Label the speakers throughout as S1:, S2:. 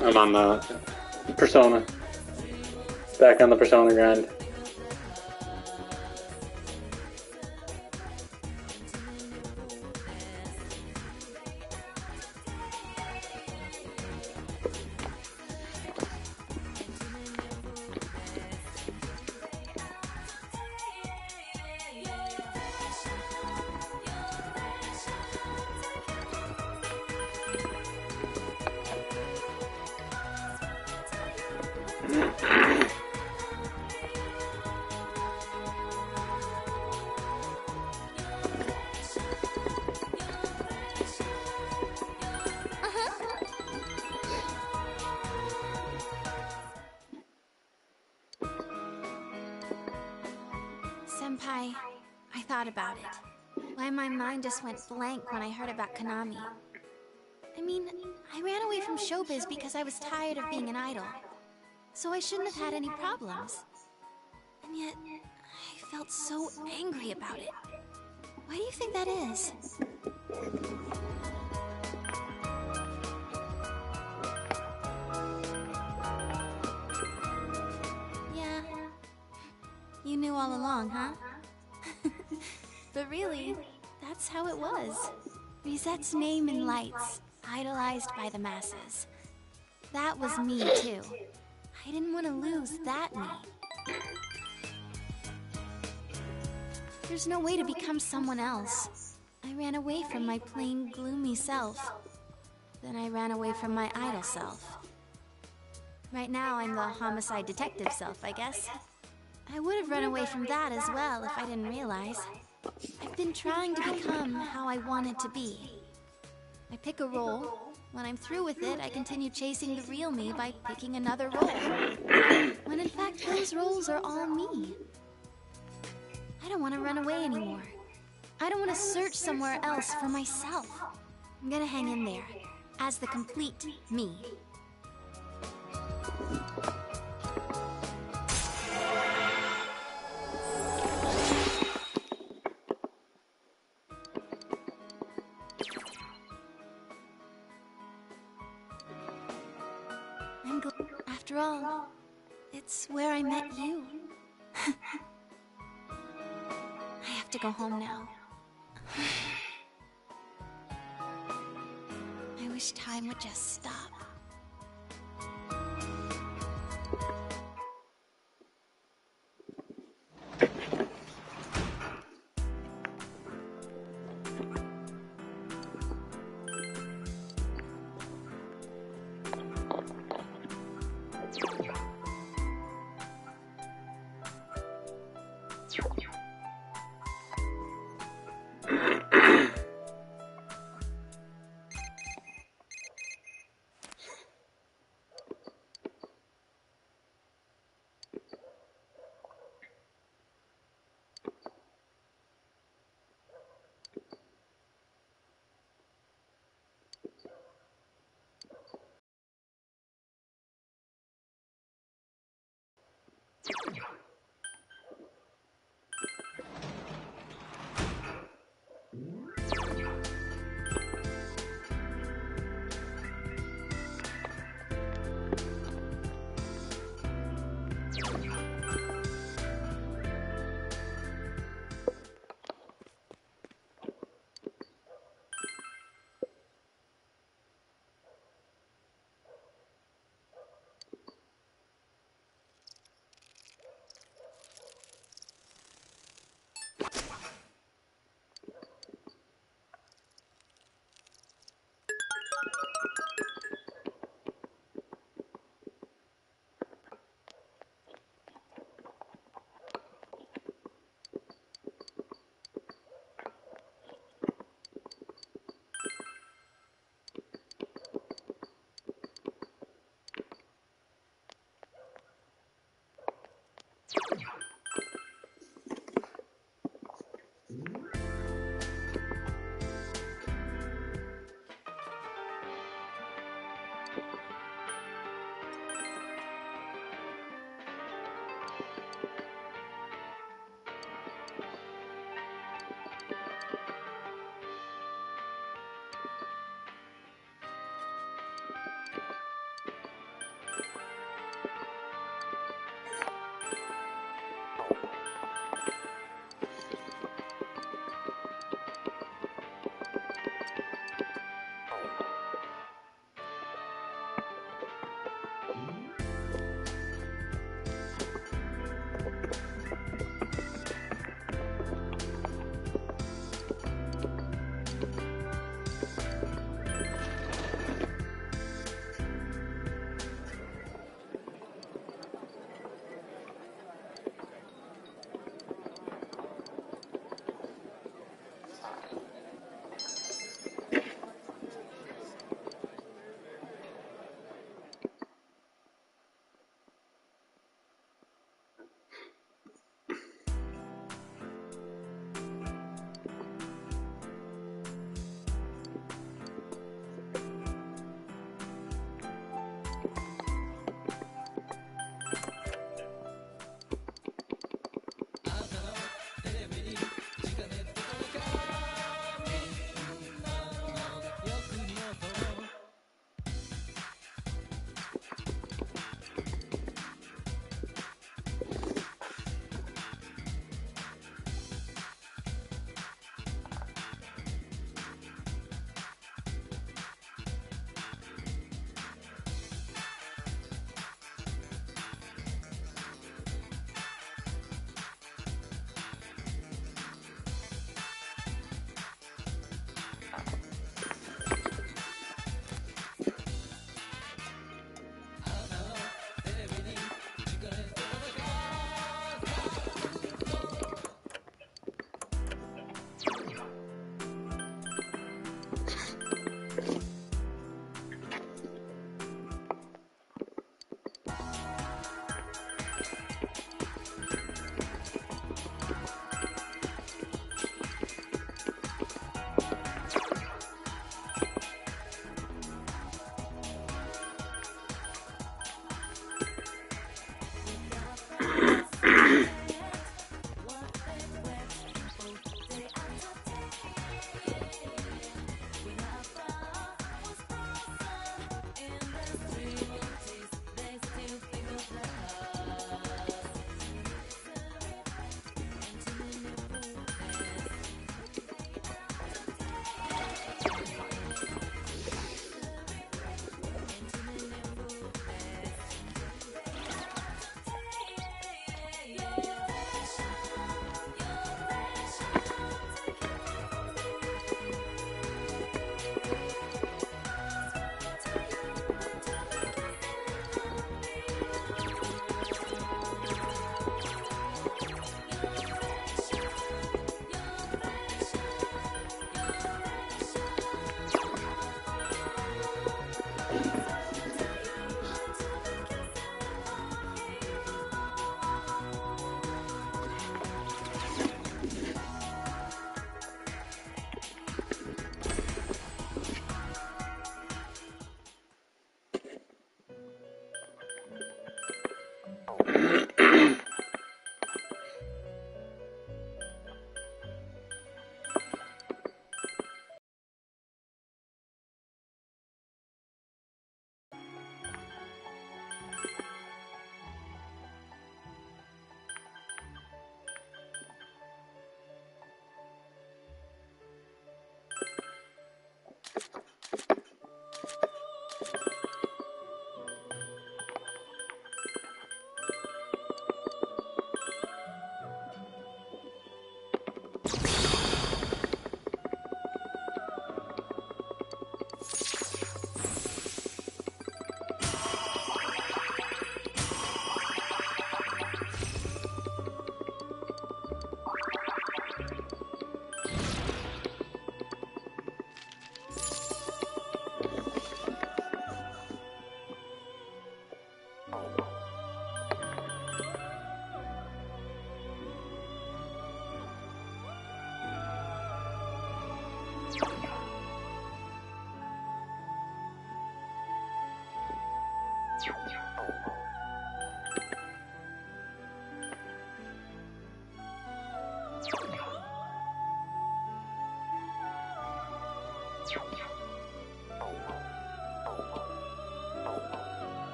S1: I'm on the Persona. Back on the Persona grind.
S2: Senpai, I thought about it. Why my mind just went blank when I heard about Konami. I mean, I ran away from showbiz because I was tired of being an idol. So I shouldn't have had any problems. And yet, I felt so angry about it. Why do you think that is? Yeah. You knew all along, huh? But really, that's how it was. Rizette's name in lights, idolized by the masses. That was me, too. I didn't want to lose that me. There's no way to become someone else. I ran away from my plain, gloomy self. Then I ran away from my idol self. Right now, I'm the homicide detective self, I guess. I would have run away from that as well if I didn't realize. I've been trying to become how I wanted to be. I pick a role. When I'm through with it, I continue chasing the real me by picking another role. When in fact, those roles are all me. I don't want to run away anymore. I don't want to search somewhere else for myself. I'm gonna hang in there, as the complete me. After all, it's where I met you. I have to go home now. I wish time would just stop.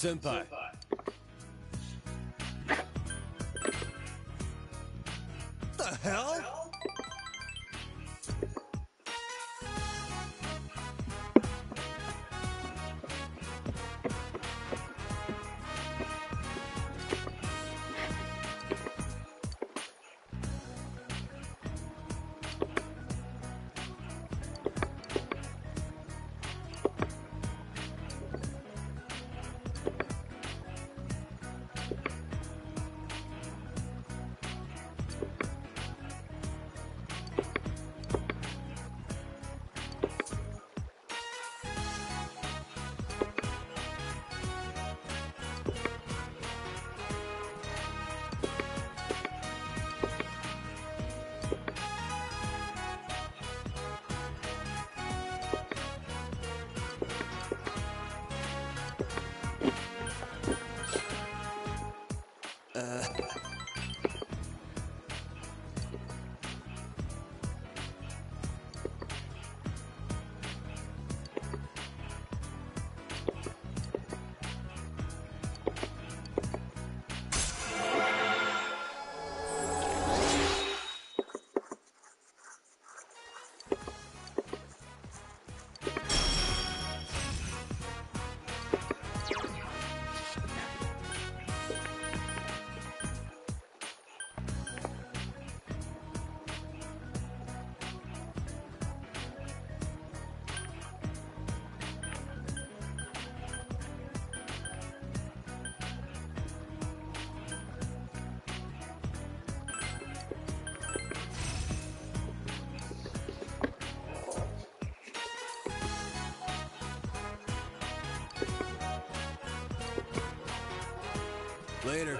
S3: Senpai. The hell? Later.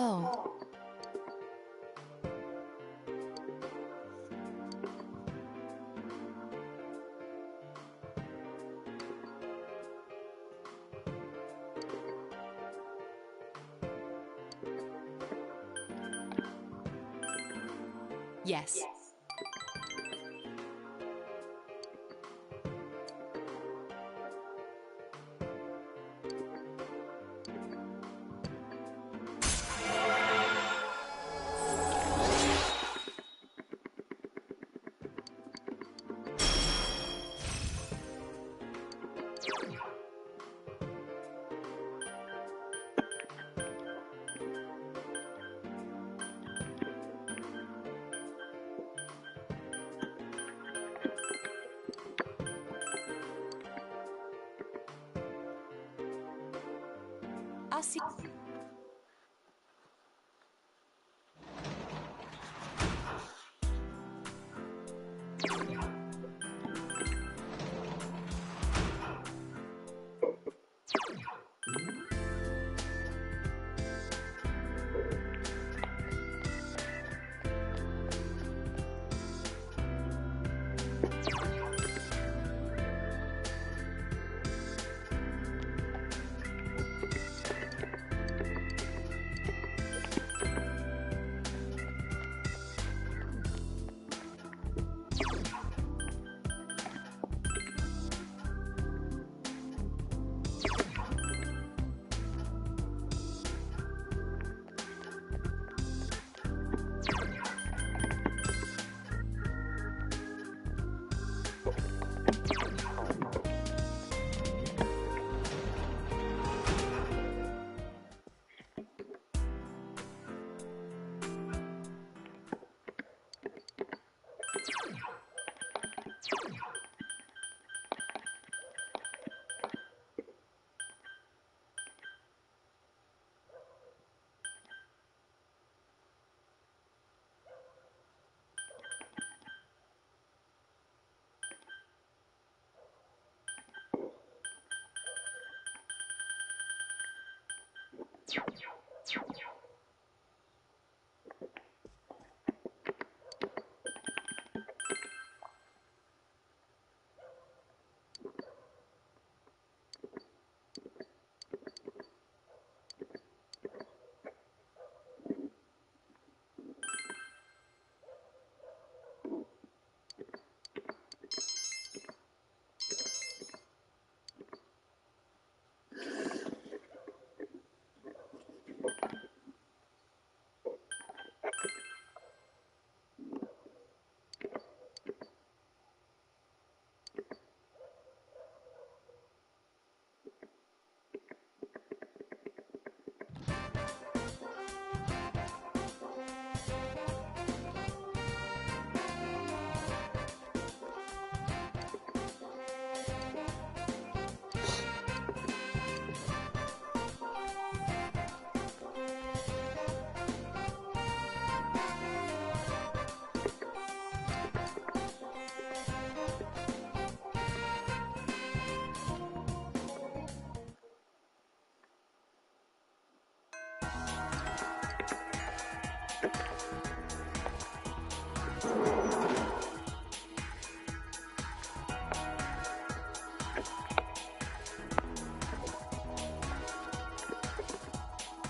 S2: Oh. Yes. I'll see.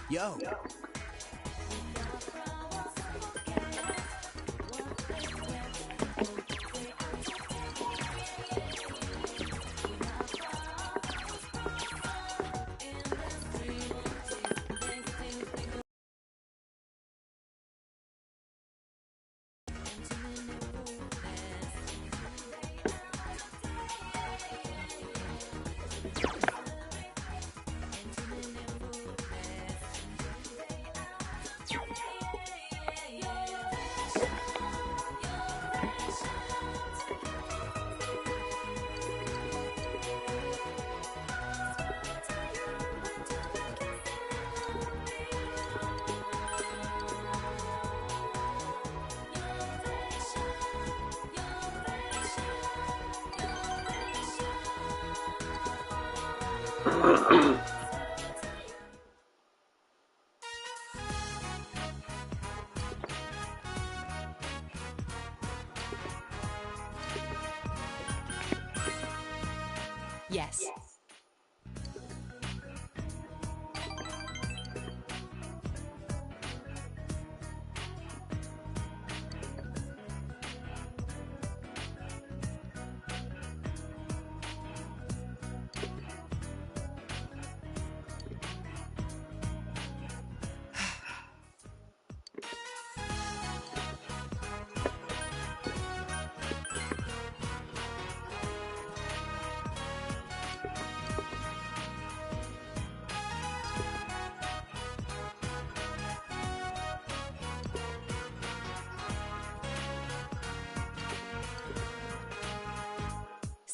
S3: Yo.
S4: Yes.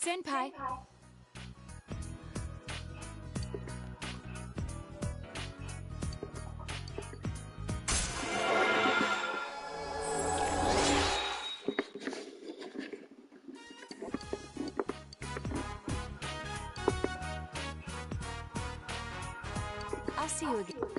S4: Senpai. I'll see you again.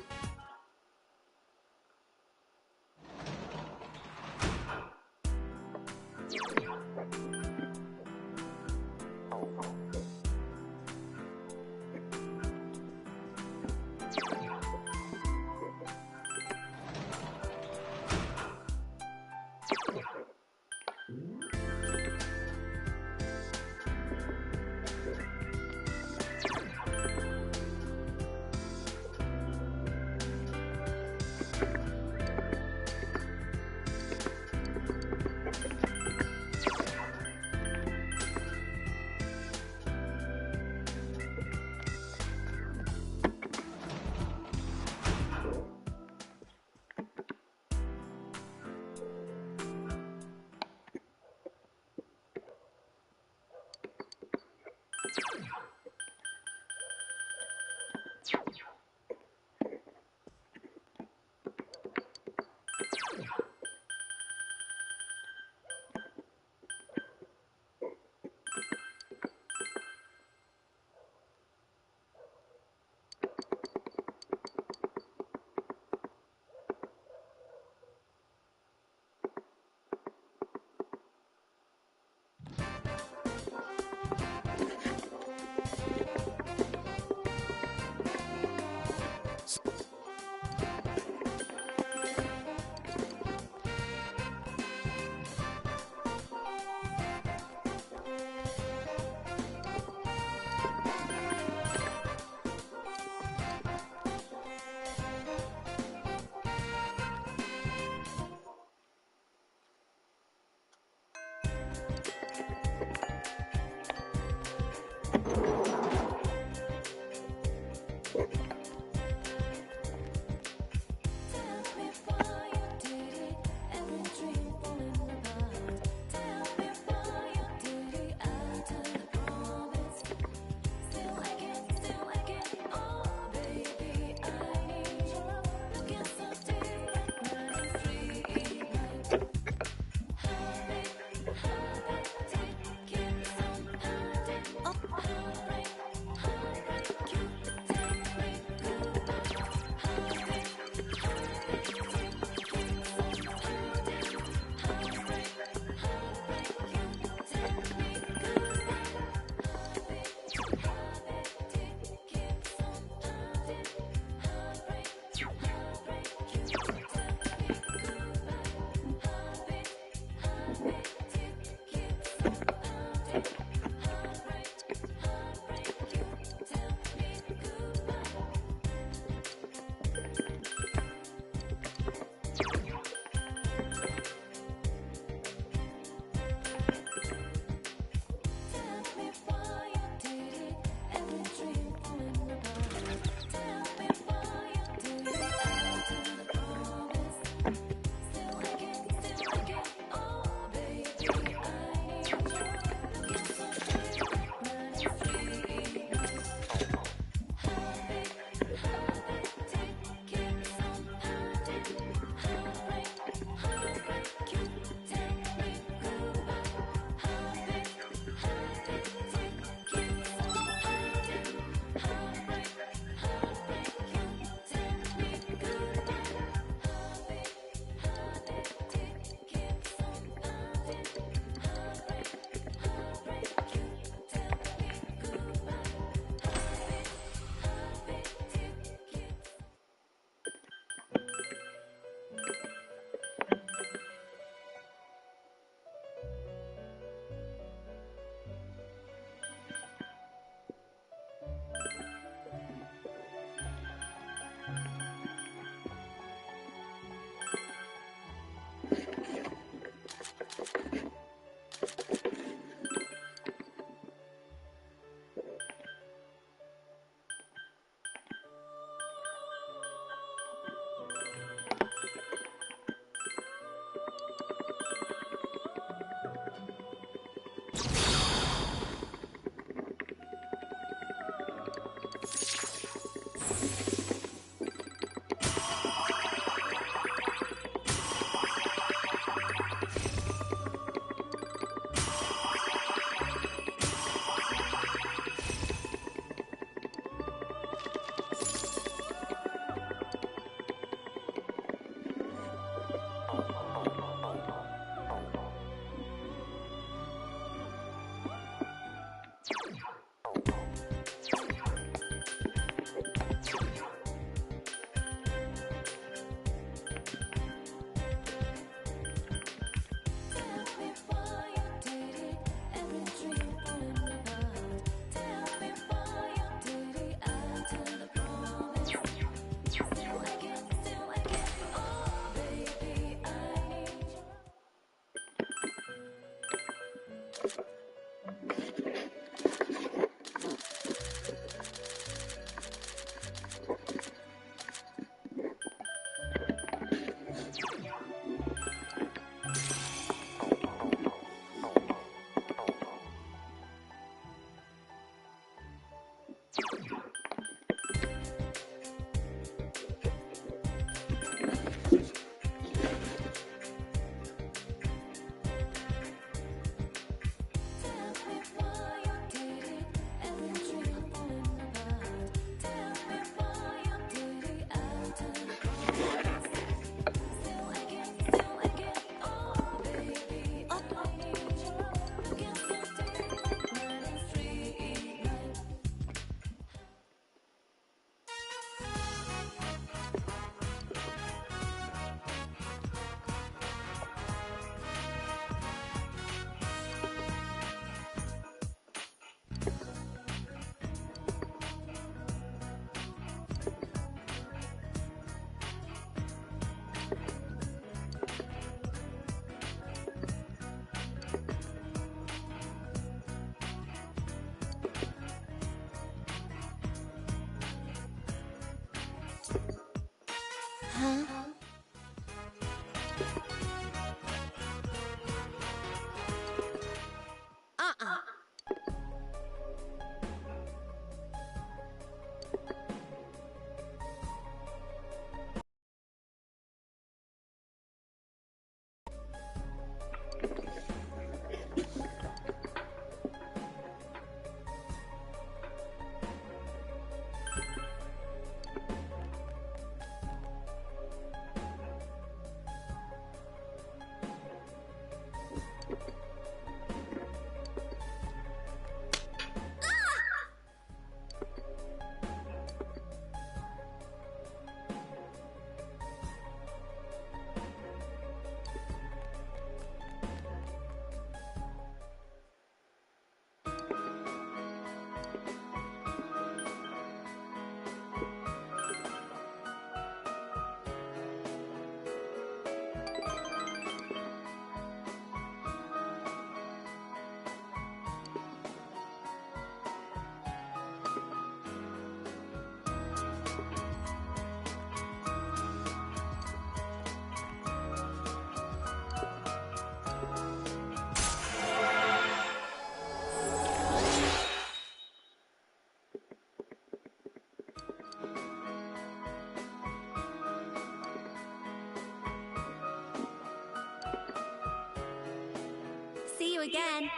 S2: again.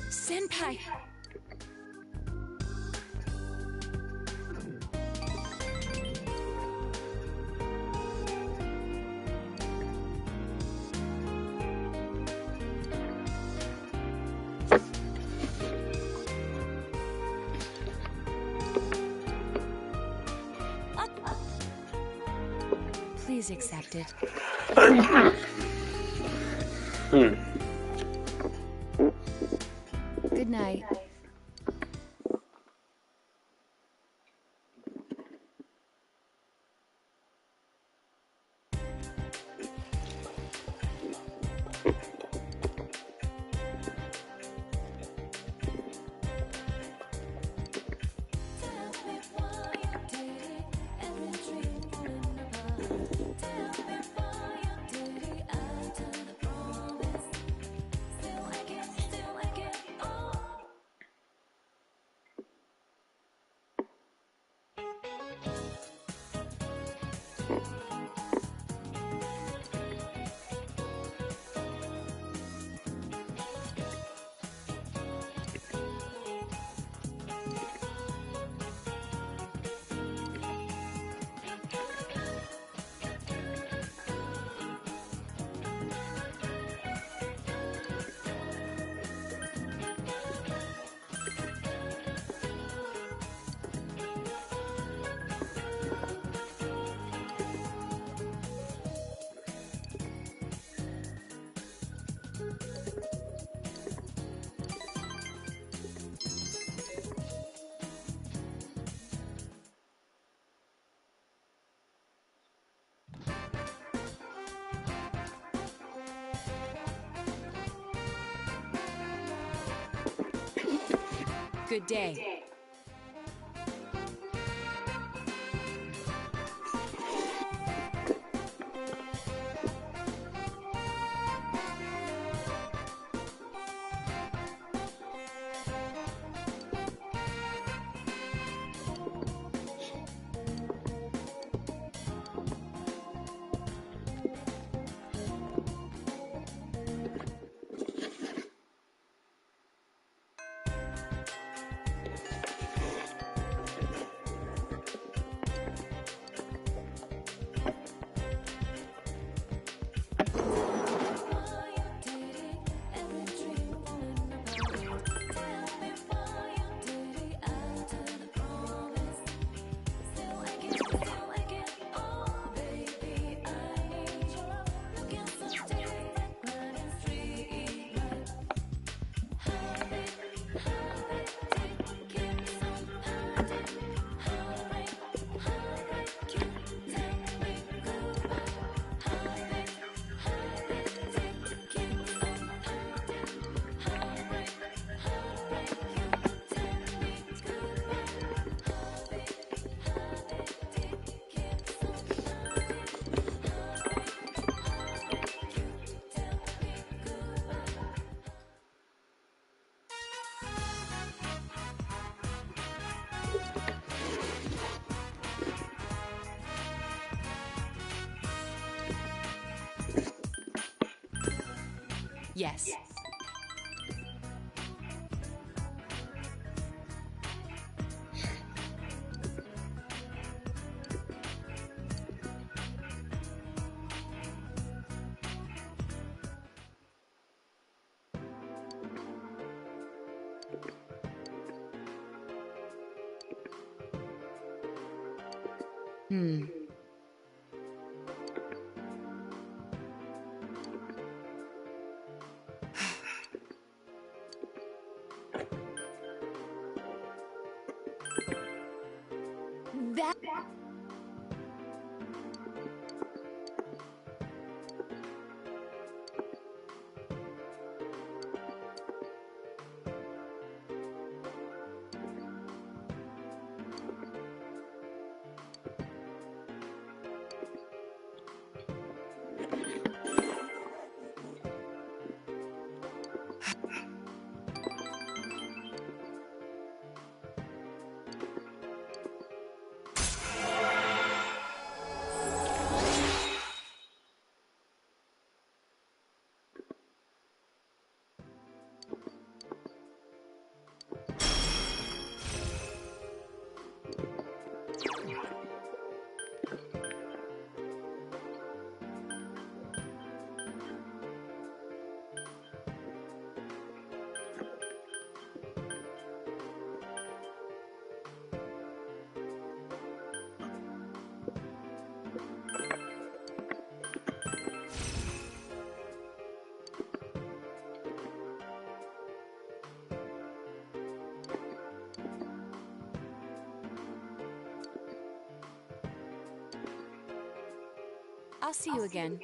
S4: Senpai! Please accept it. Good night. Good day. Yes. That... I'll see you again.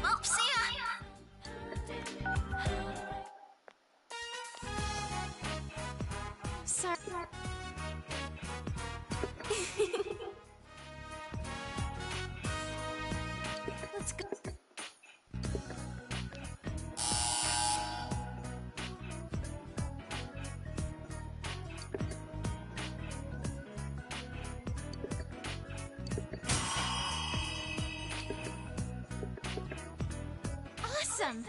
S2: Well, see ya! Sorry. Let's go. Awesome!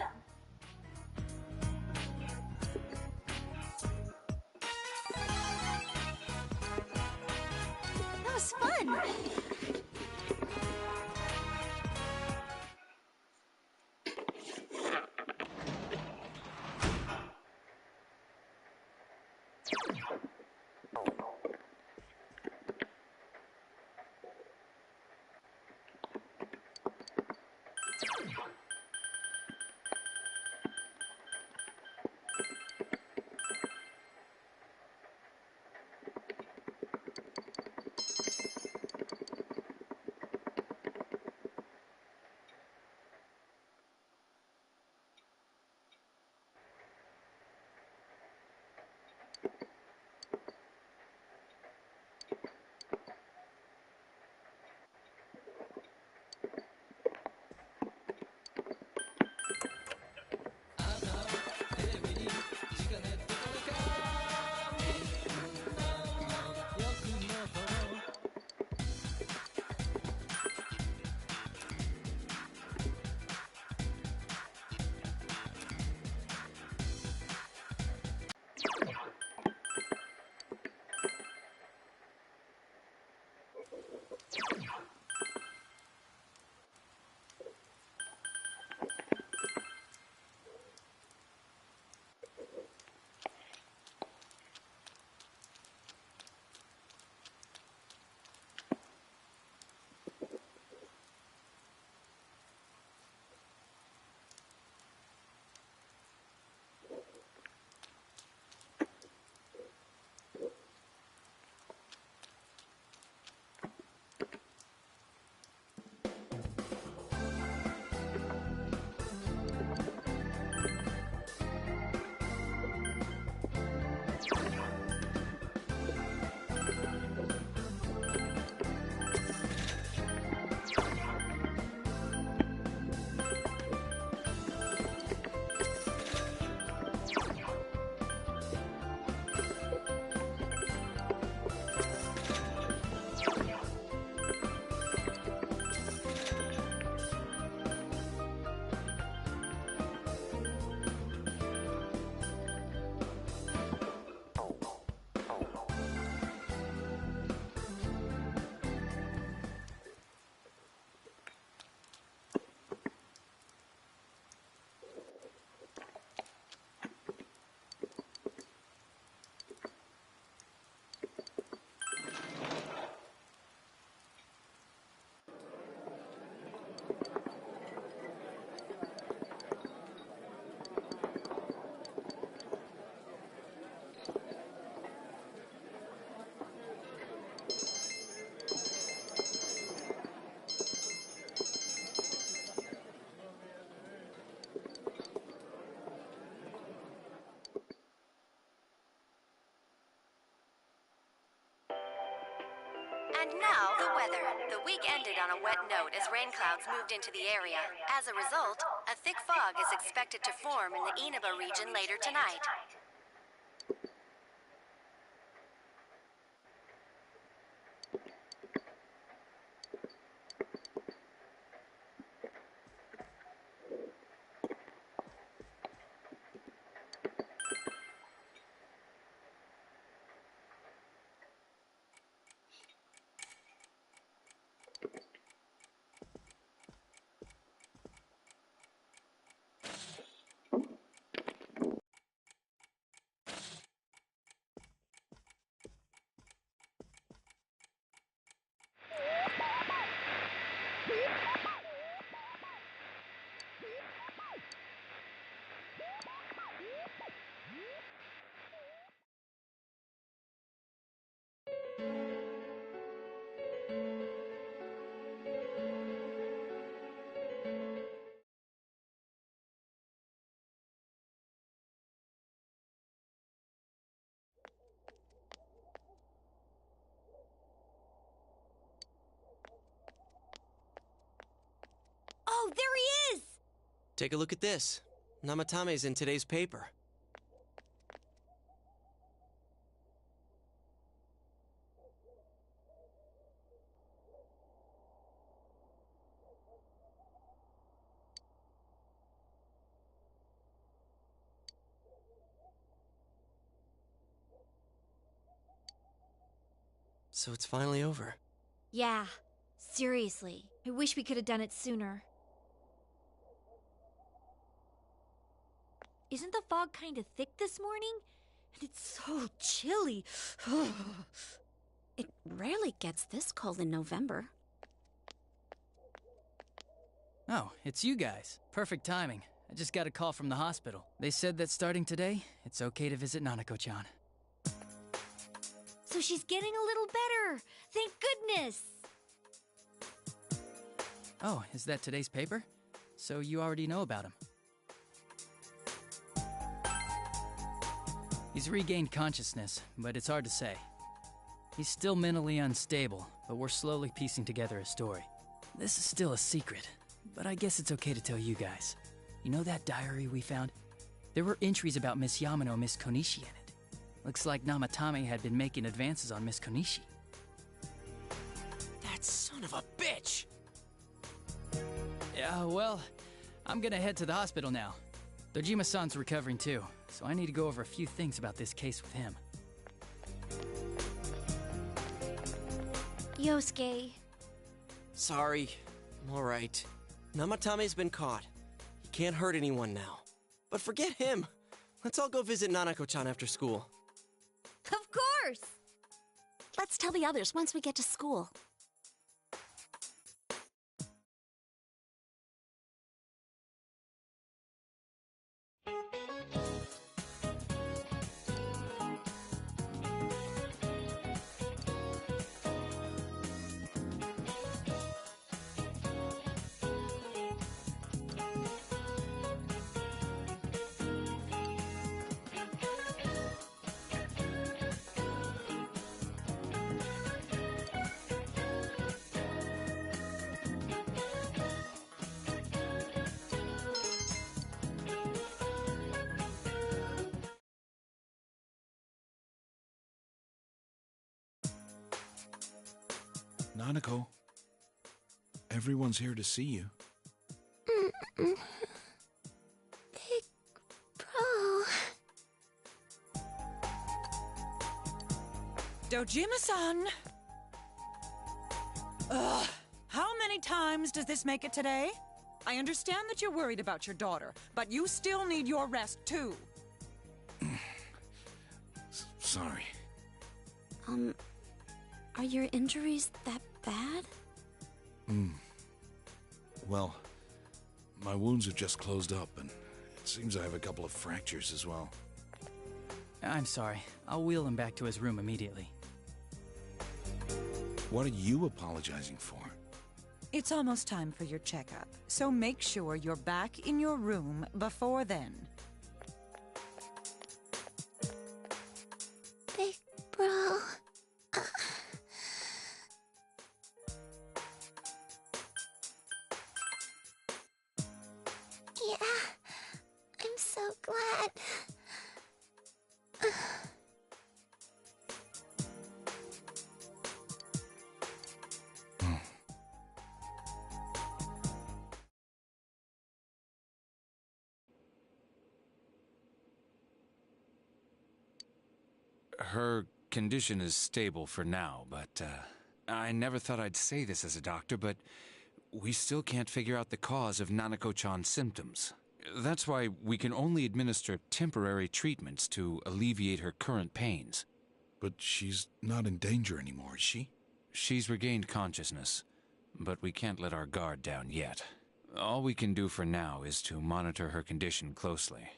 S2: That was fun!
S5: And now, the weather. The week ended on a wet note as rain clouds moved into the area. As a result, a thick fog is expected to form in the Inaba region later tonight.
S6: Take a look at this. Namatame's in today's paper. So it's finally over.
S7: Yeah, seriously. I wish we could have done it sooner. Isn't the fog kind of thick this morning? And it's so chilly.
S2: It rarely gets this cold in November.
S8: Oh, it's you guys. Perfect timing. I just got a call from the hospital. They said that starting today, it's okay to visit Nanako-chan.
S7: So she's getting a little better. Thank goodness.
S8: Oh, is that today's paper? So you already know about him. He's regained consciousness, but it's hard to say. He's still mentally unstable, but we're slowly piecing together a story. This is still a secret, but I guess it's okay to tell you guys. You know that diary we found? There were entries about Miss Yamano and Miss Konishi in it. Looks like Namatame had been making advances on Miss Konishi.
S6: That son of a bitch!
S8: Yeah, well, I'm gonna head to the hospital now. Dojima-san's recovering too, so I need to go over a few things about this case with him.
S7: Yosuke.
S6: Sorry. I'm alright. Namatame's been caught. He can't hurt anyone now. But forget him. Let's all go visit Nanako-chan after school.
S7: Of course!
S2: Let's tell the others once we get to school.
S9: Nanako, everyone's here to see you.
S2: Big bro.
S10: Dojima-san! Ugh, how many times does this make it today? I understand that you're worried about your daughter, but you still need your rest too.
S9: Sorry.
S2: Are your injuries that bad?
S9: Well, my wounds have just closed up, and it seems I have a couple of fractures as well.
S8: I'm sorry. I'll wheel him back to his room immediately.
S9: What are you apologizing for?
S10: It's almost time for your checkup, so make sure you're back in your room before then.
S2: Big bro. Yeah, I'm so glad.
S11: Her condition is stable for now, but I never thought I'd say this as a doctor, but we still can't figure out the cause of Nanako-chan's symptoms. That's why we can only administer temporary treatments to alleviate her current pains.
S9: But she's not in danger anymore, is she?
S11: She's regained consciousness, but we can't let our guard down yet. All we can do for now is to monitor her condition closely.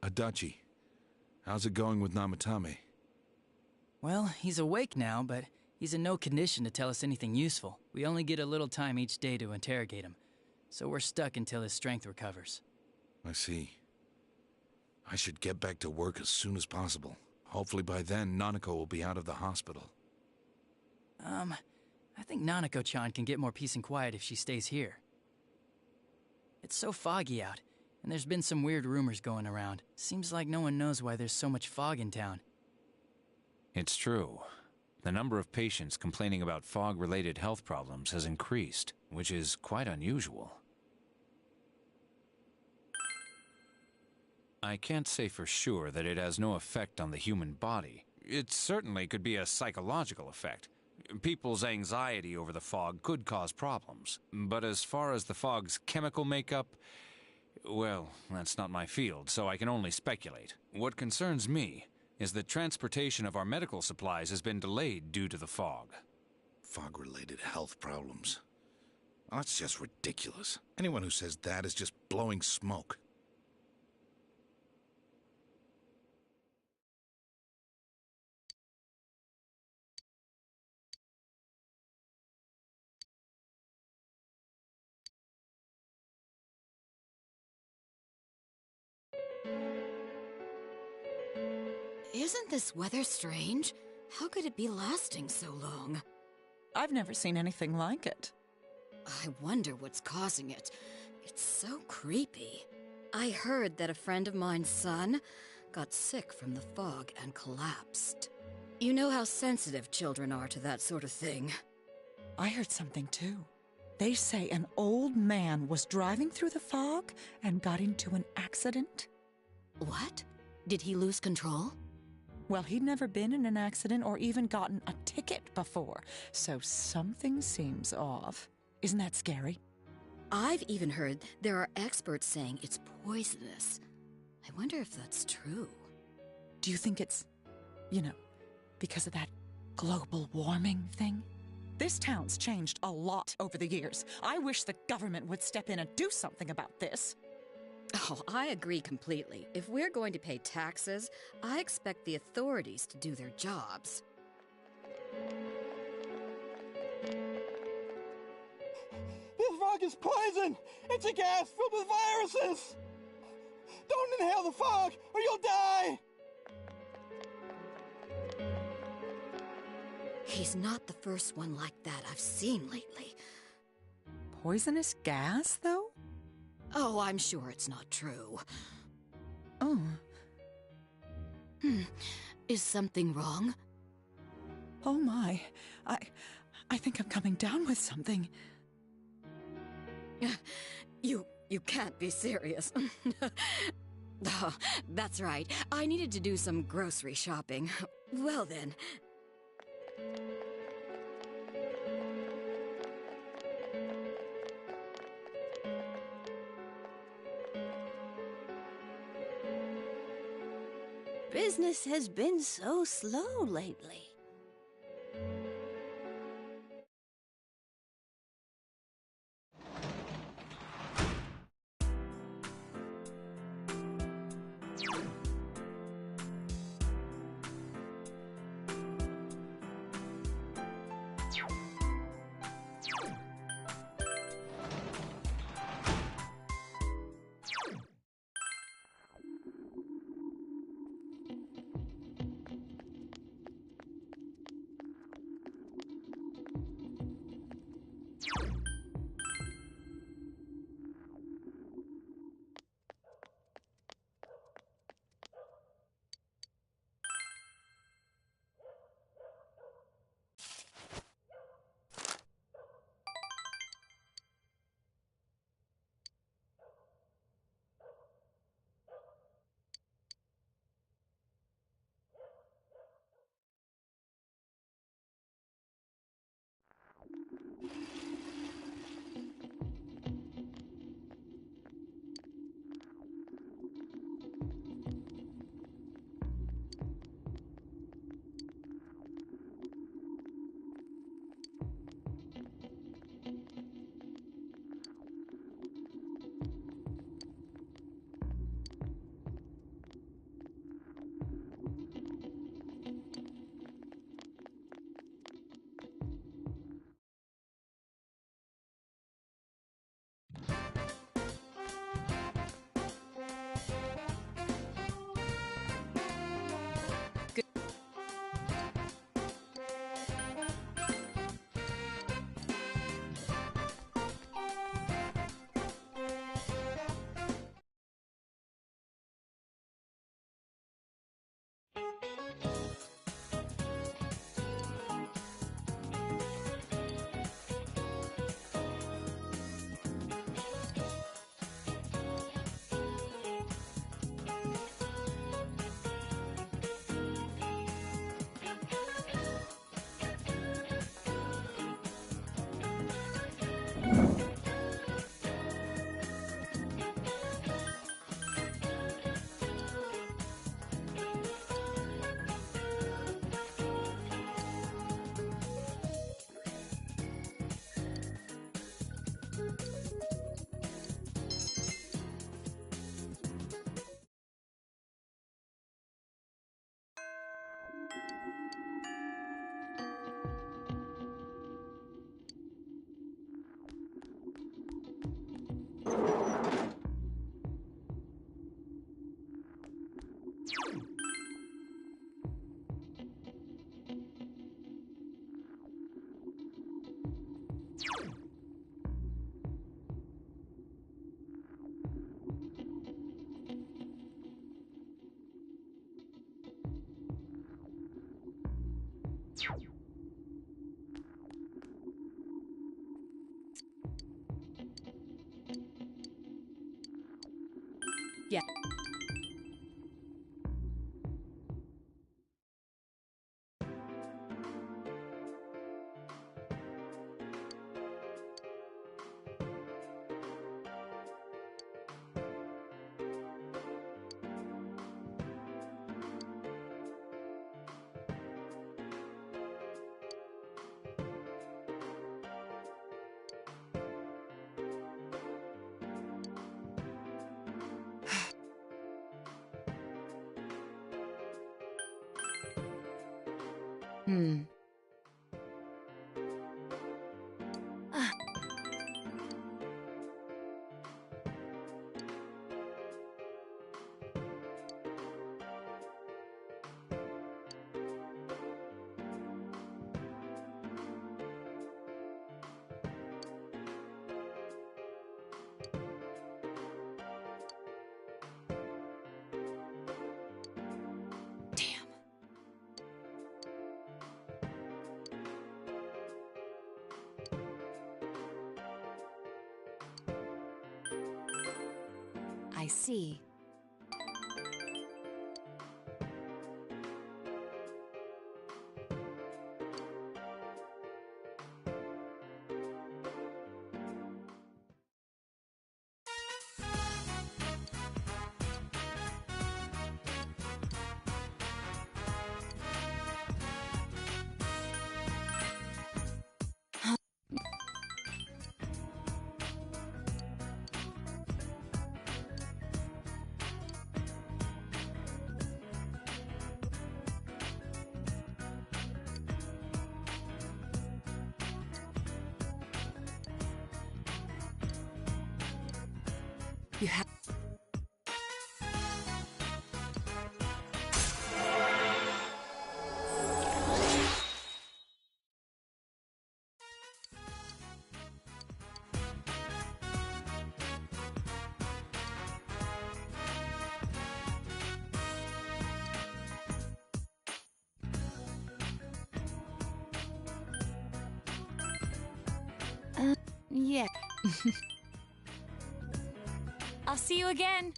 S9: Adachi, how's it going with Namatame?
S8: Well, he's awake now, but he's in no condition to tell us anything useful. We only get a little time each day to interrogate him, so we're stuck until his strength recovers.
S9: I see. I should get back to work as soon as possible. Hopefully by then, Nanako will be out of the hospital.
S8: I think Nanako-chan can get more peace and quiet if she stays here. It's so foggy out, and there's been some weird rumors going around. Seems like no one knows why there's so much fog in town.
S11: It's true. The number of patients complaining about fog-related health problems has increased, which is quite unusual. I can't say for sure that it has no effect on the human body. It certainly could be a psychological effect. People's anxiety over the fog could cause problems. But as far as the fog's chemical makeup, well, that's not my field, so I can only speculate. What concerns me is that transportation of our medical supplies has been delayed due to the fog.
S9: Fog-related health problems. Oh, that's just ridiculous. Anyone who says that is just blowing smoke.
S12: Isn't this weather strange? How could it be lasting so long?
S10: I've never seen anything like it.
S12: I wonder what's causing it. It's so creepy. I heard that a friend of mine's son got sick from the fog and collapsed. You know how sensitive children are to that sort of thing.
S10: I heard something too. They say an old man was driving through the fog and got into an accident.
S12: What? Did he lose control?
S10: Well, he'd never been in an accident or even gotten a ticket before, so something seems off. Isn't that scary?
S12: I've even heard there are experts saying it's poisonous. I wonder if that's true.
S10: Do you think it's, because of that global warming thing? This town's changed a lot over the years. I wish the government would step in and do something about this.
S12: Oh, I agree completely. If we're going to pay taxes, I expect the authorities to do their jobs.
S13: This fog is poison! It's a gas filled with viruses! Don't inhale the fog, or you'll die!
S12: He's not the first one like that I've seen lately.
S10: Poisonous gas, though?
S12: Oh, I'm sure it's not true.
S10: Oh.
S12: Is something wrong?
S10: Oh my. I think I'm coming down with something.
S12: You can't be serious. Oh, that's right. I needed to do some grocery shopping. Well then.
S14: Business has been so slow lately.
S4: Yeah. Hmm. I see. You have. Yeah. I'll see you again.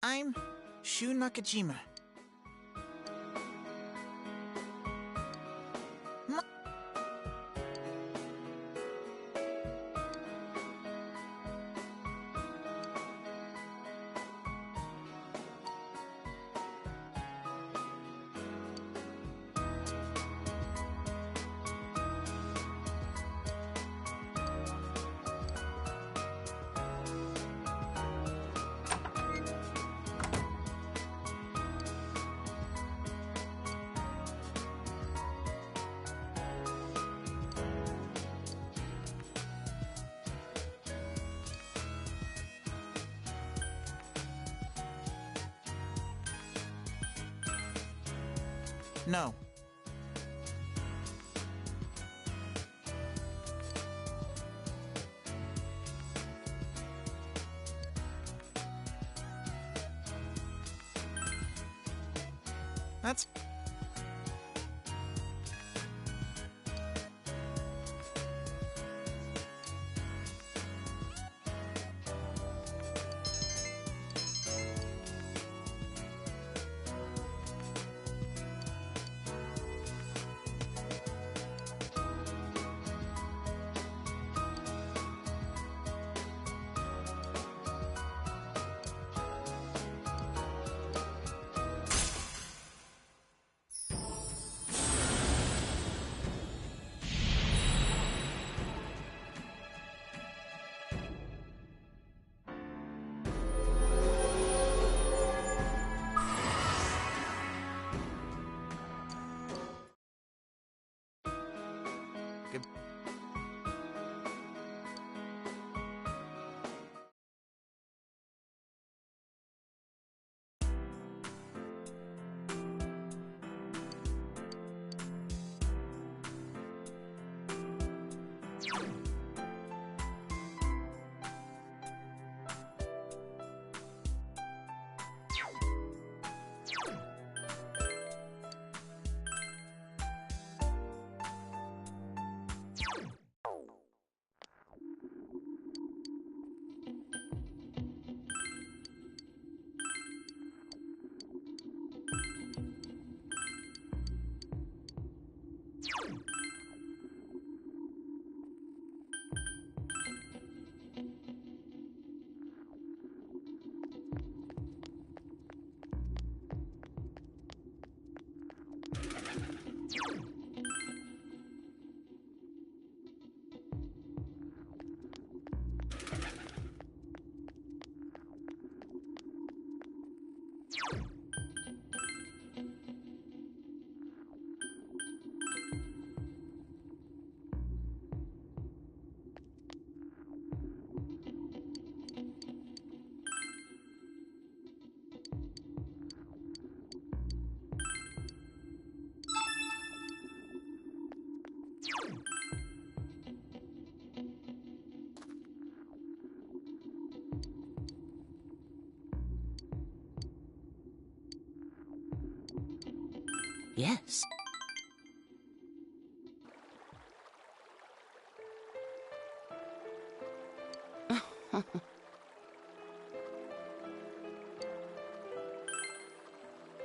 S15: I'm Shu Nakajima. No. That's...
S14: Yes.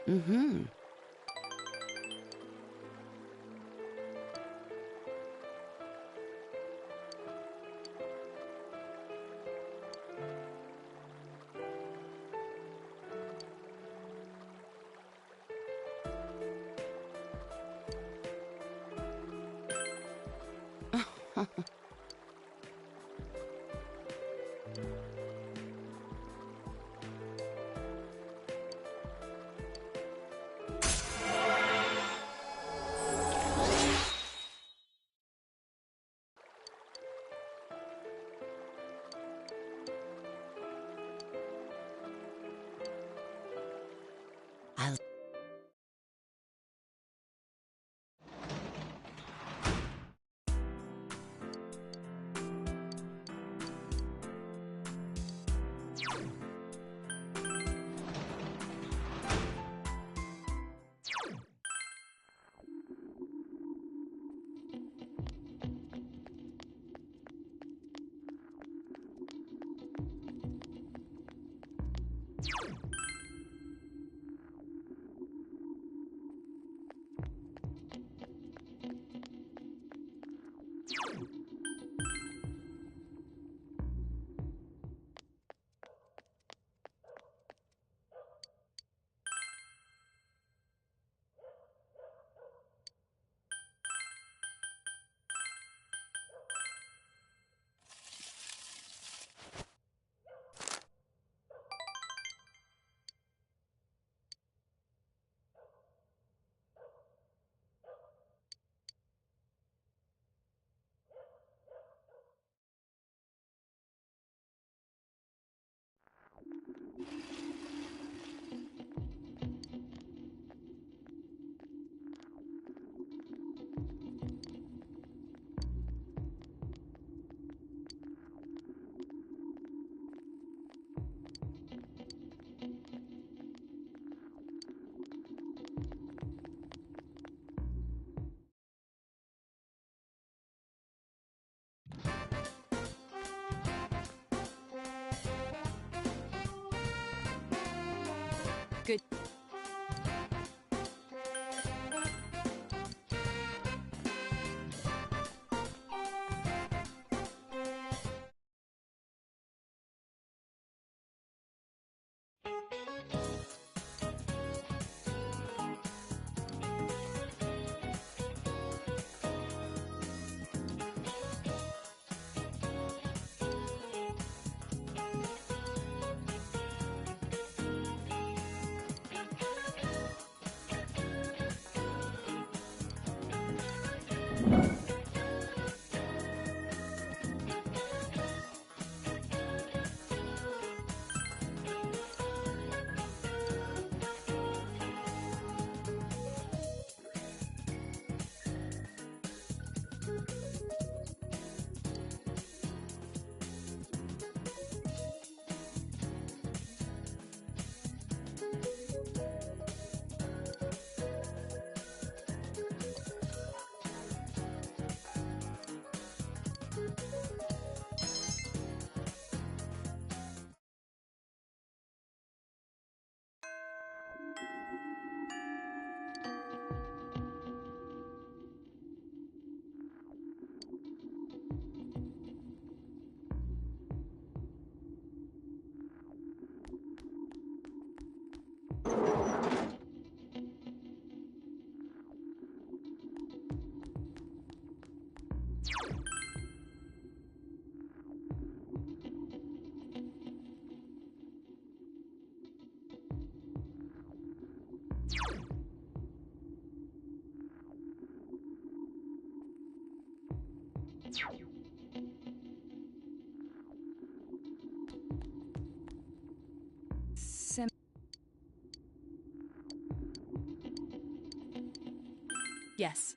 S14: Mm-hmm. I'll...
S4: Good. Yes.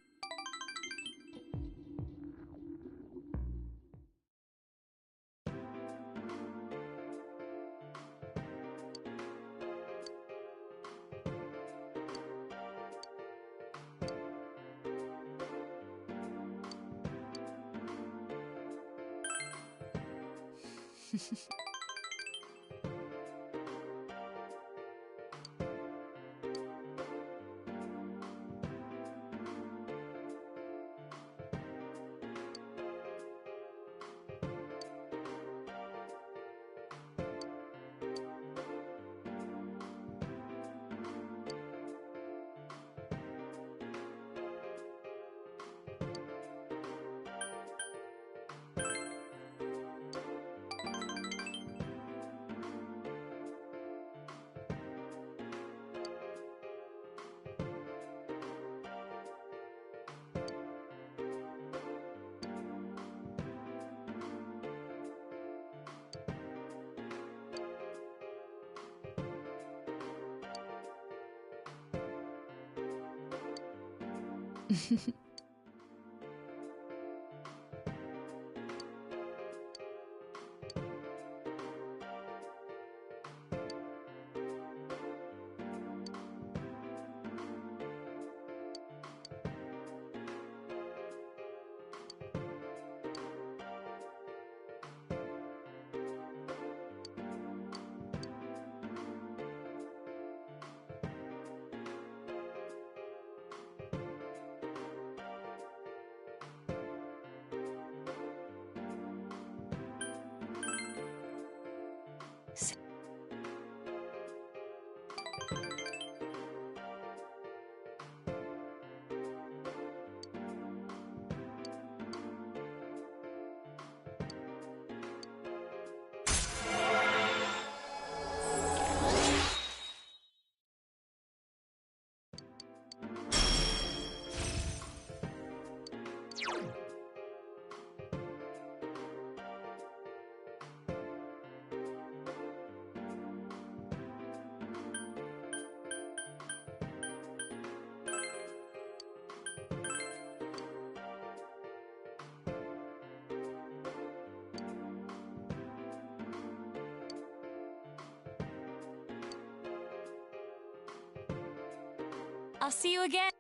S4: I'll see you again.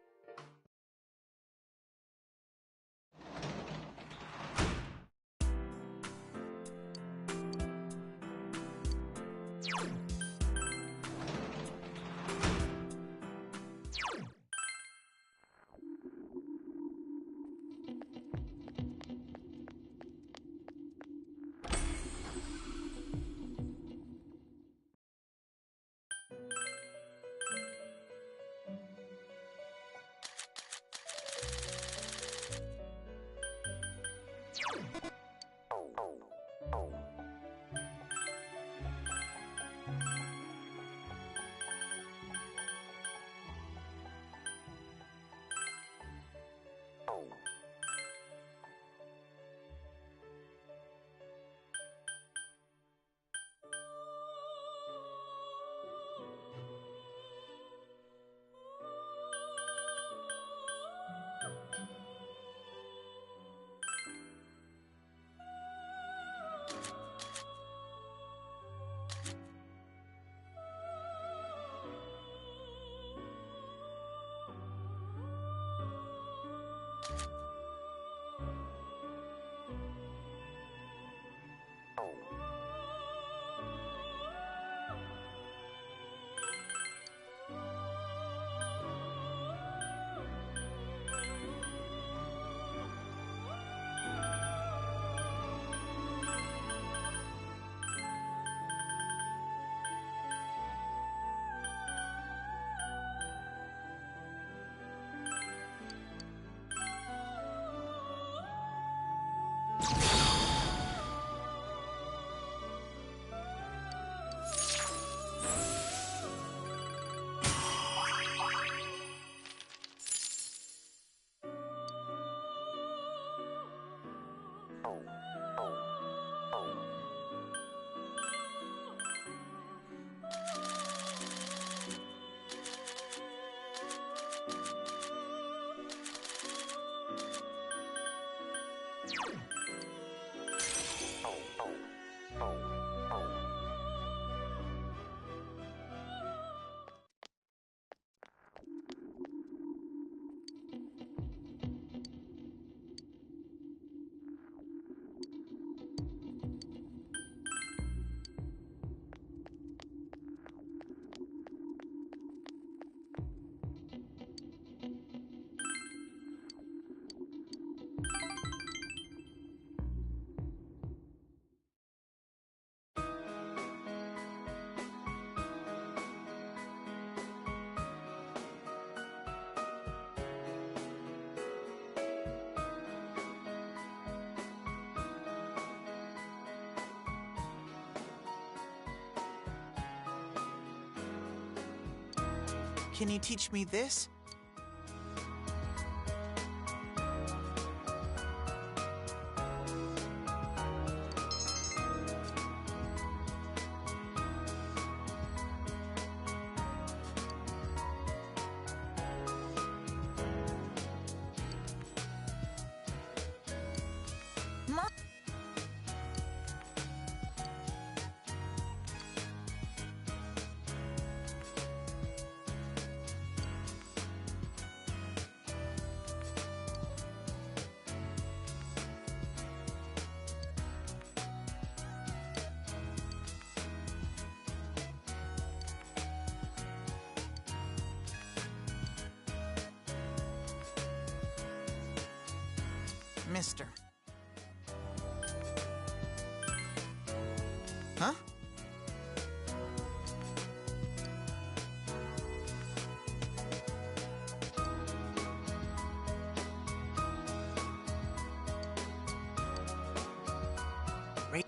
S15: Can you teach me this? Mister. Huh? Right.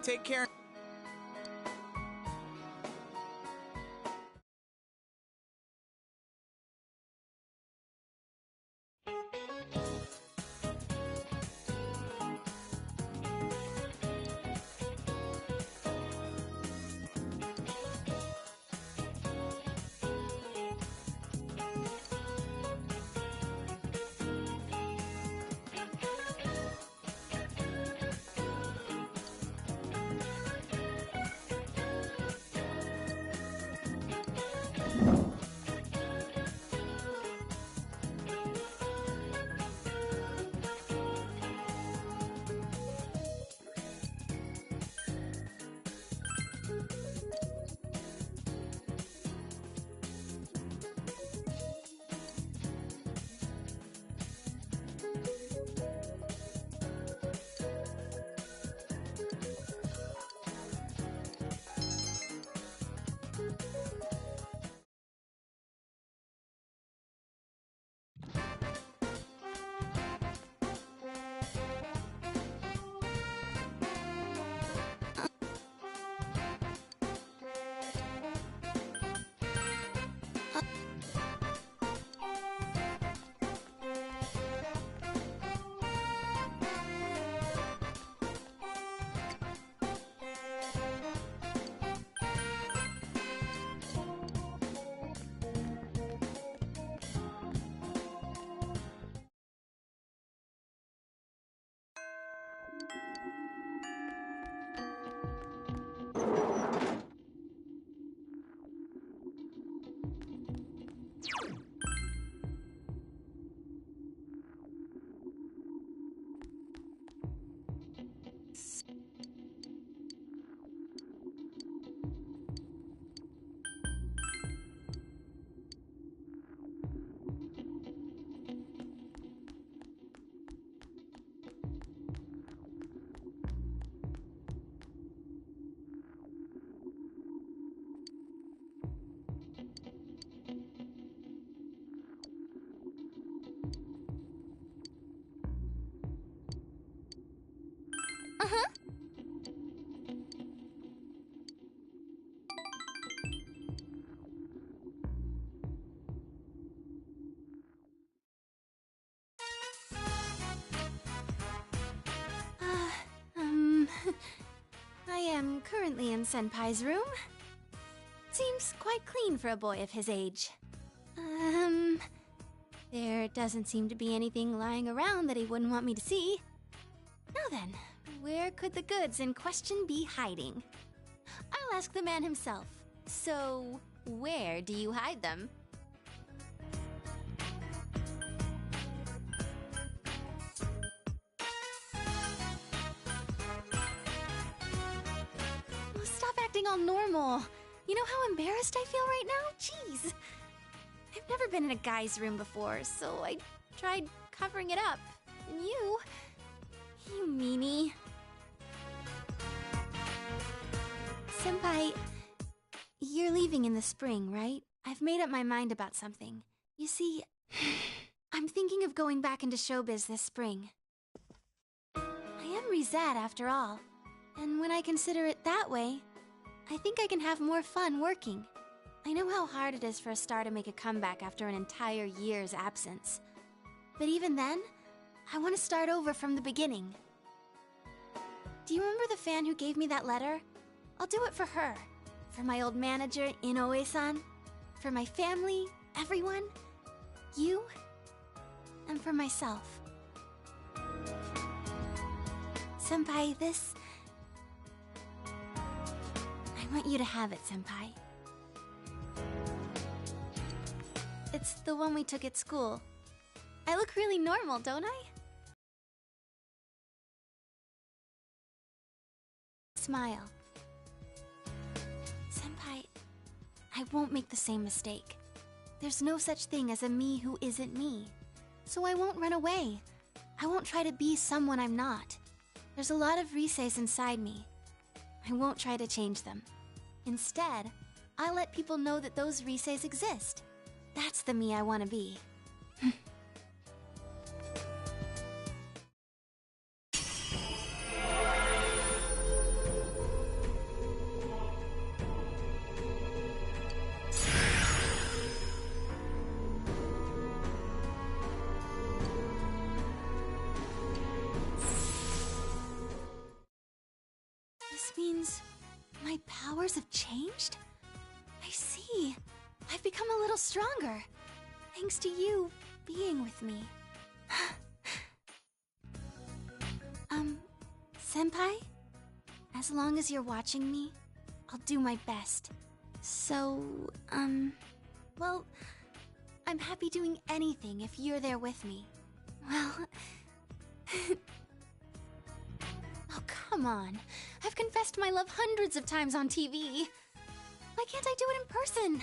S15: Take care.
S2: Uh-huh. I am currently in Senpai's room. Seems quite clean for a boy of his age. There doesn't seem to be anything lying around that he wouldn't want me to see. Now then, where could the goods in question be hiding? I'll ask the man himself. So, where do you hide them? acting all normal. You know how embarrassed I feel right now? Jeez. I've never been in a guy's room before, so I tried covering it up. And you meanie. Senpai, you're leaving in the spring, right? I've made up my mind about something. You see, I'm thinking of going back into showbiz this spring. I am Rizette after all, and when I consider it that way, I think I can have more fun working. I know how hard it is for a star to make a comeback after an entire year's absence. But even then, I want to start over from the beginning. Do you remember the fan who gave me that letter? I'll do it for her. For my old manager, Inoue-san. For my family, everyone. You. And for myself. Senpai, this... I want you to have it, Senpai. It's the one we took at school. I look really normal, don't I? Smile. Senpai, I won't make the same mistake. There's no such thing as a me who isn't me. So I won't run away. I won't try to be someone I'm not. There's a lot of Riseis inside me. I won't try to change them. Instead, I'll let people know that those Riseis exist. That's the me I want to be. This means my powers have changed? I see. I've become a little stronger. Thanks to you being with me. Senpai? As long as you're watching me, I'll do my best. So, well, I'm happy doing anything if you're there with me. Well... Oh, come on. I've confessed my love hundreds of times on TV. Why can't I do it in person?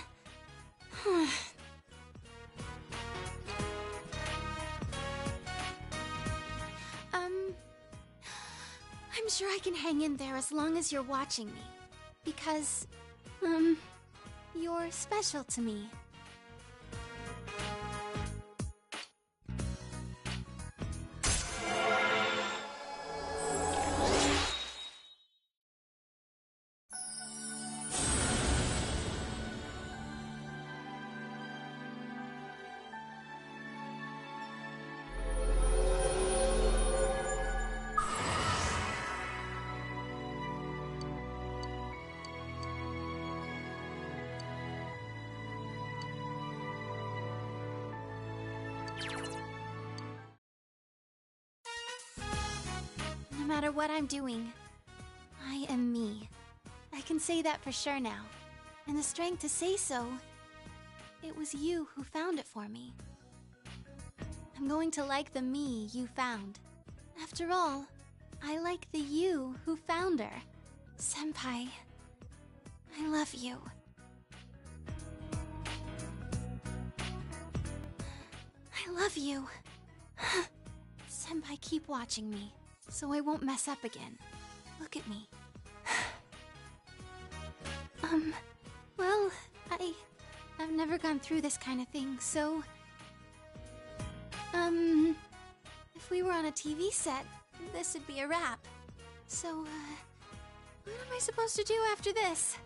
S2: I'm sure I can hang in there as long as you're watching me. Because, you're special to me. No matter what I'm doing, I am me. I can say that for sure now. And the strength to say so, it was you who found it for me. I'm going to like the me you found. After all, I like the you who found her. Senpai, I love you. I love you. Senpai, keep watching me, so I won't mess up again. Look at me. Well, I've never gone through this kind of thing, so... if we were on a TV set, this would be a wrap. So, what am I supposed to do after this?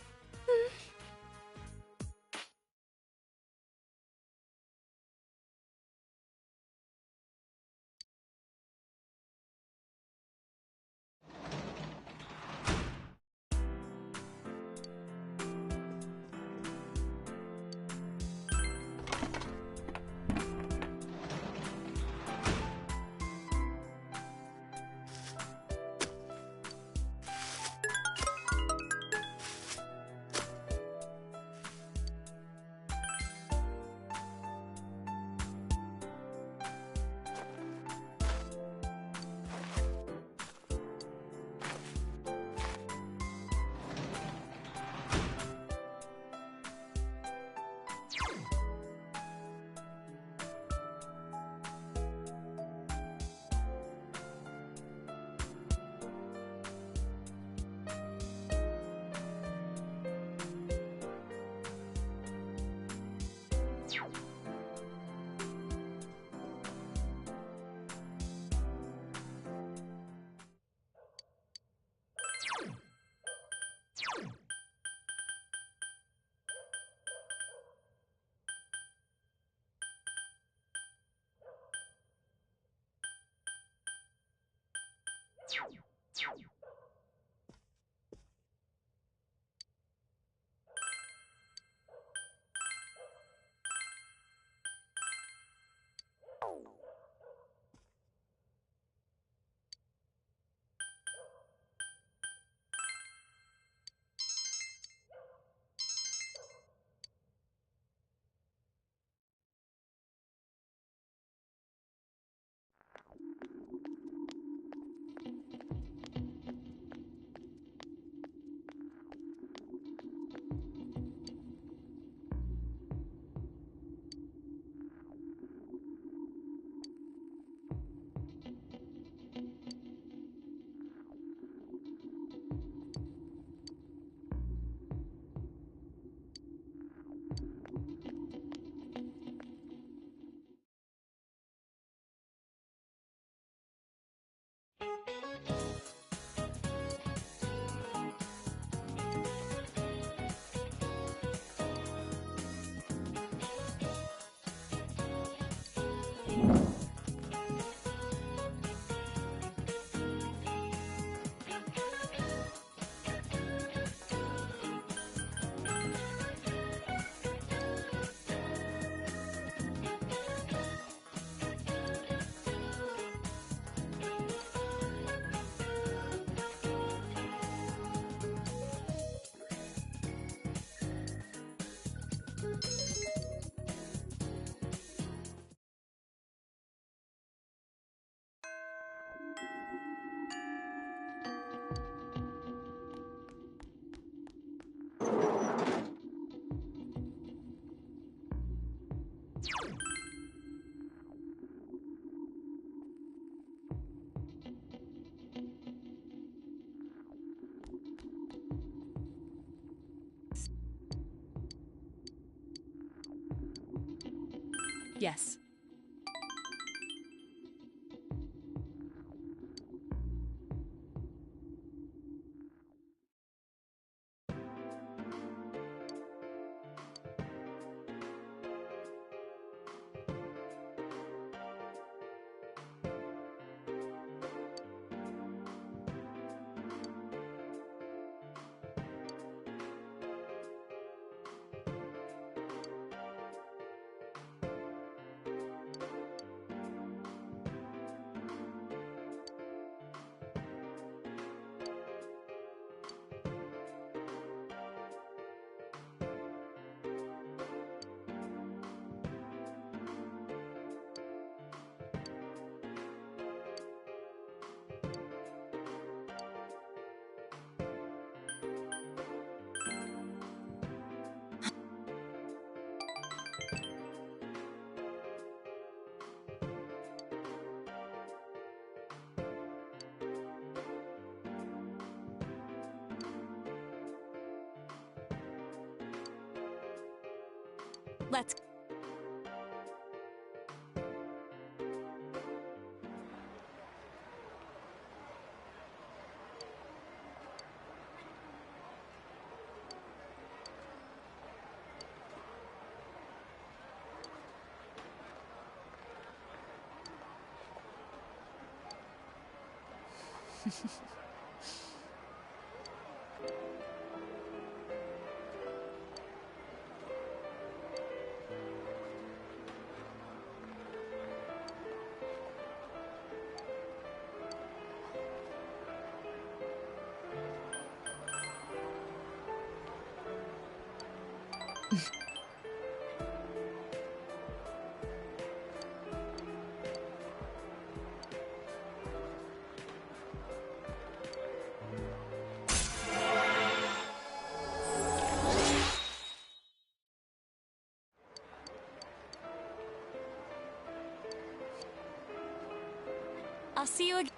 S4: Yes. Let's. I'll see you again.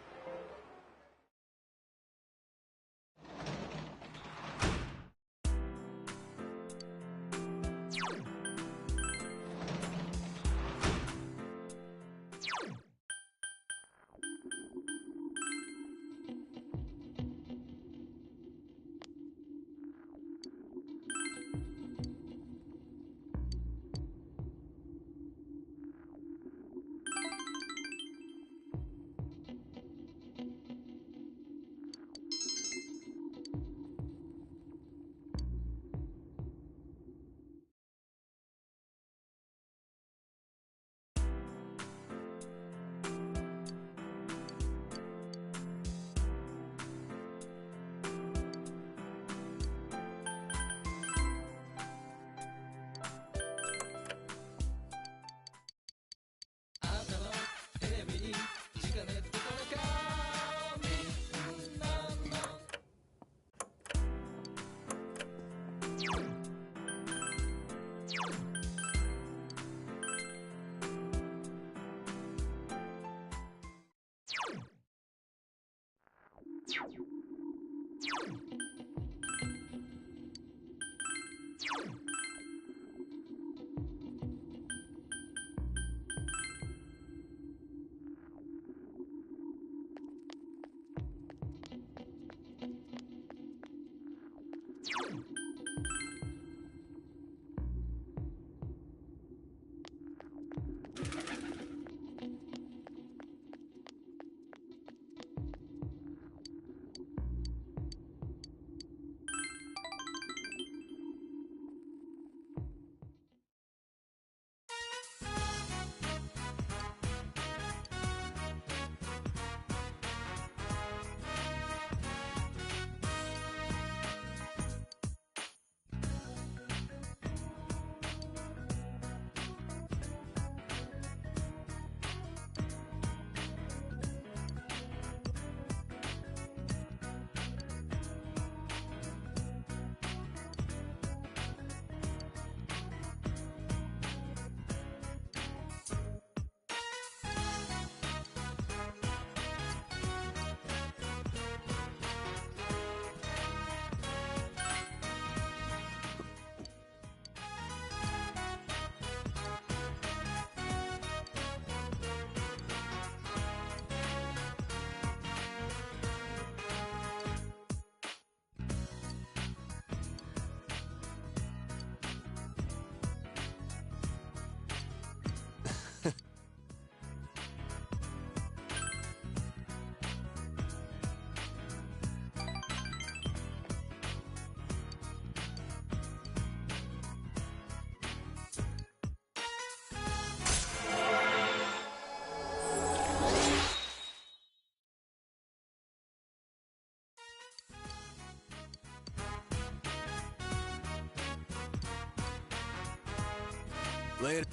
S3: Later.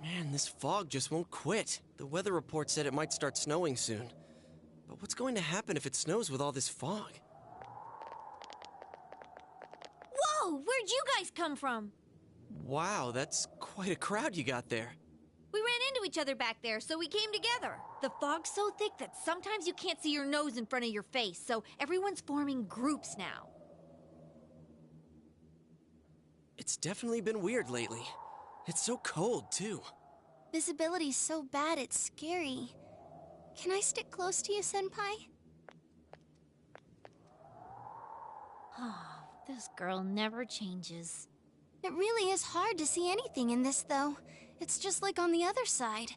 S6: Man, this fog just won't quit. The weather report said it might start snowing soon. But what's going to happen if it snows with all this fog?
S7: Whoa! Where'd you guys come from?
S6: Wow, that's quite a crowd you got there.
S7: We ran into each other back there, so we came together. The fog's so thick that sometimes you can't see your nose in front of your face, so everyone's forming groups now.
S6: It's definitely been weird lately. It's so cold, too.
S2: Visibility's so bad it's scary. Can I stick close to you, Senpai?
S7: Oh, this girl never changes.
S2: It really is hard to see anything in this, though. It's just like on the other side.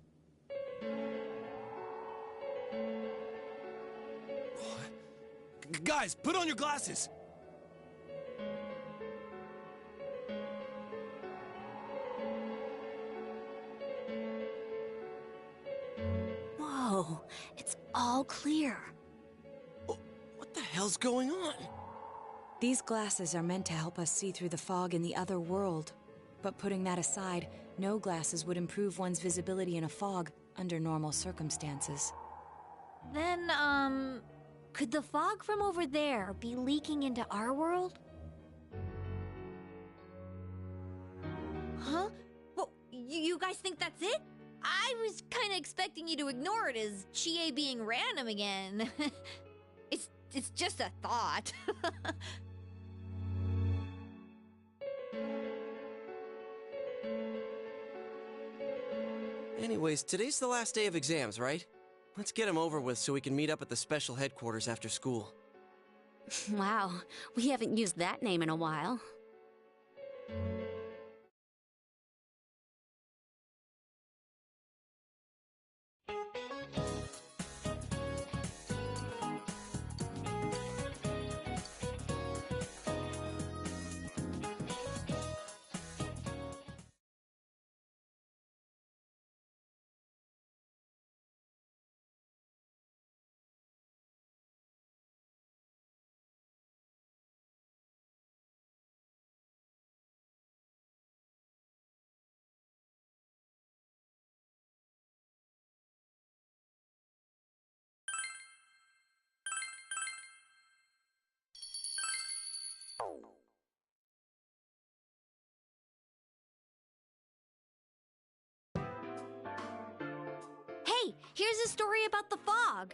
S3: Guys, put on your glasses!
S2: Whoa, it's all clear.
S6: What the hell's going on?
S16: These glasses are meant to help us see through the fog in the other world. But putting that aside, no glasses would improve one's visibility in a fog under normal circumstances.
S7: Then, could the fog from over there be leaking into our world? Huh? Well, you guys think that's it? I was kind of expecting you to ignore it as Chie being random again. It's just a thought.
S6: Anyways, today's the last day of exams, right? Let's get them over with so we can meet up at the special headquarters after school.
S17: Wow, we haven't used that name in a while.
S7: Hey, here's a story about the fog.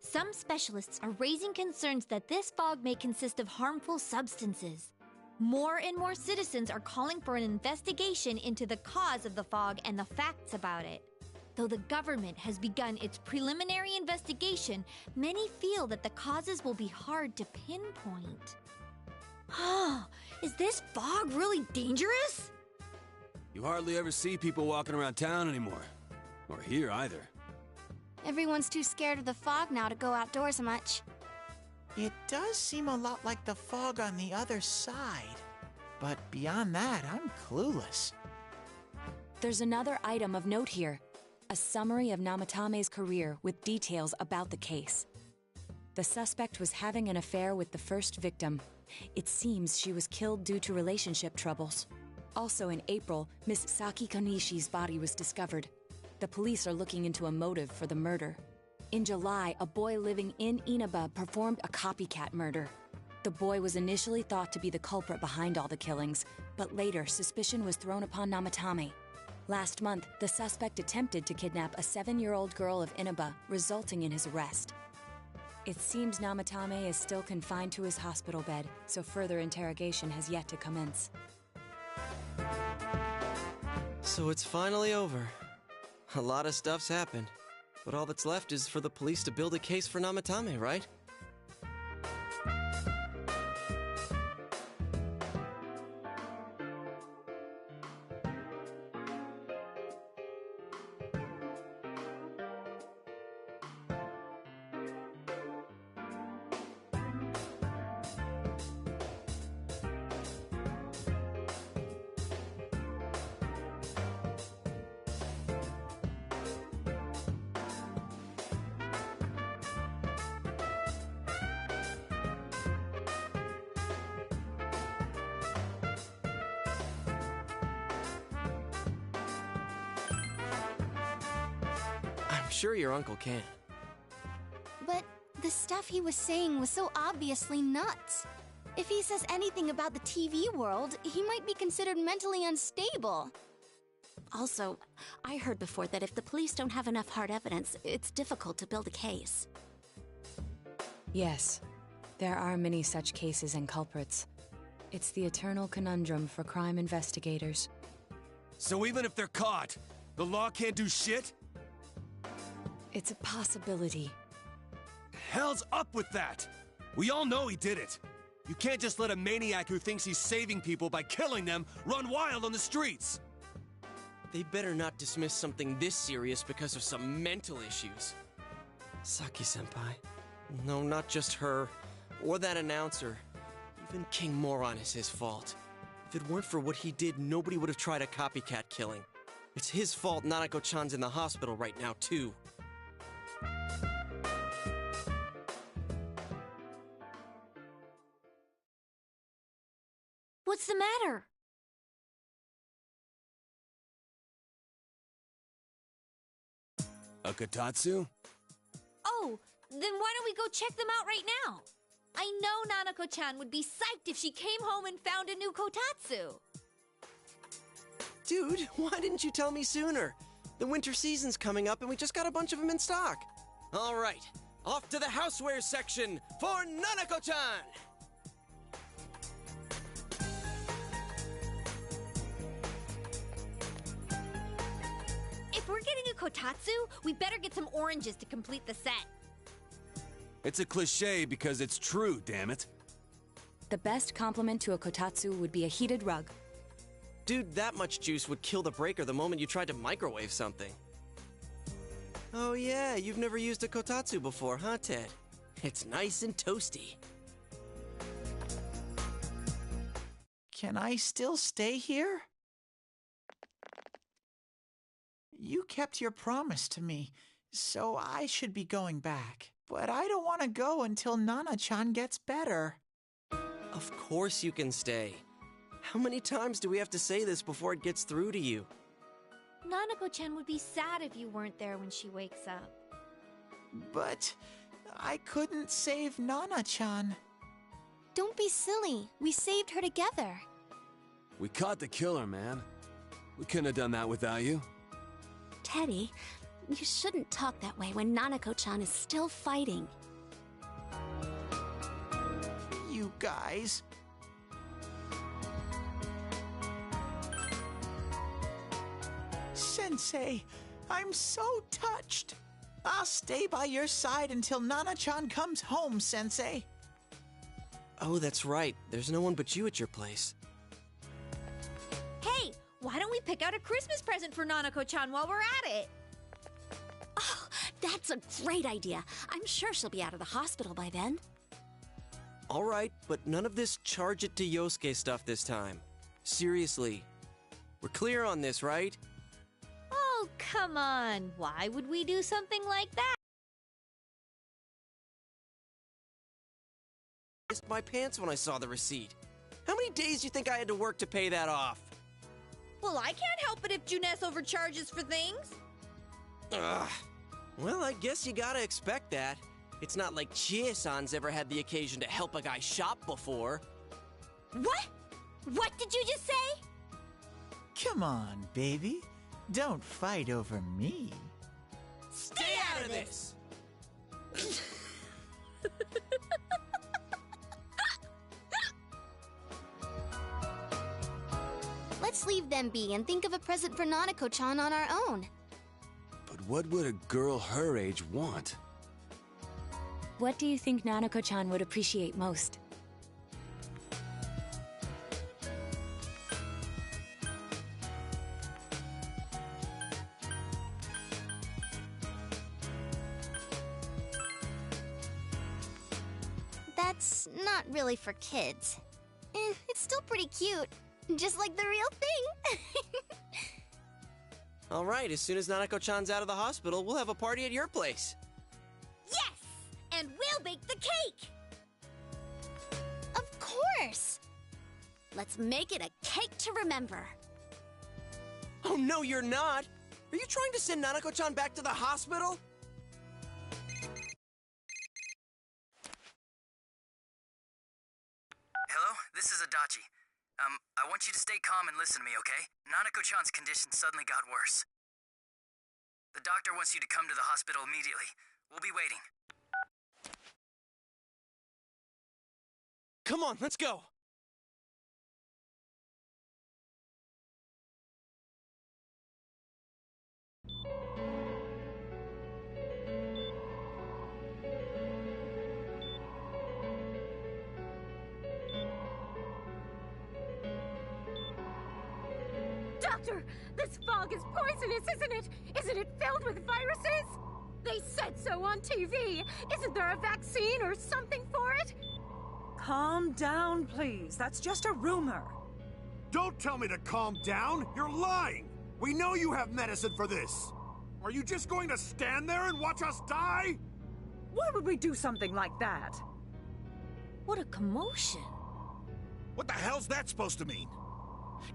S7: Some specialists are raising concerns that this fog may consist of harmful substances. More and more citizens are calling for an investigation into the cause of the fog and the facts about it. Though the government has begun its preliminary investigation, many feel that the causes will be hard to pinpoint. Is this fog really dangerous?
S3: You hardly ever see people walking around town anymore. Or here either.
S2: Everyone's too scared of the fog now to go outdoors much.
S15: It does seem a lot like the fog on the other side. But beyond that, I'm clueless.
S16: There's another item of note here. A summary of Namatame's career with details about the case. The suspect was having an affair with the first victim. It seems she was killed due to relationship troubles. Also in April, Miss Saki Konishi's body was discovered. The police are looking into a motive for the murder. In July, a boy living in Inaba performed a copycat murder. The boy was initially thought to be the culprit behind all the killings, but later suspicion was thrown upon Namatame. Last month, the suspect attempted to kidnap a 7-year-old girl of Inaba, resulting in his arrest. It seems Namatame is still confined to his hospital bed, so further interrogation has yet to commence.
S6: So it's finally over. A lot of stuff's happened, but all that's left is for the police to build a case for Namatame, right? sure your uncle can.
S2: But the stuff he was saying was so obviously nuts. If he says anything about the TV world, he might be considered mentally unstable.
S17: Also, I heard before that if the police don't have enough hard evidence, it's difficult to build a case.
S16: Yes, there are many such cases and culprits. It's the eternal conundrum for crime investigators.
S3: So even if they're caught, the law can't do shit?
S16: It's a possibility.
S3: Hell's up with that! We all know he did it. You can't just let a maniac who thinks he's saving people by killing them run wild on the streets!
S6: They better not dismiss something this serious because of some mental issues. Saki-senpai. No, not just her. Or that announcer. Even King Moron is his fault. If it weren't for what he did, nobody would have tried a copycat killing. It's his fault Nanako-chan's in the hospital right now, too.
S7: What's the matter?
S3: A Kotatsu?
S7: Oh, then why don't we go check them out right now? I know Nanako-chan would be psyched if she came home and found a new Kotatsu.
S6: Dude, why didn't you tell me sooner? The winter season's coming up and we just got a bunch of them in stock. All right, off to the housewares section for Nanako-chan!
S7: If we're getting a Kotatsu, we better get some oranges to complete the set.
S3: It's a cliche because it's true, damn it.
S16: The best compliment to a Kotatsu would be a heated rug.
S6: Dude, that much juice would kill the breaker the moment you tried to microwave something. Oh yeah, you've never used a Kotatsu before, huh, Ted? It's nice and toasty.
S15: Can I still stay here? You kept your promise to me, so I should be going back. But I don't want to go until Nana-chan gets better.
S6: Of course you can stay. How many times do we have to say this before it gets through to you?
S7: Nanako-chan would be sad if you weren't there when she wakes up.
S15: But I couldn't save Nana-chan.
S2: Don't be silly. We saved her together.
S3: We caught the killer, man. We couldn't have done that without you.
S17: Teddy, you shouldn't talk that way when Nanako-chan is still fighting.
S15: You guys. Sensei, I'm so touched. I'll stay by your side until Nana-chan comes home, Sensei.
S6: Oh, that's right. There's no one but you at your place.
S7: Hey, why don't we pick out a Christmas present for Nanako-chan while we're at it?
S17: Oh, that's a great idea. I'm sure she'll be out of the hospital by then.
S6: All right, but none of this charge it to Yosuke stuff this time. Seriously. We're clear on this, right?
S7: Oh, come on. Why would we do something like that?
S6: I missed my pants when I saw the receipt. How many days do you think I had to work to pay that off?
S7: Well, I can't help it if Junes overcharges for things.
S6: Ugh. Well, I guess you gotta expect that. It's not like Chie-san's ever had the occasion to help a guy shop before.
S7: What? What did you just say?
S15: Come on, baby. Don't fight over me.
S6: Stay out of this!
S2: Let's leave them be and think of a present for Nanako-chan on our own.
S3: But what would a girl her age want?
S16: What do you think Nanako-chan would appreciate most?
S2: That's not really for kids. It's still pretty cute. Just like the real thing.
S6: All right, as soon as Nanako-chan's out of the hospital, we'll have a party at your place.
S7: Yes! And we'll bake the cake!
S2: Of course!
S17: Let's make it a cake to remember.
S6: Oh, no, you're not! Are you trying to send Nanako-chan back to the hospital?
S18: Hello, this is Adachi. I want you to stay calm and listen to me, okay? Nanako-chan's condition suddenly got worse. The doctor wants you to come to the hospital immediately. We'll be waiting.
S6: Come on, let's go!
S19: Doctor, this fog is poisonous, isn't it? Isn't it filled with viruses? They said so on TV. Isn't there a vaccine or something for it?
S10: Calm down, please. That's just a rumor.
S3: Don't tell me to calm down! You're lying! We know you have medicine for this! Are you just going to stand there and watch us die?
S10: Why would we do something like that?
S7: What a commotion.
S9: What the hell's that supposed to mean?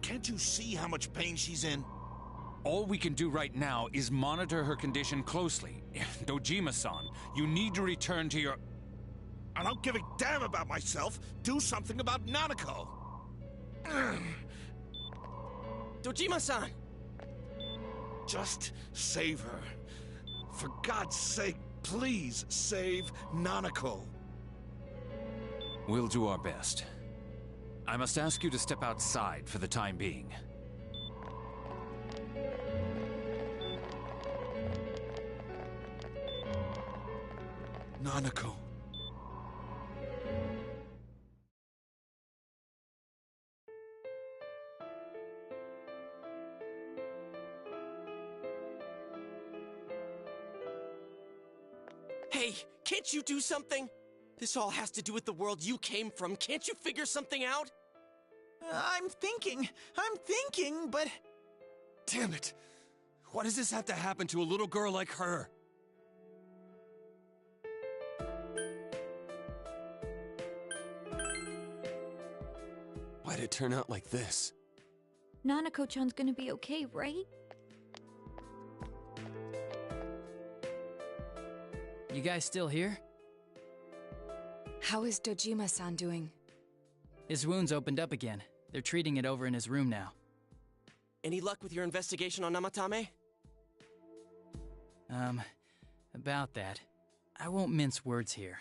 S9: Can't you see how much pain she's in?
S11: All we can do right now is monitor her condition closely. Dojima-san, you need to return to your...
S9: I don't give a damn about myself. Do something about Nanako.
S6: Dojima-san!
S9: Just save her. For God's sake, please save Nanako.
S11: We'll do our best. I must ask you to step outside for the time being.
S9: Nanako.
S6: Hey, can't you do something? This all has to do with the world you came from. Can't you figure something out?
S15: I'm thinking, but...
S3: Damn it! Why does this have to happen to a little girl like her?
S6: Why'd it turn out like this?
S7: Nanako-chan's gonna be okay, right?
S8: You guys still here?
S16: How is Dojima-san doing?
S8: His wounds opened up again. They're treating it over in his room now.
S6: Any luck with your investigation on Namatame?
S8: About that. I won't mince words here.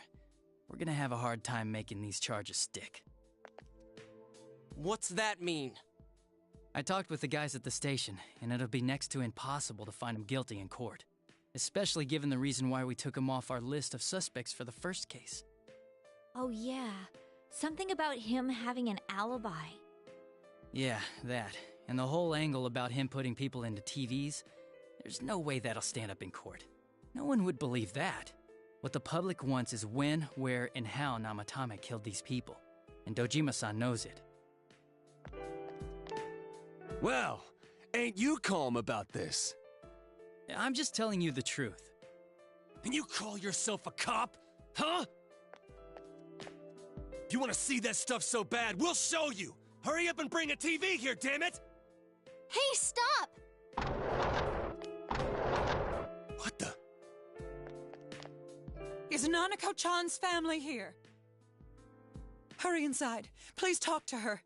S8: We're gonna have a hard time making these charges stick.
S6: What's that mean?
S8: I talked with the guys at the station, and it'll be next to impossible to find him guilty in court. Especially given the reason why we took him off our list of suspects for the first case.
S7: Oh yeah, something about him having an alibi.
S8: Yeah, that. And the whole angle about him putting people into TVs, there's no way that'll stand up in court. No one would believe that. What the public wants is when, where, and how Namatame killed these people. And Dojima-san knows it.
S3: Well, ain't you calm about this?
S8: I'm just telling you the truth.
S3: And you call yourself a cop? Huh? You want to see that stuff so bad, we'll show you! Hurry up and bring a TV here, damn it!
S2: Hey, stop!
S3: What the?
S10: Is Nanako-chan's family here? Hurry inside. Please talk to her.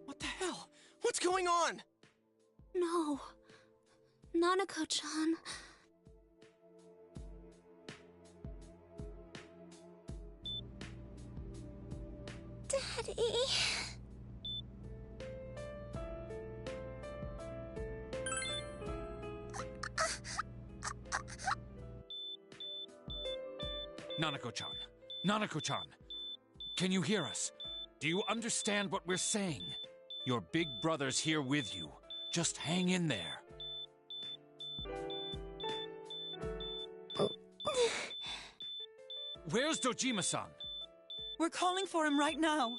S6: What the hell? What's going on?
S2: No. Nanako-chan. Daddy.
S11: Nanako-chan. Nanako-chan. Can you hear us? Do you understand what we're saying? Your big brother's here with you. Just hang in there. Where's Dojima-san?
S10: We're calling for him right now.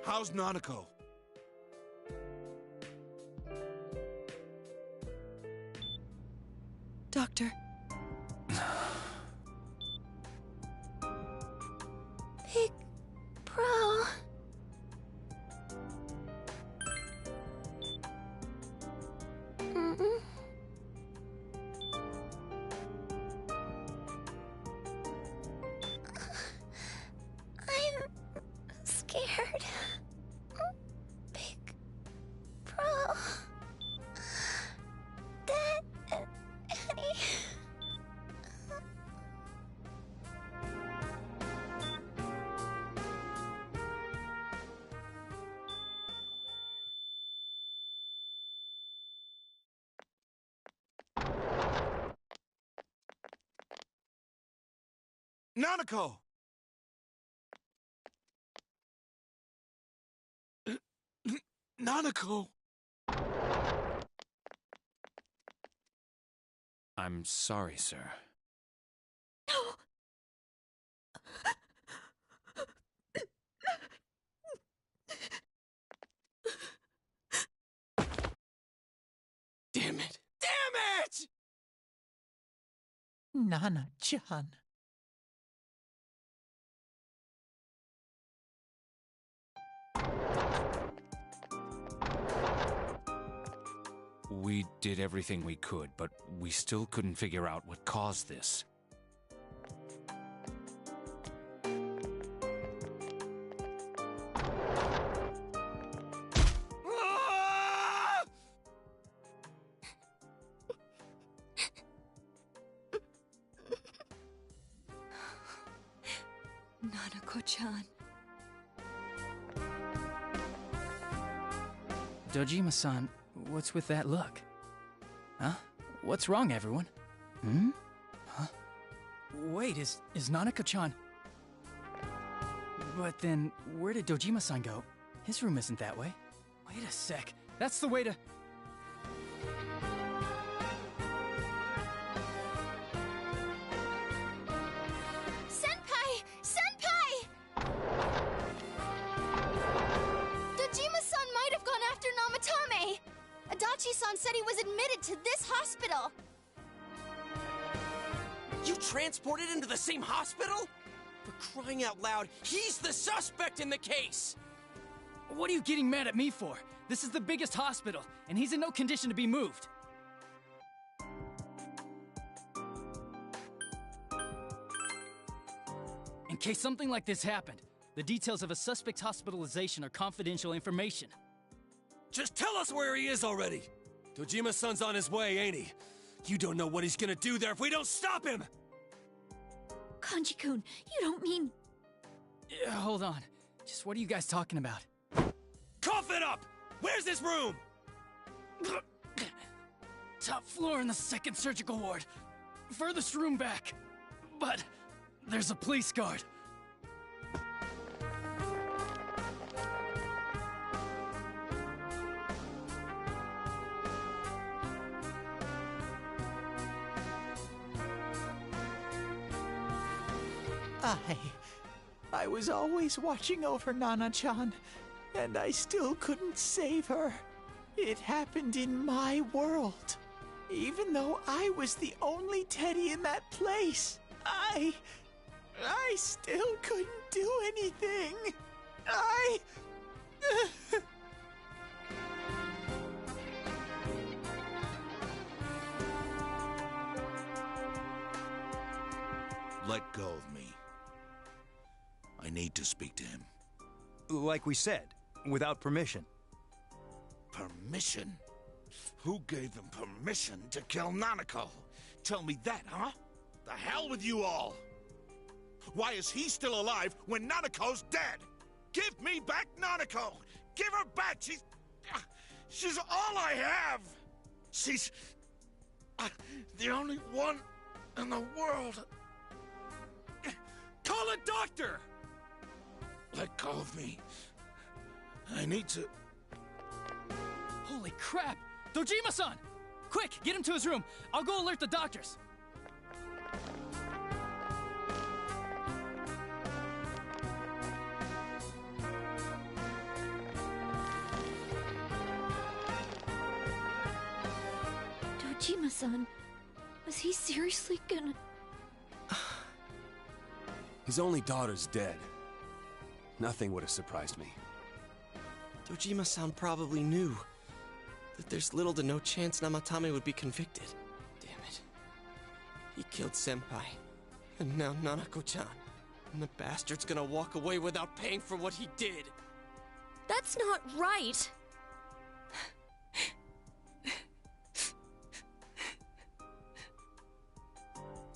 S9: How's Nanako?
S17: Big Bro. Mm-mm. I'm scared. Big Bro. Dad and Annie.
S3: Nanako! Nanako!
S11: I'm sorry, sir.
S6: Damn it! Damn it!
S15: Nana-chan.
S11: We did everything we could, but we still couldn't figure out what caused this.
S16: Nanako-chan.
S8: Dojima-san, what's with that look? Huh? What's wrong, everyone? Hmm? Huh? Wait, is Nanako-chan... But then, where did Dojima-san go? His room isn't that way. Wait a sec. That's the way to...
S2: Senpai! Senpai! Dojima-san might have gone after Namatame! Adachi-san said he was admitted to this hospital!
S6: You transported him to the same hospital? For crying out loud, he's the suspect in the case!
S8: What are you getting mad at me for? This is the biggest hospital, and he's in no condition to be moved. In case something like this happened, the details of a suspect's hospitalization are confidential information.
S3: Just tell us where he is already! Dojima-san's on his way, ain't he? You don't know what he's gonna do there if we don't stop him!
S7: Kanji-kun, you don't mean...
S8: Hold on. Just what are you guys talking about?
S3: Cough it up! Where's his room?
S8: Top floor in the second surgical ward. Furthest room back. But there's a police guard.
S15: I was always watching over Nana-chan, and I still couldn't save her. It happened in my world. Even though I was the only Teddy in that place, I still couldn't do anything.
S9: Let go of me. I need to speak to him.
S20: Like we said, without permission.
S9: Permission? Who gave them permission to kill Nanako? Tell me that, huh? The hell with you all! Why is he still alive when Nanako's dead? Give me back Nanako! Give her back! She's all I have! She's... the only one in the world.
S3: Call a doctor!
S9: Let go of me. I need to...
S8: Holy crap! Dojima-san! Quick, get him to his room. I'll go alert the doctors.
S7: Dojima-san, was he seriously gonna...
S3: His only daughter's dead. Nothing would have surprised me.
S6: Dojima-san probably knew that there's little to no chance Namatame would be convicted. Damn it. He killed Senpai, and now Nanako-chan. And the bastard's gonna walk away without paying for what he did.
S7: That's not right!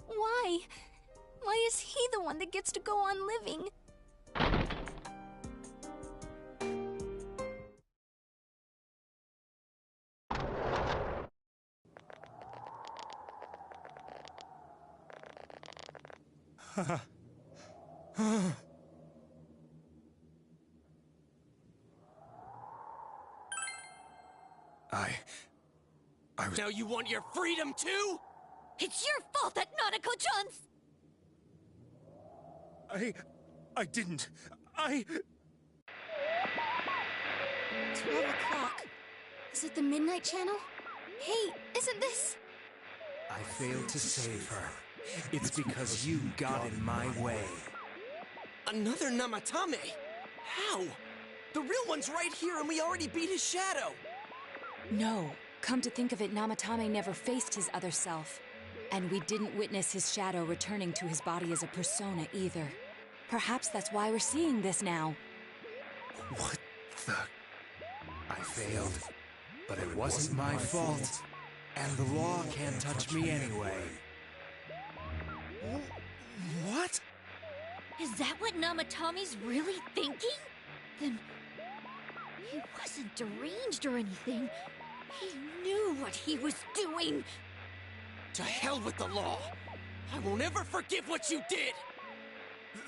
S2: Why? Why is he the one that gets to go on living?
S3: I was...
S6: Now you want your freedom too?
S7: It's your fault that Nanako-chan's...
S3: I didn't.
S2: 12 o'clock. Is it the Midnight Channel? Hey, isn't this...
S15: I failed to save her. It's because you got in my way.
S6: Another Namatame? How? The real one's right here and we already beat his shadow!
S16: No. Come to think of it, Namatame never faced his other self. And we didn't witness his shadow returning to his body as a persona either. Perhaps that's why we're seeing this now.
S15: What the... I failed, but it wasn't my fault. And the law can't touch me anyway.
S6: What?
S7: Is that what Namatame's really thinking? Then... he wasn't deranged or anything. He knew what he was doing!
S6: To hell with the law! I won't ever forgive what you did!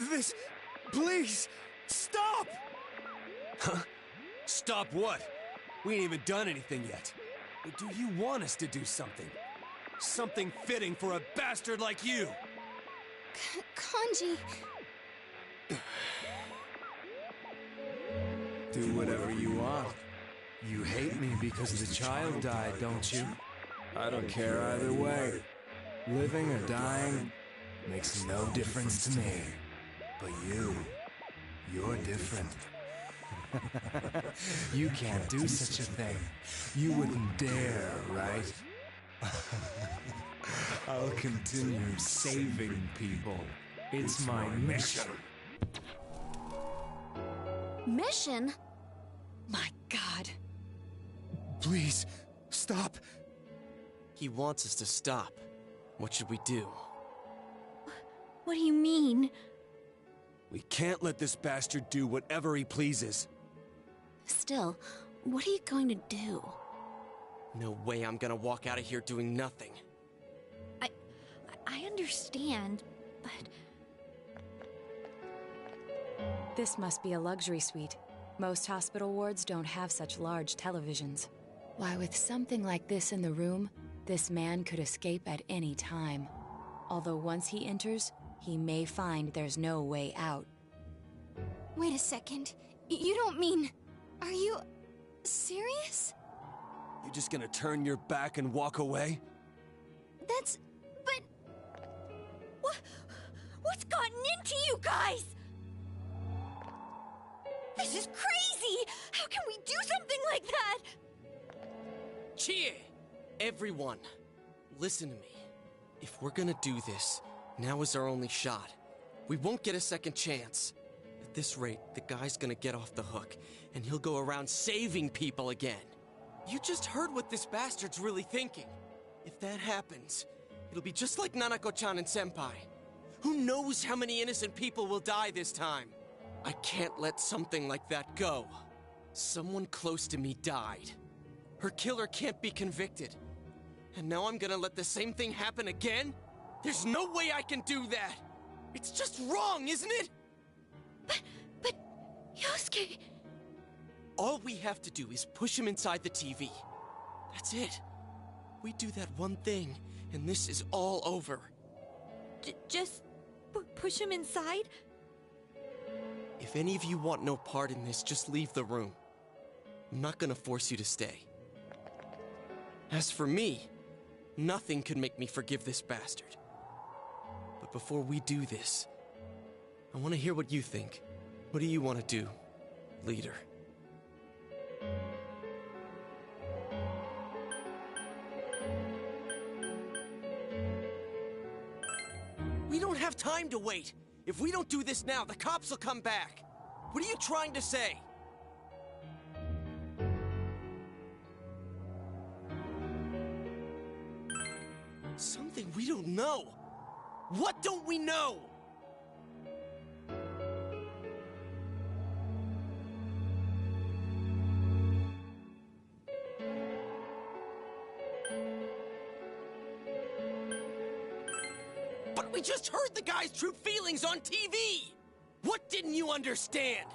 S3: This... Please! Stop! Huh? Stop what? We ain't even done anything yet. Or do you want us to do something? Something fitting for a bastard like you!
S2: Kanji...
S15: Do whatever you want. You hate me because the child died, don't you? I don't care either way. Living or dying makes no difference to me. But you're different. You can't do such a thing. You wouldn't dare, right? I'll continue saving people. It's my mission.
S2: Mission?
S16: My God.
S3: Please, stop.
S6: He wants us to stop. What should we do?
S7: What do you mean?
S3: We can't let this bastard do whatever he pleases.
S17: Still, what are you going to do?
S6: No way I'm gonna walk out of here doing nothing.
S7: I understand, but...
S16: This must be a luxury suite. Most hospital wards don't have such large televisions. Why, with something like this in the room, this man could escape at any time. Although once he enters, he may find there's no way out.
S2: Wait a second. You don't mean... Are you... serious?
S3: You just gonna turn your back and walk away?
S2: But...
S7: What's gotten into you guys? This is crazy! How can we do something like that?
S6: Chie! Everyone, listen to me. If we're gonna do this, now is our only shot. We won't get a second chance. At this rate, the guy's gonna get off the hook, and he'll go around saving people again. You just heard what this bastard's really thinking. If that happens, it'll be just like Nanako-chan and Senpai. Who knows how many innocent people will die this time? I can't let something like that go. Someone close to me died. Her killer can't be convicted. And now I'm gonna let the same thing happen again? There's no way I can do that! It's just wrong, isn't it?
S7: But... Yosuke...
S6: All we have to do is push him inside the TV. That's it. We do that one thing, and this is all over.
S7: Just... push him inside?
S6: If any of you want no part in this, just leave the room. I'm not gonna force you to stay. As for me, nothing could make me forgive this bastard. But before we do this, I want to hear what you think. What do you want to do, leader? We don't have time to wait. If we don't do this now, the cops will come back. What are you trying to say? Something we don't know. What don't we know? But we just heard the guy's true feelings on TV! What didn't you understand?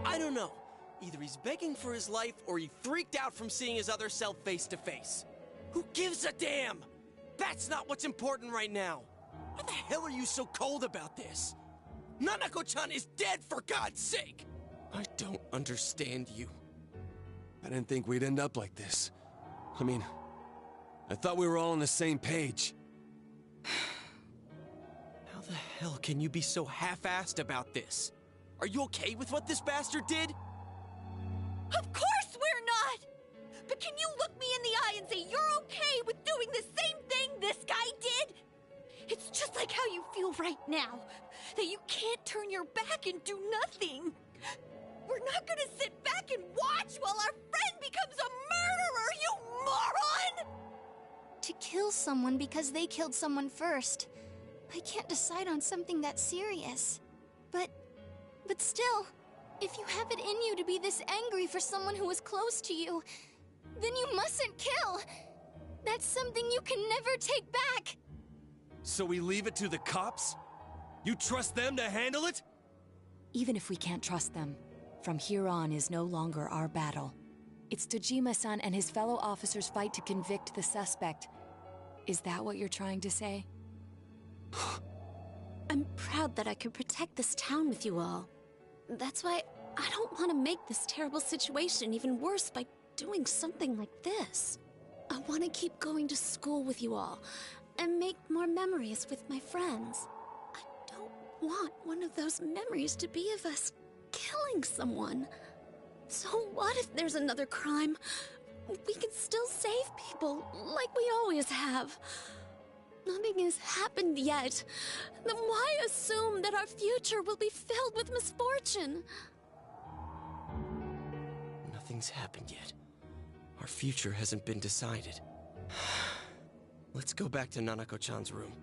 S6: I don't know. Either he's begging for his life or he freaked out from seeing his other self face to face. Who gives a damn? That's not what's important right now. Why the hell are you so cold about this? Nanako-chan is dead, for God's sake! I don't understand you.
S3: I didn't think we'd end up like this. I mean, I thought we were all on the same page.
S6: How the hell can you be so half-assed about this? Are you okay with what this bastard did?
S7: Of course we're not! But can you look me in the eye and say you're okay with doing the same thing this guy did? It's just like how you feel right now, that you can't turn your back and do nothing. We're not gonna sit back and watch while our friend becomes a murderer, you moron!
S2: To kill someone because they killed someone first. I can't decide on something that serious. But still, if you have it in you to be this angry for someone who was close to you, then you mustn't kill. That's something you can never take back.
S3: So we leave it to the cops? You trust them to handle it?
S16: Even if we can't trust them, from here on is no longer our battle. It's Dojima-san and his fellow officers' fight to convict the suspect. Is that what you're trying to say?
S17: I'm proud that I could protect this town with you all. That's why I don't want to make this terrible situation even worse by doing something like this. I want to keep going to school with you all and make more memories with my friends. I don't want one of those memories to be of us killing someone. So what if there's another crime? We can still save people, like we always have. Nothing has happened yet. Then why assume that our future will be filled with misfortune?
S6: Nothing's happened yet. Our future hasn't been decided. Let's go back to Nanako-chan's room.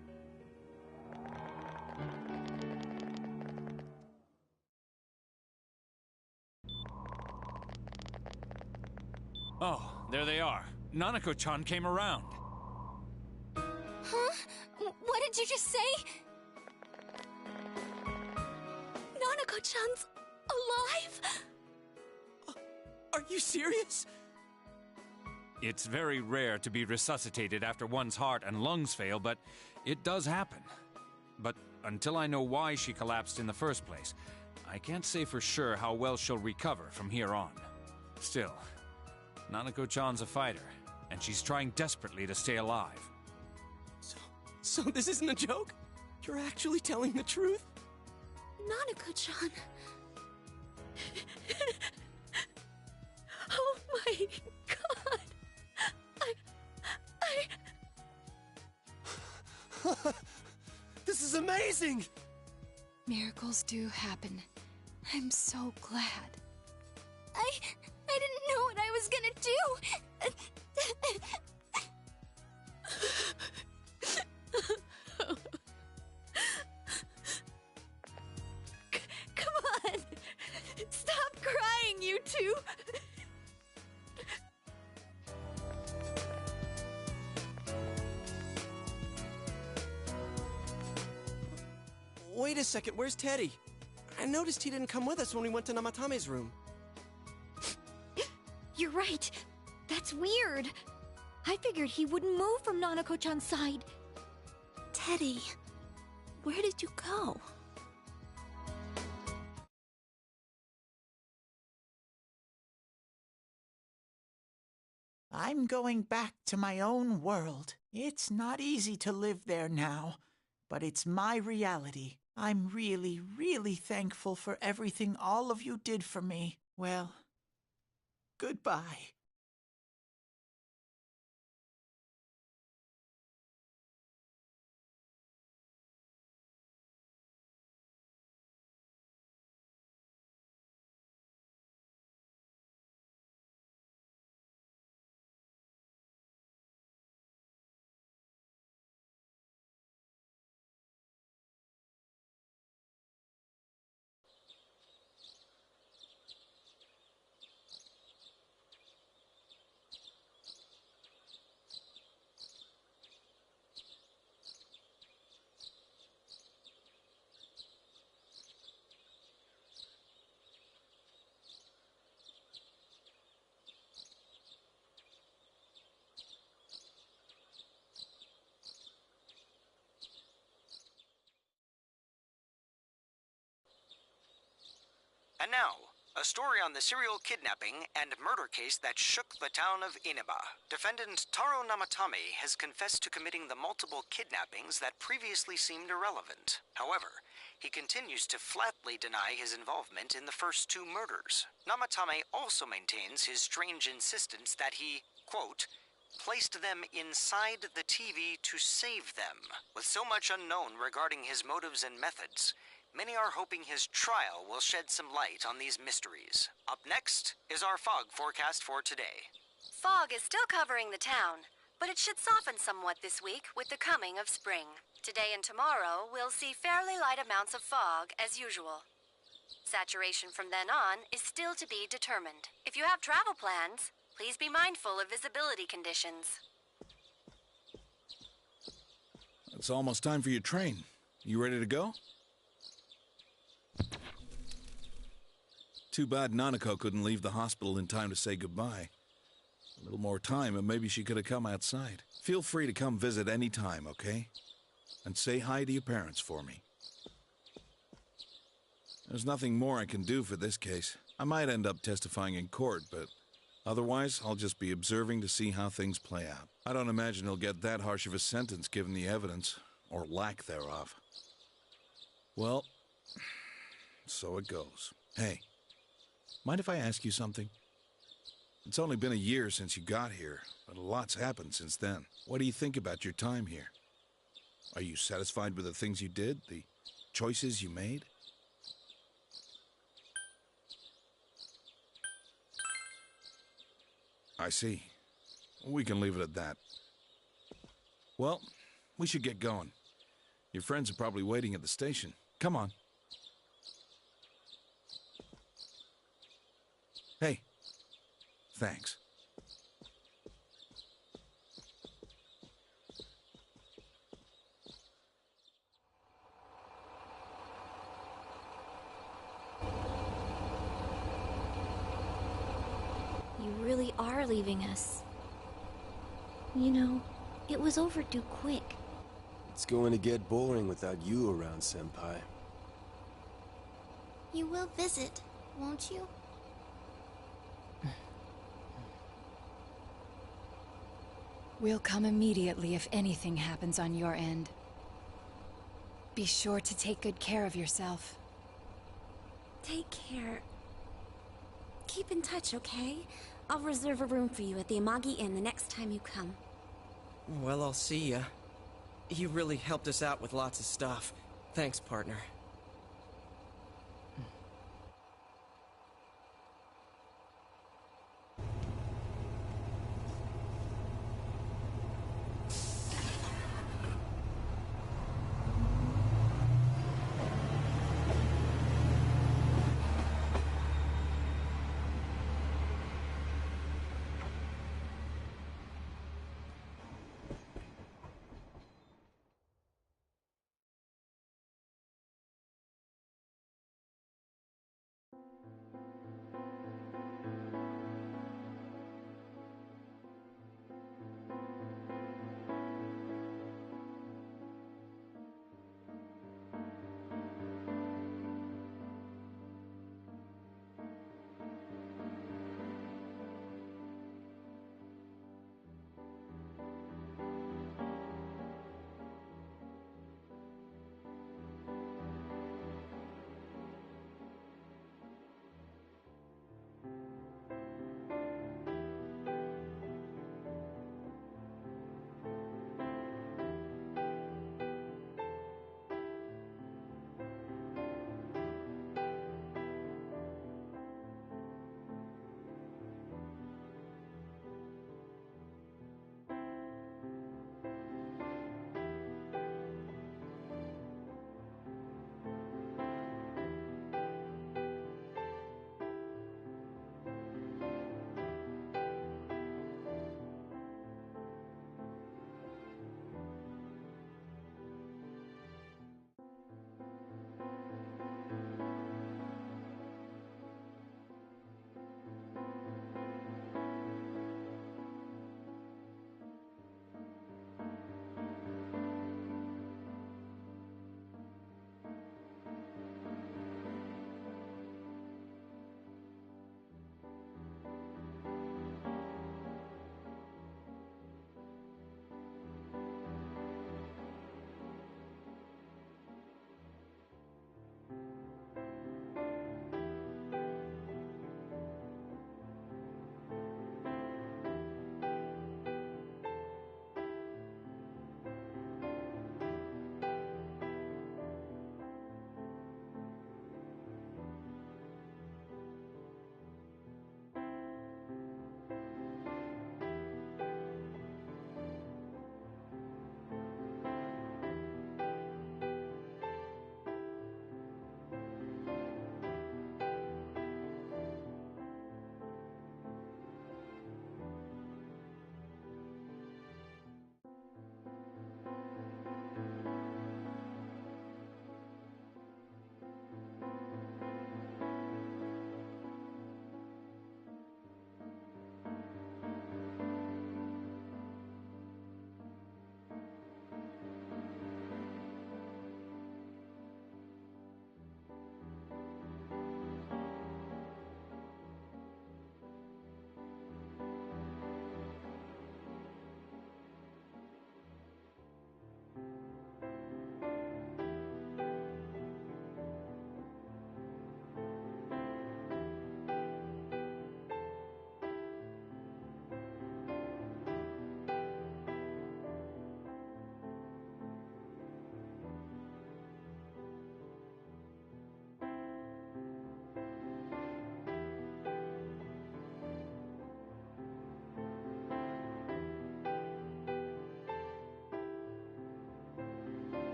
S11: Oh, there they are. Nanako-chan came around.
S2: Huh? What did you just say?
S7: Nanako-chan's alive?
S6: Are you serious?
S11: It's very rare to be resuscitated after one's heart and lungs fail, but it does happen. But until I know why she collapsed in the first place, I can't say for sure how well she'll recover from here on. Still, Nanako-chan's a fighter, and she's trying desperately to stay alive.
S6: So this isn't a joke? You're actually telling the truth?
S7: Nanako-chan. Oh my god.
S6: This is amazing!
S2: Miracles do happen. I'm so glad. I didn't know what I was gonna do!
S7: Come on! Stop crying, you two!
S6: Wait a second, where's Teddy? I noticed he didn't come with us when we went to Namatame's room.
S7: You're right. That's weird. I figured he wouldn't move from Nanako-chan's side.
S17: Teddy, where did you go?
S15: I'm going back to my own world. It's not easy to live there now, but it's my reality. I'm really, really thankful for everything all of you did for me. Well, goodbye.
S21: And now, a story on the serial kidnapping and murder case that shook the town of Inaba. Defendant Taro Namatame has confessed to committing the multiple kidnappings that previously seemed irrelevant. However, he continues to flatly deny his involvement in the first two murders. Namatame also maintains his strange insistence that he, quote, placed them inside the TV to save them. With so much unknown regarding his motives and methods, many are hoping his trial will shed some light on these mysteries. Up next is our fog forecast for today.
S5: Fog is still covering the town, but it should soften somewhat this week with the coming of spring. Today and tomorrow, we'll see fairly light amounts of fog as usual. Saturation from then on is still to be determined. If you have travel plans, please be mindful of visibility conditions.
S9: It's almost time for your train. You ready to go? Too bad Nanako couldn't leave the hospital in time to say goodbye. A little more time and maybe she could have come outside. Feel free to come visit any time, okay? And say hi to your parents for me. There's nothing more I can do for this case. I might end up testifying in court, but otherwise I'll just be observing to see how things play out. I don't imagine he'll get that harsh of a sentence given the evidence, or lack thereof. Well, so it goes. Hey, mind if I ask you something? It's only been a year since you got here, but a lot's happened since then. What do you think about your time here? Are you satisfied with the things you did, the choices you made? I see. We can leave it at that. Well, we should get going. Your friends are probably waiting at the station. Come on. Hey, thanks.
S17: You really are leaving us. You know, it was overdue quick.
S3: It's going to get boring without you around, Senpai.
S2: You will visit, won't you?
S16: We'll come immediately if anything happens on your end. Be sure to take good care of yourself.
S17: Take care. Keep in touch, okay? I'll reserve a room for you at the Amagi Inn the next time you come.
S6: Well, I'll see ya. You really helped us out with lots of stuff. Thanks, partner.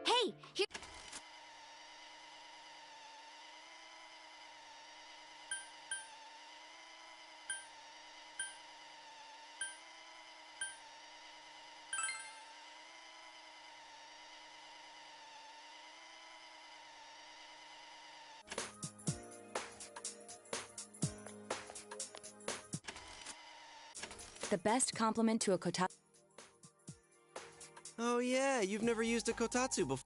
S7: Hey, here.
S16: The best compliment to a kotatsu.
S6: Oh yeah, you've never used a kotatsu before.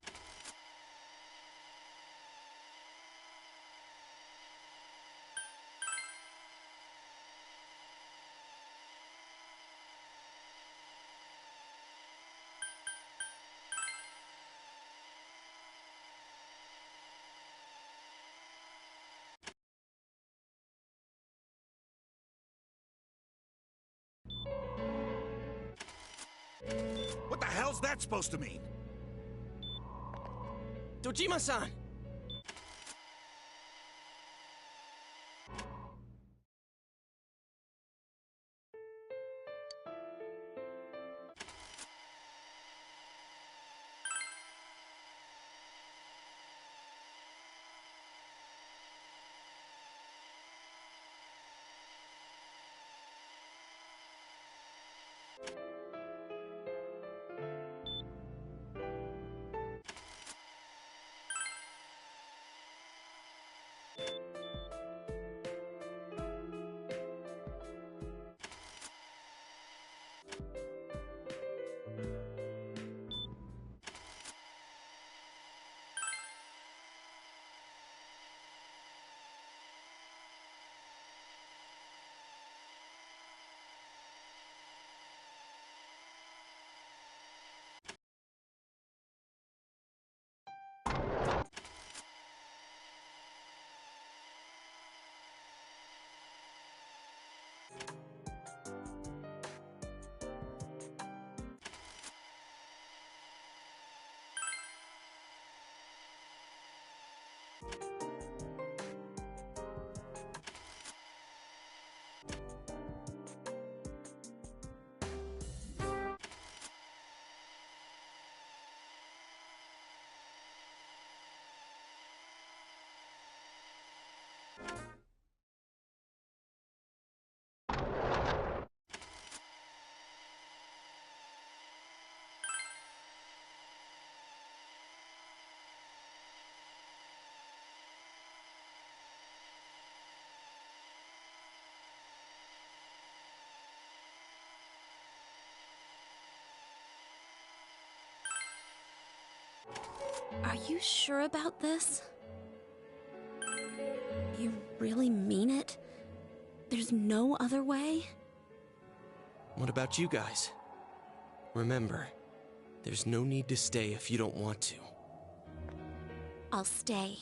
S9: What the hell's that supposed to mean?
S6: Dojima-san!
S17: Are you sure about this? You really mean it? There's no other way?
S6: What about you guys? Remember, there's no need to stay if you don't want to.
S17: I'll stay.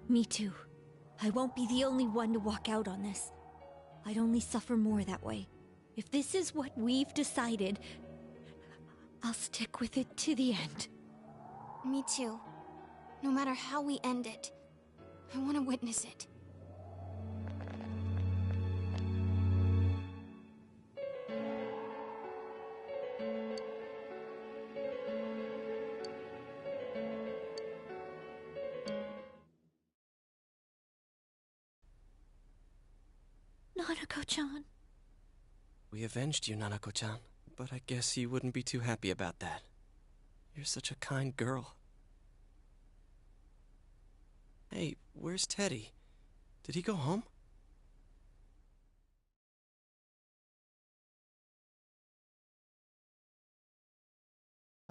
S7: Me too. I won't be the only one to walk out on this. I'd only suffer more that way. If this is what we've decided, I'll stick with it to the end.
S2: Me too. No matter how we end it, I want to witness it.
S7: Nanako-chan.
S6: We avenged you, Nanako-chan, but I guess you wouldn't be too happy about that. You're such a kind girl. Hey, where's Teddy? Did he go home?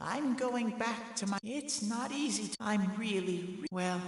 S15: I'm going back to my... It's not easy. I'm really... Well...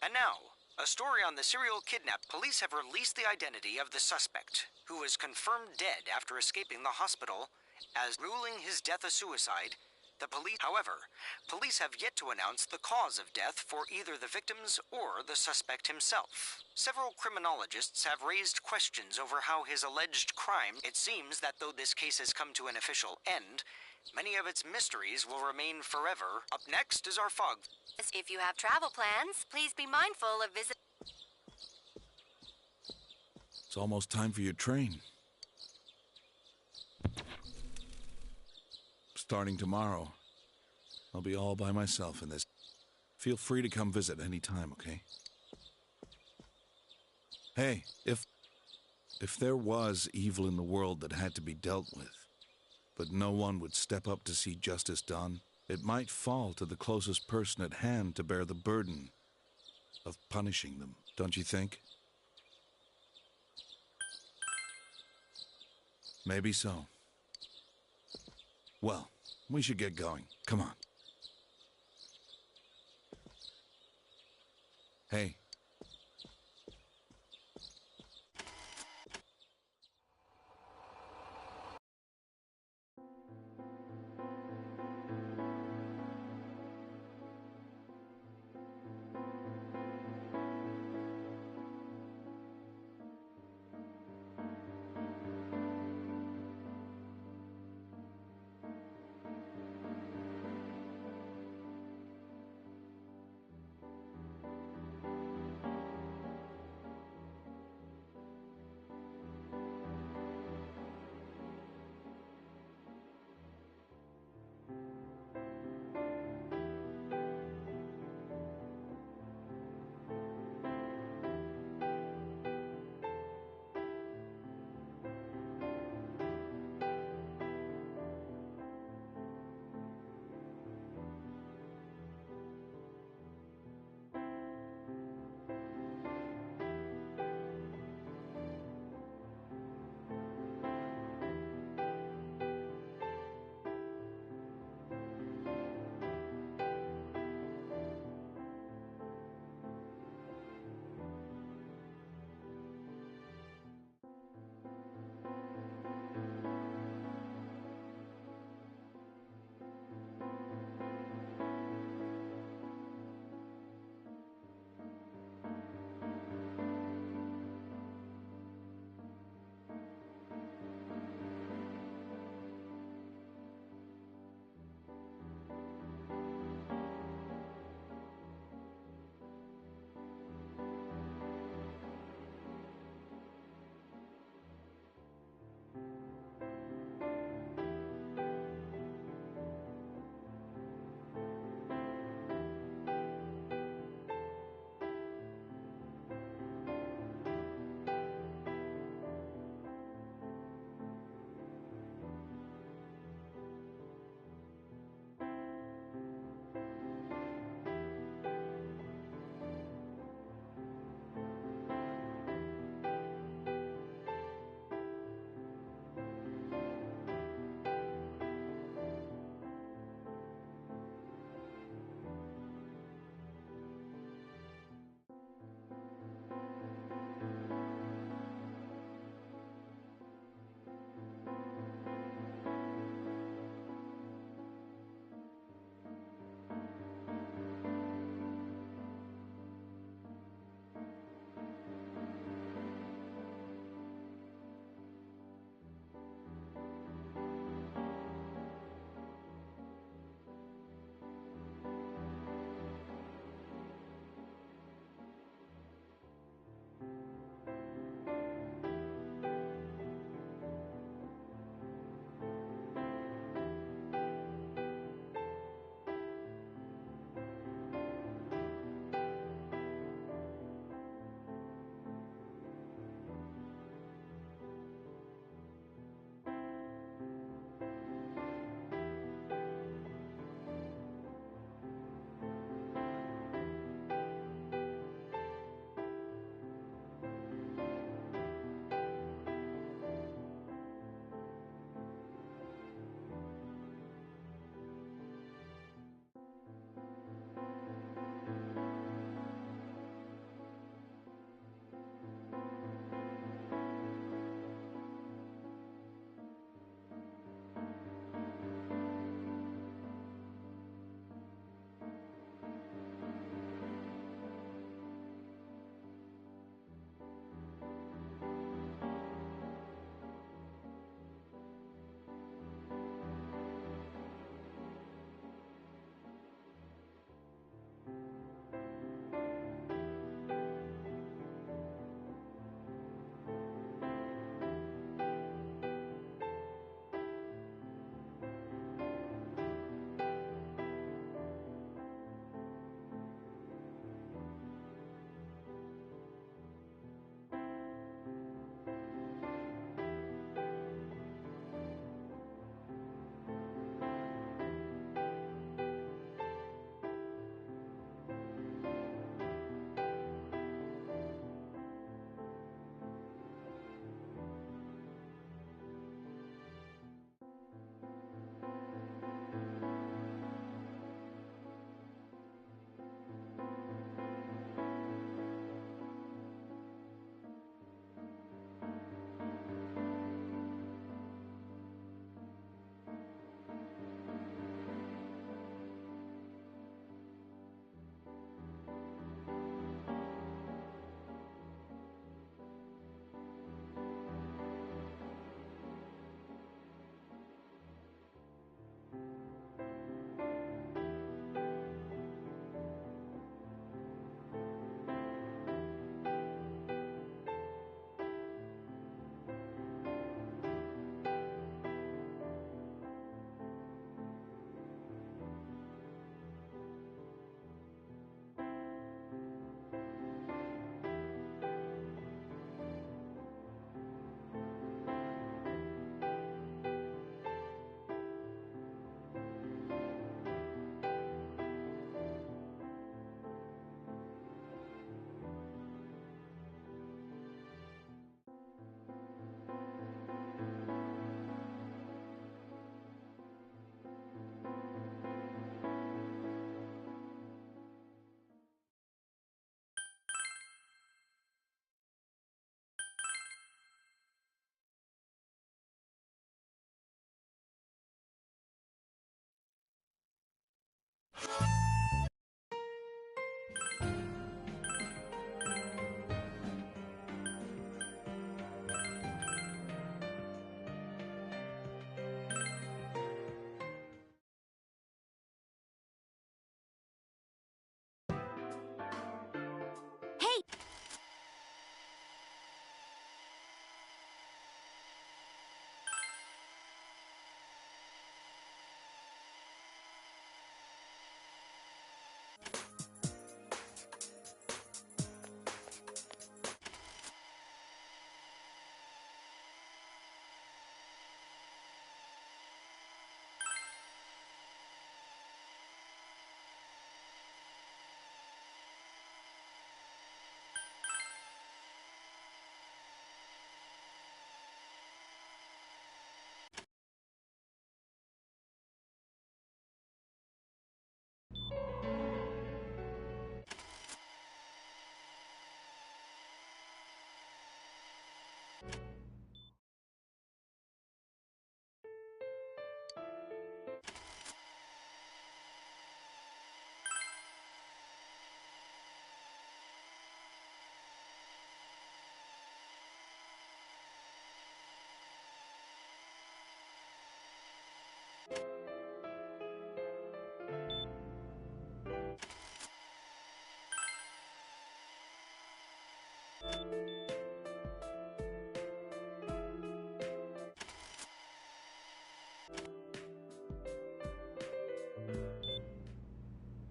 S21: And now, a story on the serial kidnap. Police have released the identity of the suspect, who was confirmed dead after escaping the hospital, as ruling his death a suicide. However, police have yet to announce the cause of death for either the victims or the suspect himself. Several criminologists have raised questions over how his alleged crime. It seems that though this case has come to an official end, many of its mysteries will remain forever. Up next is our fog.
S5: If you have travel plans, please be mindful of visit.
S9: It's almost time for your train. Starting tomorrow, I'll be all by myself in this. Feel free to come visit any time, okay? Hey, if there was evil in the world that had to be dealt with, but no one would step up to see justice done, it might fall to the closest person at hand to bear the burden of punishing them, don't you think? Maybe so. Well, we should get going. Come on. Hey.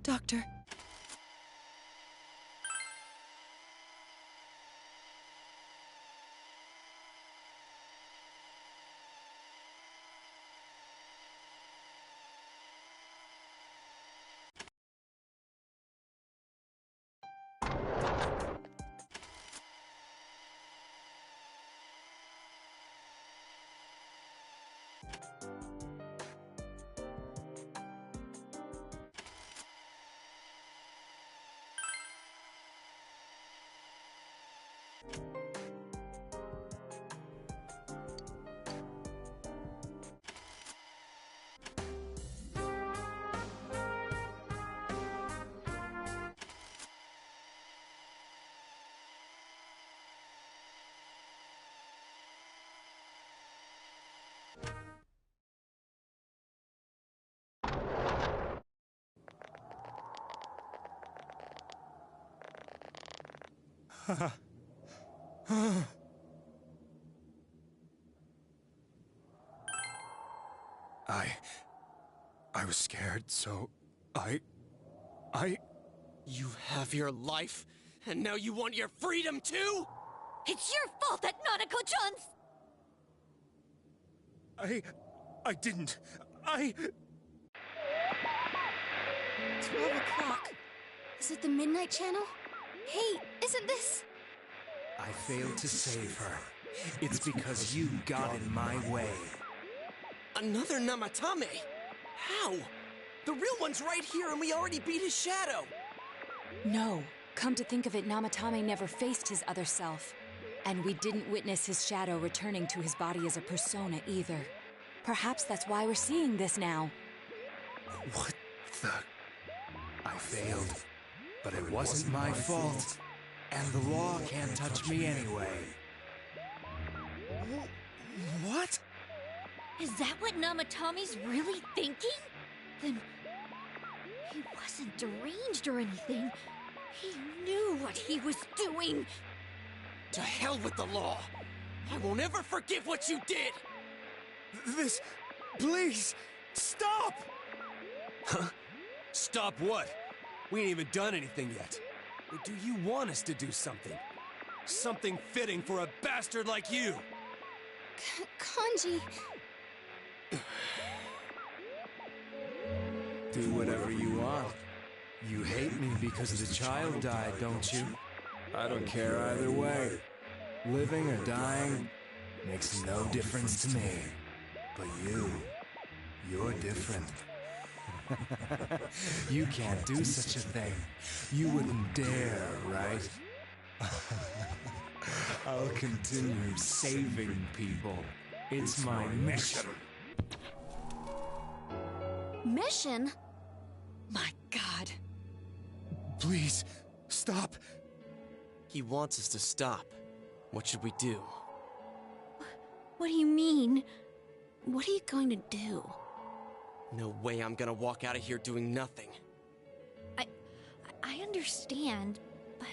S10: Doctor.
S3: I was scared, so I...
S6: You have your life, and now you want your freedom too?
S7: It's your fault that Nanako-chan's...
S3: I didn't.
S2: 12 o'clock. Is it the Midnight Channel? Hey, isn't this...
S1: I failed to save her. It's because you got in my way.
S6: Another Namatame? How? The real one's right here and we already beat his shadow!
S16: No. Come to think of it, Namatame never faced his other self. And we didn't witness his shadow returning to his body as a persona either. Perhaps that's why we're seeing this now.
S1: What the... I failed. But it wasn't my fault. And the law can't touch me anyway.
S6: What?
S7: Is that what Namatame's really thinking? Then... he wasn't deranged or anything. He knew what he was doing.
S6: To hell with the law! I won't ever forgive what you did!
S3: This... please! Stop!
S6: Huh?
S3: Stop what? We ain't even done anything yet. Or do you want us to do something? Something fitting for a bastard like you!
S2: Kanji...
S1: Do whatever you want. You hate me because the child died, don't you? I don't care either way. Living or dying makes no difference to me. But you're different. You can't do such a thing. You wouldn't dare, right? I'll continue saving people. It's my mission.
S2: Mission?
S6: My God.
S3: Please, stop.
S6: He wants us to stop. What should we do?
S17: What do you mean? What are you going to do?
S6: No way I'm gonna walk out of here doing nothing.
S7: I understand, but...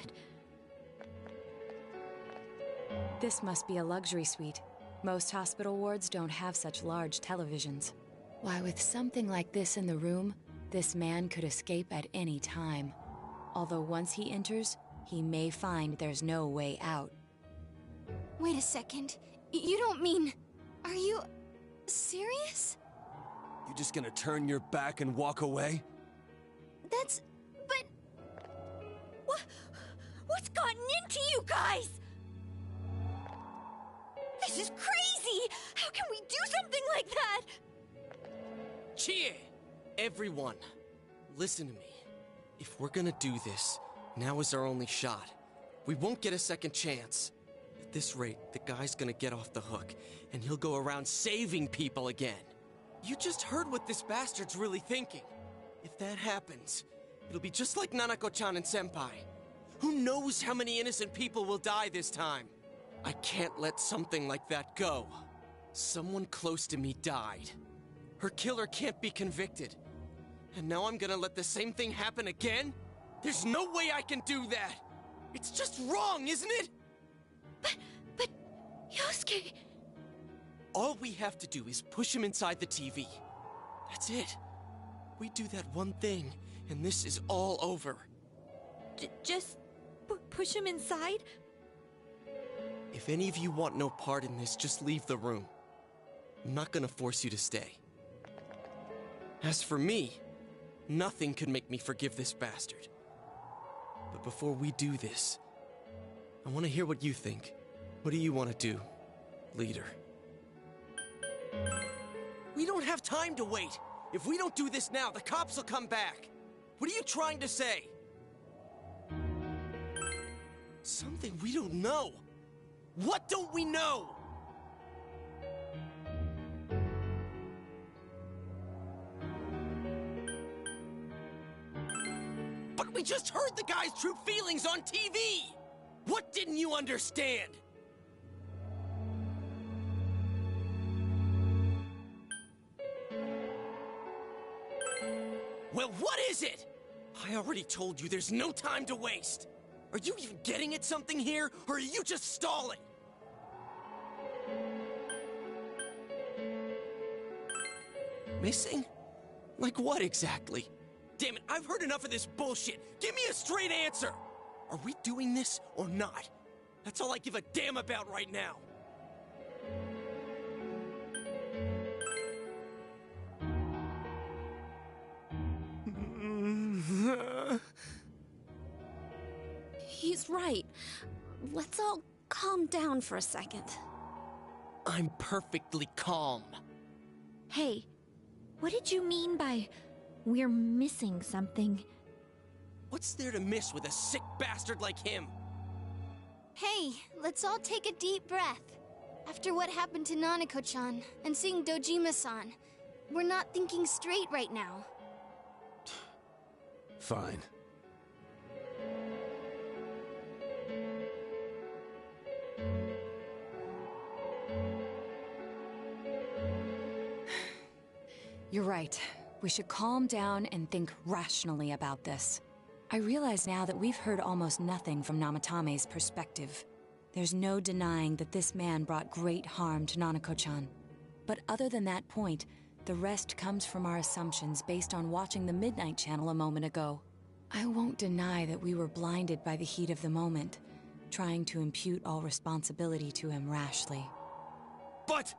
S16: This must be a luxury suite. Most hospital wards don't have such large televisions. Why, with something like this in the room, this man could escape at any time. Although once he enters, he may find there's no way out.
S2: Wait a second. You don't mean... Are you... serious?
S3: You just gonna turn your back and walk away?
S2: But...
S7: What's gotten into you guys? This is crazy! How can we do something like that?
S6: Chie! Everyone, listen to me. If we're gonna do this, now is our only shot. We won't get a second chance. At this rate, the guy's gonna get off the hook, and he'll go around saving people again. You just heard what this bastard's really thinking. If that happens, it'll be just like Nanako-chan and Senpai. Who knows how many innocent people will die this time? I can't let something like that go. Someone close to me died. Her killer can't be convicted. And now I'm gonna let the same thing happen again? There's no way I can do that! It's just wrong, isn't it?
S7: But... Yosuke...
S6: All we have to do is push him inside the TV. That's it. We do that one thing, and this is all over.
S7: Just... push him inside?
S6: If any of you want no part in this, just leave the room. I'm not gonna force you to stay. As for me, nothing could make me forgive this bastard. But before we do this, I want to hear what you think. What do you want to do, leader? We don't have time to wait! If we don't do this now, the cops will come back! What are you trying to say? Something we don't know! What don't we know? But we just heard the guy's true feelings on TV! What didn't you understand? Well, what is it? I already told you there's no time to waste. Are you even getting at something here, or are you just stalling? Missing? Like what exactly? Damn it, I've heard enough of this bullshit. Give me a straight answer. Are we doing this or not? That's all I give a damn about right now.
S17: He's right. Let's all calm down for a second.
S6: I'm perfectly calm.
S7: Hey, what did you mean by we're missing something?
S6: What's there to miss with a sick bastard like him?
S2: Hey, let's all take a deep breath. After what happened to Nanako-chan and seeing Dojima-san, we're not thinking straight right now.
S3: Fine.
S16: You're right. We should calm down and think rationally about this. I realize now that we've heard almost nothing from Namatame's perspective. There's no denying that this man brought great harm to Nanako-chan. But other than that point, the rest comes from our assumptions based on watching the Midnight Channel a moment ago. I won't deny that we were blinded by the heat of the moment, trying to impute all responsibility to him rashly.
S6: But...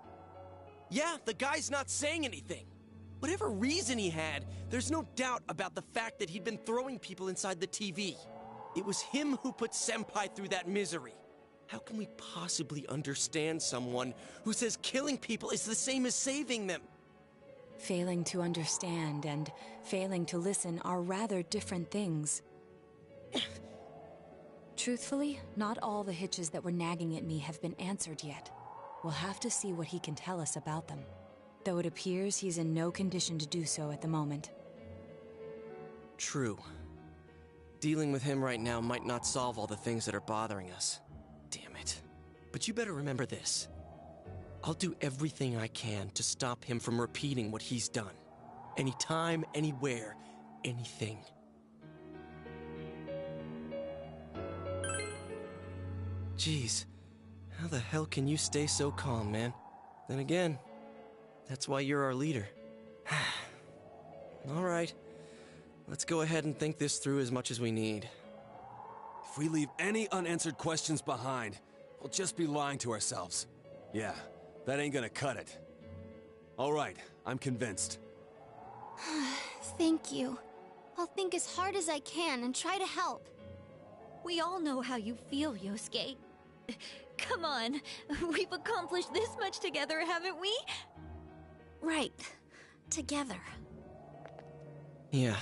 S6: yeah, the guy's not saying anything. Whatever reason he had, there's no doubt about the fact that he'd been throwing people inside the TV. It was him who put Senpai through that misery. How can we possibly understand someone who says killing people is the same as saving them?
S16: Failing to understand and failing to listen are rather different things. Truthfully, not all the hitches that were nagging at me have been answered yet. We'll have to see what he can tell us about them. Though it appears he's in no condition to do so at the moment.
S6: True. Dealing with him right now might not solve all the things that are bothering us. Damn it. But you better remember this. I'll do everything I can to stop him from repeating what he's done. Anytime, anywhere, anything. Jeez, how the hell can you stay so calm, man? Then again, that's why you're our leader. All right, let's go ahead and think this through as much as we need.
S3: If we leave any unanswered questions behind, we'll just be lying to ourselves. Yeah, that ain't gonna cut it. All right, I'm convinced.
S2: Thank you. I'll think as hard as I can and try to help.
S7: We all know how you feel, Yosuke. Come on, we've accomplished this much together, haven't we?
S2: Right. Together.
S6: Yeah,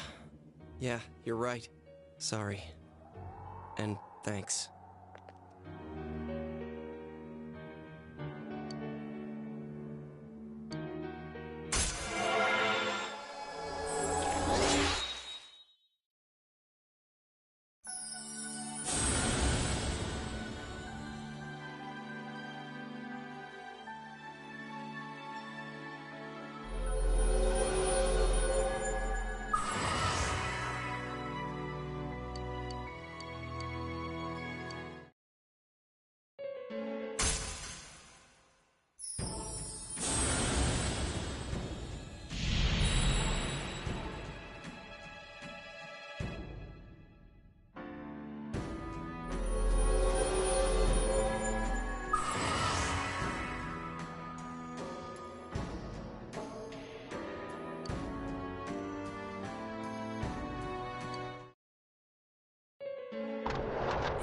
S6: you're right. Sorry. And thanks.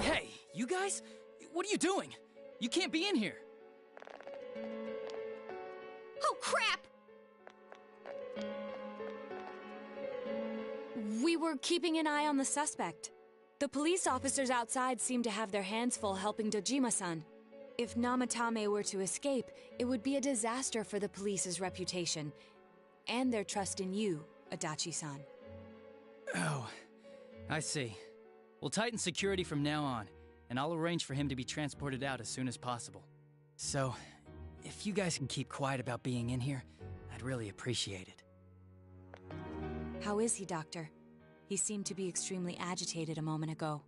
S8: Hey, you guys? What are you doing? You can't be in here.
S7: Oh, crap!
S16: We were keeping an eye on the suspect. The police officers outside seem to have their hands full helping Dojima-san. If Namatame were to escape, it would be a disaster for the police's reputation, and their trust in you, Adachi-san.
S8: Oh, I see. We'll tighten security from now on, and I'll arrange for him to be transported out as soon as possible. So, if you guys can keep quiet about being in here, I'd really appreciate it.
S16: How is he, Doctor? He seemed to be extremely agitated a moment ago.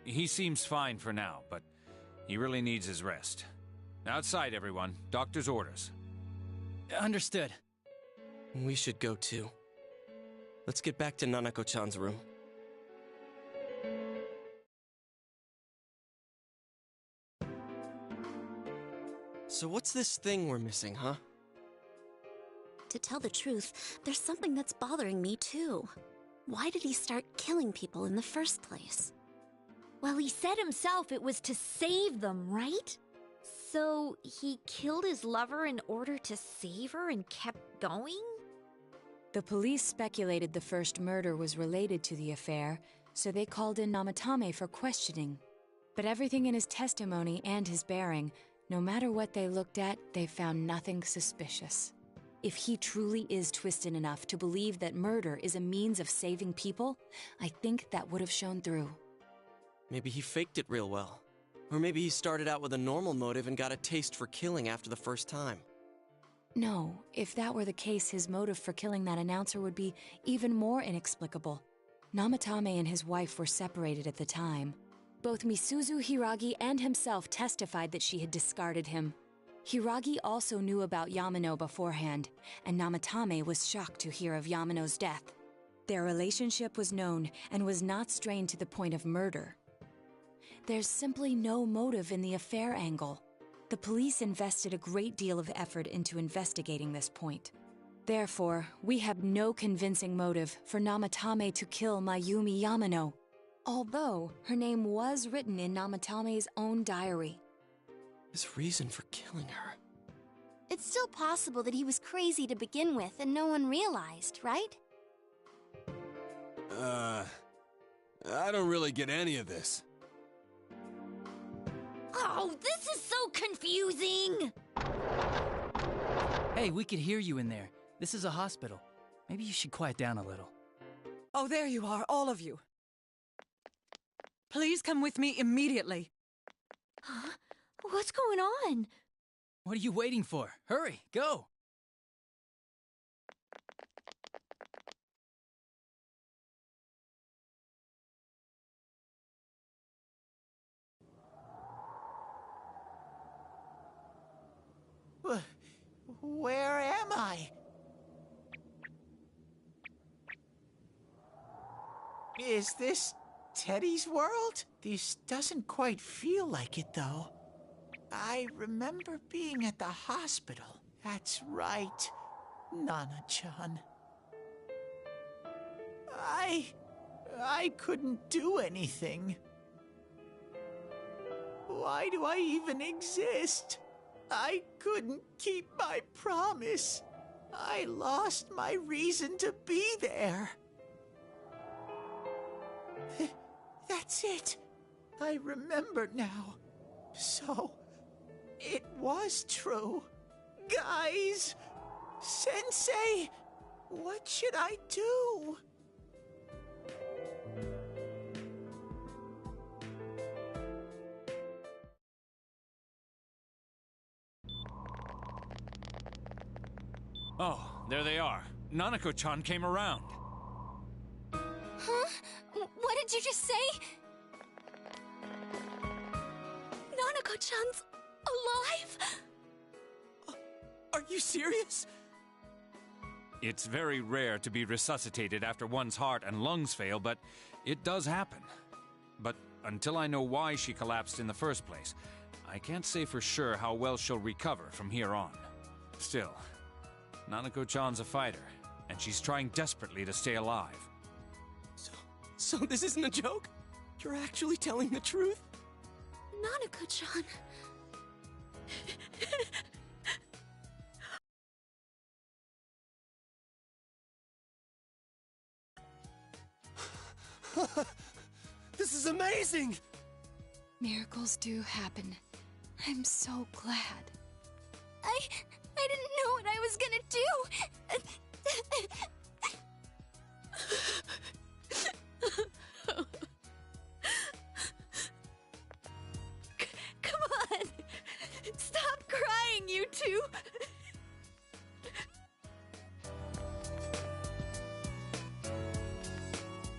S11: He seems fine for now, but he really needs his rest. Outside, everyone. Doctor's orders.
S8: Understood.
S6: We should go too. Let's get back to Nanako-chan's room. So what's this thing we're missing, huh?
S17: To tell the truth, there's something that's bothering me too. Why did he start killing people in the first place?
S7: Well, he said himself it was to save them, right? So he killed his lover in order to save her and kept going?
S16: The police speculated the first murder was related to the affair, so they called in Namatame for questioning. But everything in his testimony and his bearing, no matter what they looked at, they found nothing suspicious. If he truly is twisted enough to believe that murder is a means of saving people, I think that would have shown through.
S6: Maybe he faked it real well. Or maybe he started out with a normal motive and got a taste for killing after the first time.
S16: No, if that were the case, his motive for killing that announcer would be even more inexplicable. Namatame and his wife were separated at the time. Both Misuzu Hiragi and himself testified that she had discarded him. Hiragi also knew about Yamano beforehand, and Namatame was shocked to hear of Yamano's death. Their relationship was known and was not strained to the point of murder. There's simply no motive in the affair angle. The police invested a great deal of effort into investigating this point. Therefore, we have no convincing motive for Namatame to kill Mayumi Yamano, although her name was written in Namatame's own diary.
S6: His reason for killing her.
S2: It's still possible that he was crazy to begin with and no one realized, right?
S3: I don't really get any of this.
S7: Oh, this is so confusing!
S8: Hey, we could hear you in there. This is a hospital. Maybe you should quiet down a little.
S10: Oh, there you are, all of you. Please come with me immediately.
S7: Huh? What's going on?
S8: What are you waiting for? Hurry, go!
S15: Where am I? Is this Teddy's world? This doesn't quite feel like it, though. I remember being at the hospital. That's right, Nana-chan. I couldn't do anything. Why do I even exist? I couldn't keep my promise. I lost my reason to be there. That's it. I remember now. So, it was true. Guys! Sensei! What should I do?
S11: Oh, there they are. Nanako-chan came around.
S17: Huh? What did you just say? Nanako-chan's alive?
S6: Are you serious?
S11: It's very rare to be resuscitated after one's heart and lungs fail, but it does happen. But until I know why she collapsed in the first place, I can't say for sure how well she'll recover from here on. Still, Nanako-chan's a fighter, and she's trying desperately to stay alive.
S6: So this isn't a joke? You're actually telling the truth?
S17: Nanako-chan.
S6: This is amazing!
S2: Miracles do happen. I'm so glad.
S17: I didn't know what I was gonna do.
S7: Come on! Stop crying, you two!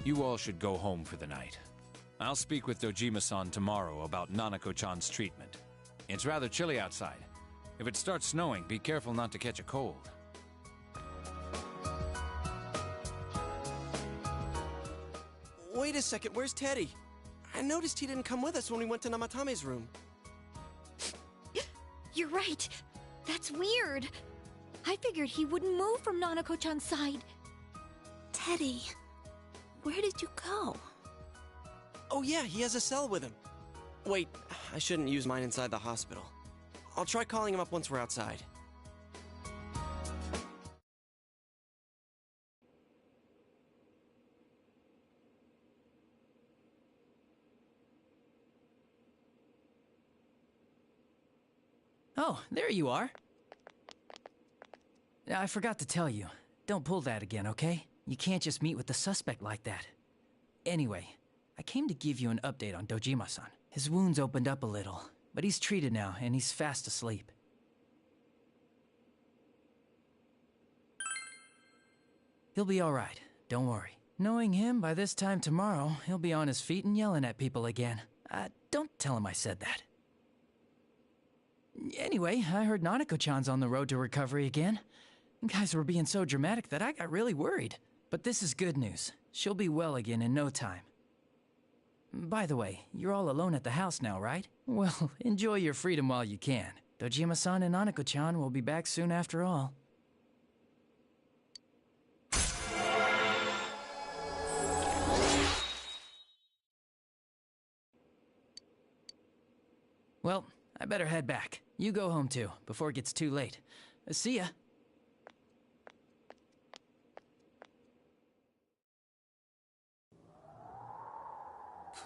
S11: You all should go home for the night. I'll speak with Dojima-san tomorrow about Nanako-chan's treatment. It's rather chilly outside. If it starts snowing, be careful not to catch a cold.
S6: Wait a second, where's Teddy? I noticed he didn't come with us when we went to Namatame's room.
S7: You're right. That's weird. I figured he wouldn't move from Nanako-chan's side.
S17: Teddy, where did you go?
S6: Oh yeah, he has a cell with him. Wait, I shouldn't use mine inside the hospital. I'll try calling him up once we're outside.
S8: Oh, there you are. I forgot to tell you. Don't pull that again, okay? You can't just meet with the suspect like that. Anyway, I came to give you an update on Dojima-san. His wounds opened up a little, but he's treated now, and he's fast asleep. He'll be alright, don't worry. Knowing him, by this time tomorrow, he'll be on his feet and yelling at people again. Don't tell him I said that. Anyway, I heard Nanako-chan's on the road to recovery again. You guys were being so dramatic that I got really worried. But this is good news. She'll be well again in no time. By the way, you're all alone at the house now, right? Well, enjoy your freedom while you can. Dojima-san and Nanako-chan will be back soon after all. Well, I better head back. You go home too, before it gets too late. See ya.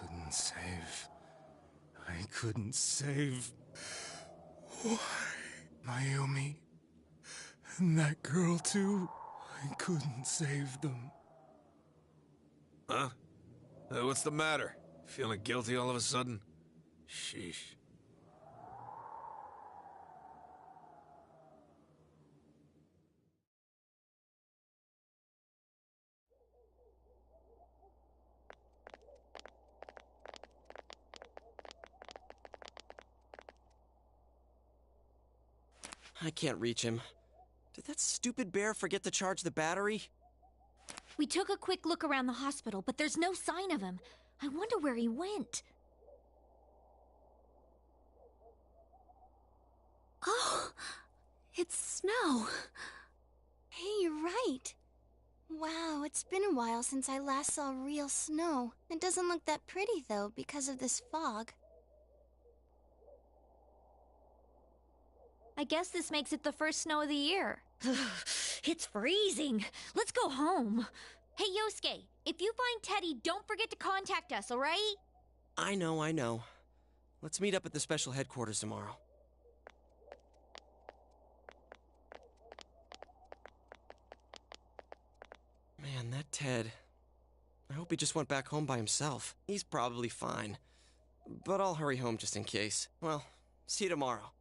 S1: Couldn't save. I couldn't save. Why? Mayumi. And that girl too. I couldn't save them.
S3: Huh? What's the matter? Feeling guilty all of a sudden? Sheesh.
S6: I can't reach him. Did that stupid bear forget to charge the battery?
S7: We took a quick look around the hospital, but there's no sign of him. I wonder where he went.
S2: Oh, it's snow. Hey, you're right. Wow, it's been a while since I last saw real snow. It doesn't look that pretty, though, because of this fog.
S7: I guess this makes it the first snow of the year. It's freezing. Let's go home. Hey, Yosuke, if you find Teddy, don't forget to contact us, all right?
S6: I know. Let's meet up at the special headquarters tomorrow. Man, that Ted. I hope he just went back home by himself. He's probably fine. But I'll hurry home just in case. Well, see you tomorrow.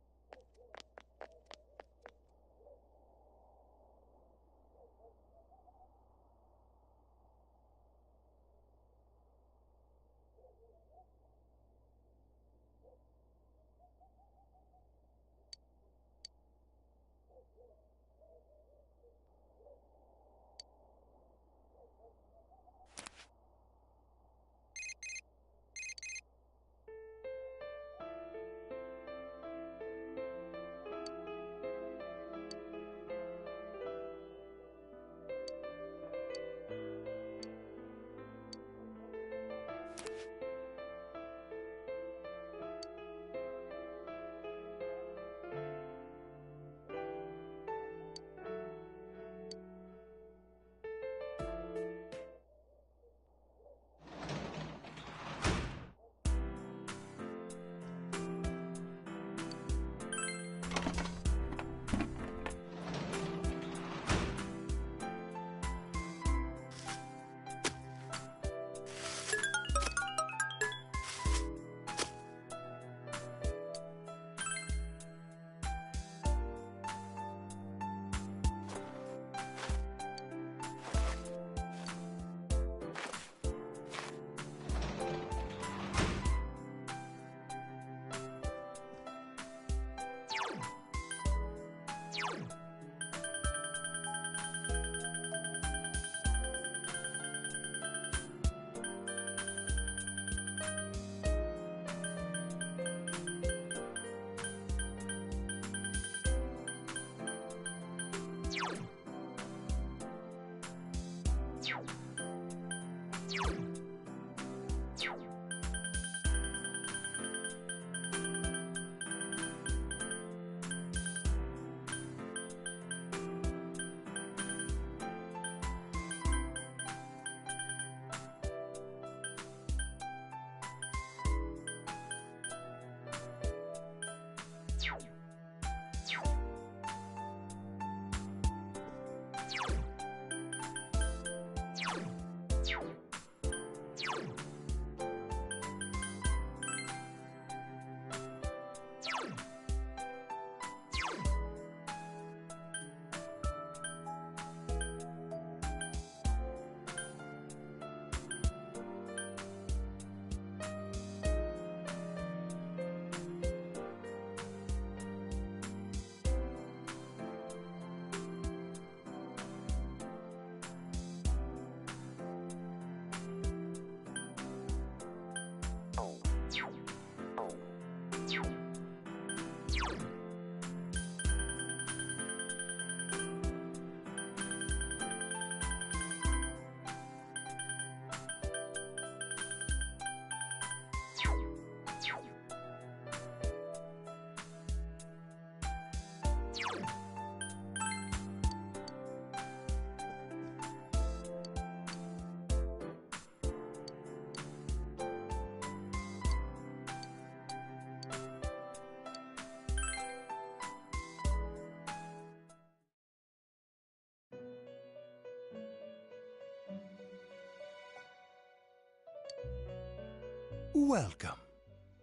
S13: Welcome.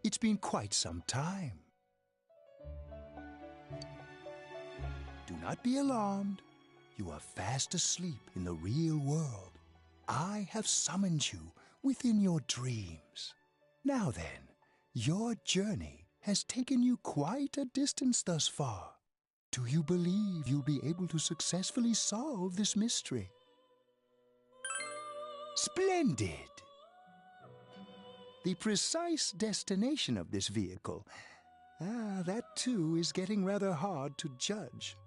S13: It's been quite some time. Do not be alarmed. You are fast asleep in the real world. I have summoned you within your dreams. Now then, your journey has taken you quite a distance thus far. Do you believe you'll be able to successfully solve this mystery? Splendid! The precise destination of this vehicle, that too is getting rather hard to judge.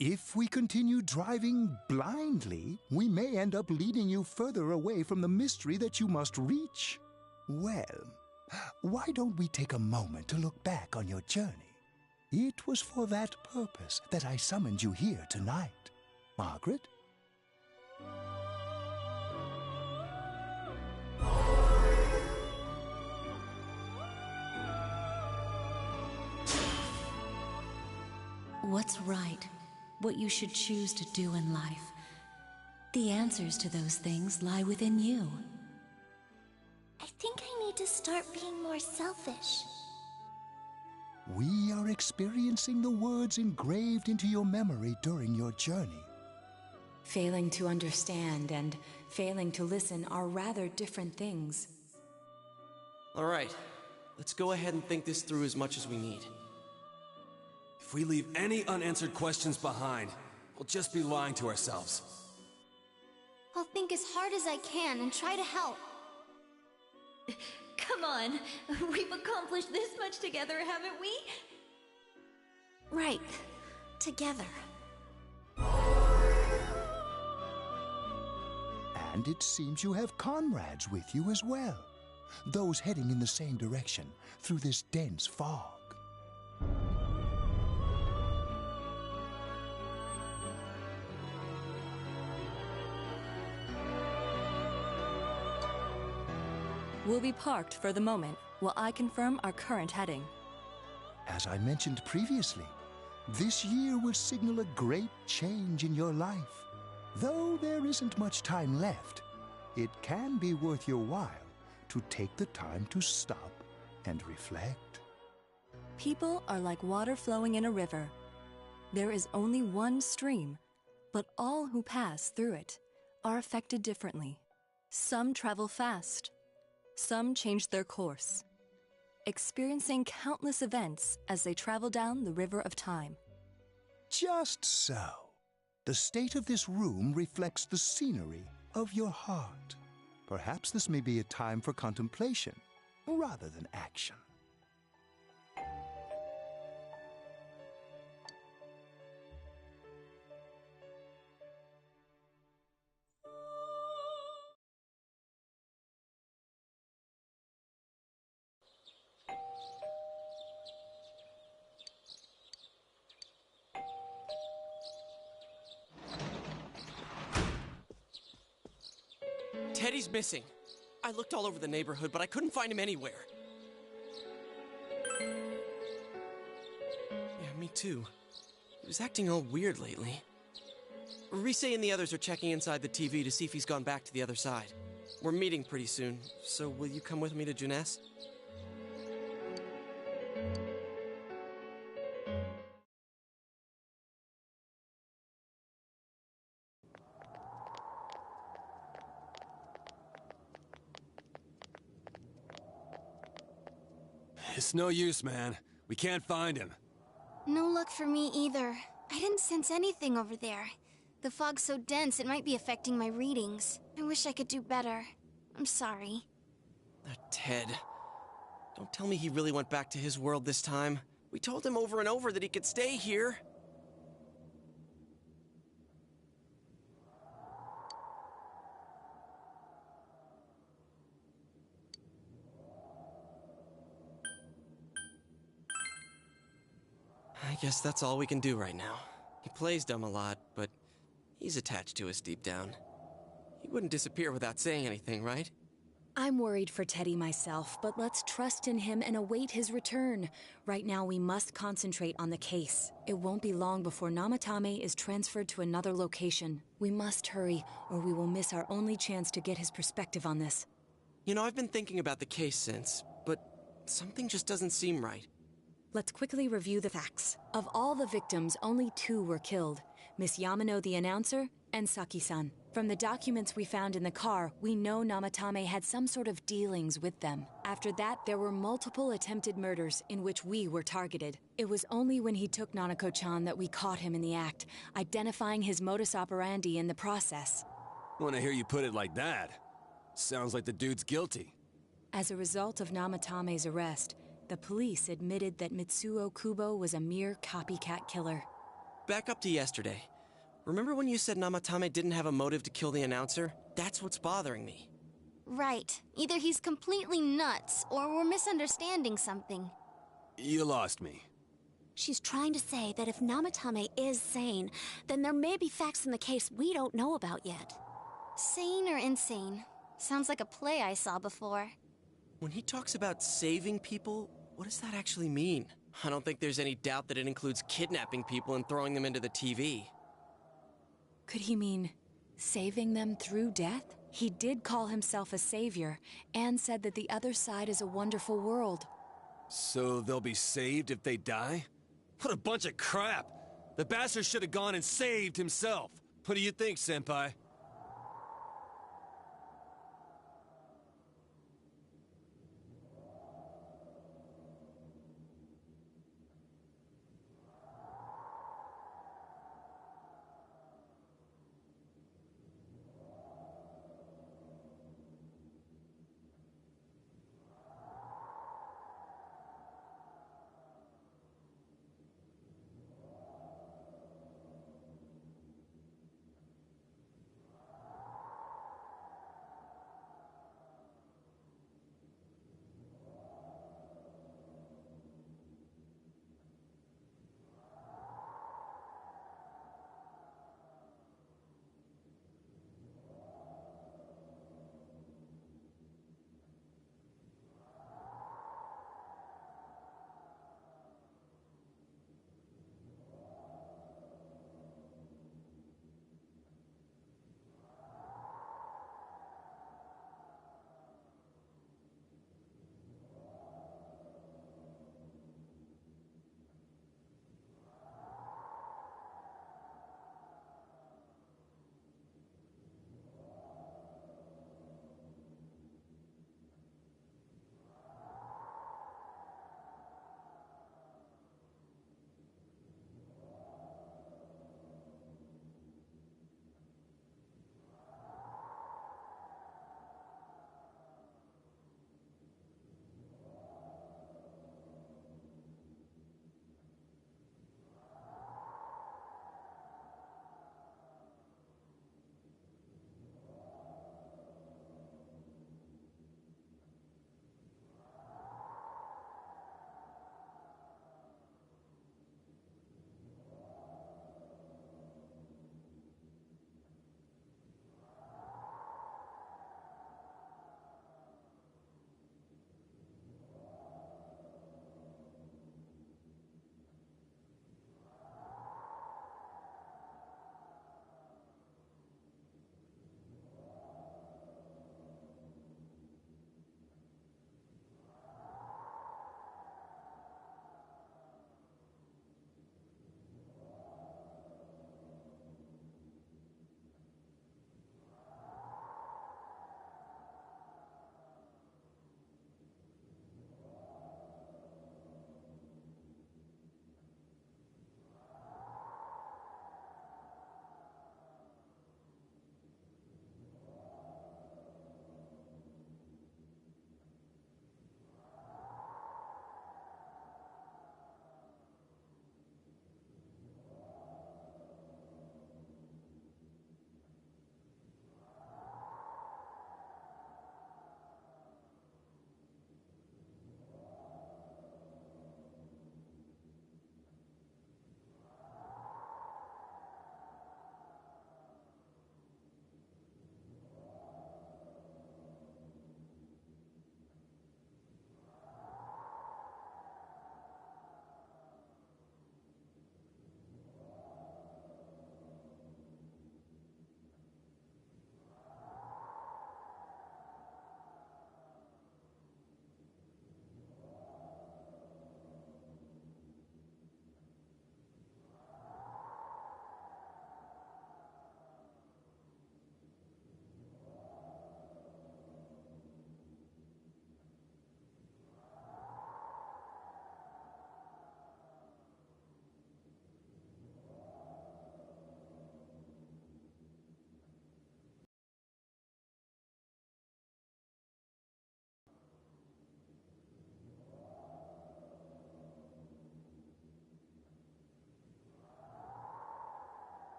S13: If we continue driving blindly, we may end up leading you further away from the mystery that you must reach. Well, why don't we take a moment to look back on your journey? It was for that purpose that I summoned you here tonight. Margaret?
S22: What's right? What you should choose to do in life. The answers to those things lie within you.
S2: I think I need to start being more selfish.
S13: We are experiencing the words engraved into your memory during your journey.
S16: Failing to understand and failing to listen are rather different things.
S6: All right, let's go ahead and think this through as much as we need.
S3: If we leave any unanswered questions behind, we'll just be lying to ourselves.
S2: I'll think as hard as I can and try to help.
S7: Come on, we've accomplished this much together, haven't we?
S2: Right. Together.
S13: And it seems you have comrades with you as well. Those heading in the same direction through this dense fog.
S4: We'll be parked for the moment while I confirm our current heading.
S13: As I mentioned previously, this year will signal a great change in your life. Though there isn't much time left, it can be worth your while to take the time to stop and reflect.
S4: People are like water flowing in a river. There is only one stream, but all who pass through it are affected differently. Some travel fast. Some change their course, experiencing countless events as they travel down the river of time.
S13: Just so. The state of this room reflects the scenery of your heart. Perhaps this may be a time for contemplation rather than action.
S6: Teddy's missing. I looked all over the neighborhood, but I couldn't find him anywhere. Yeah, me too. He was acting all weird lately. Rise and the others are checking inside the TV to see if he's gone back to the other side. We're meeting pretty soon, so will you come with me to Junes?
S3: It's no use, man. We can't find him.
S2: No luck for me either. I didn't sense anything over there. The fog's so dense it might be affecting my readings. I wish I could do better. I'm sorry.
S6: Ted. Don't tell me he really went back to his world this time. We told him over and over that he could stay here. I guess that's all we can do right now. He plays dumb a lot, but he's attached to us deep down. He wouldn't disappear without saying anything, right?
S16: I'm worried for Teddy myself, but let's trust in him and await his return. Right now, we must concentrate on the case. It won't be long before Namatame is transferred to another location. We must hurry, or we will miss our only chance to get his perspective on this.
S6: You know, I've been thinking about the case since, but something just doesn't seem right.
S16: Let's quickly review the facts. Of all the victims, only 2 were killed. Miss Yamano the announcer, and Saki-san. From the documents we found in the car, we know Namatame had some sort of dealings with them. After that, there were multiple attempted murders in which we were targeted. It was only when he took Nanako-chan that we caught him in the act, identifying his modus operandi in the process.
S3: When I hear you put it like that, sounds like the dude's guilty.
S16: As a result of Namatame's arrest, the police admitted that Mitsuo Kubo was a mere copycat killer.
S6: Back up to yesterday. Remember when you said Namatame didn't have a motive to kill the announcer? That's what's bothering me.
S2: Right. Either he's completely nuts, or we're misunderstanding something.
S3: You lost me.
S17: She's trying to say that if Namatame is sane, then there may be facts in the case we don't know about yet.
S2: Sane or insane? Sounds like a play I saw before.
S6: When he talks about saving people, what does that actually mean? I don't think there's any doubt that it includes kidnapping people and throwing them into the TV.
S16: Could he mean saving them through death? He did call himself a savior, and said that the other side is a wonderful world.
S3: So they'll be saved if they die? What a bunch of crap! The bastard should have gone and saved himself. What do you think, Senpai?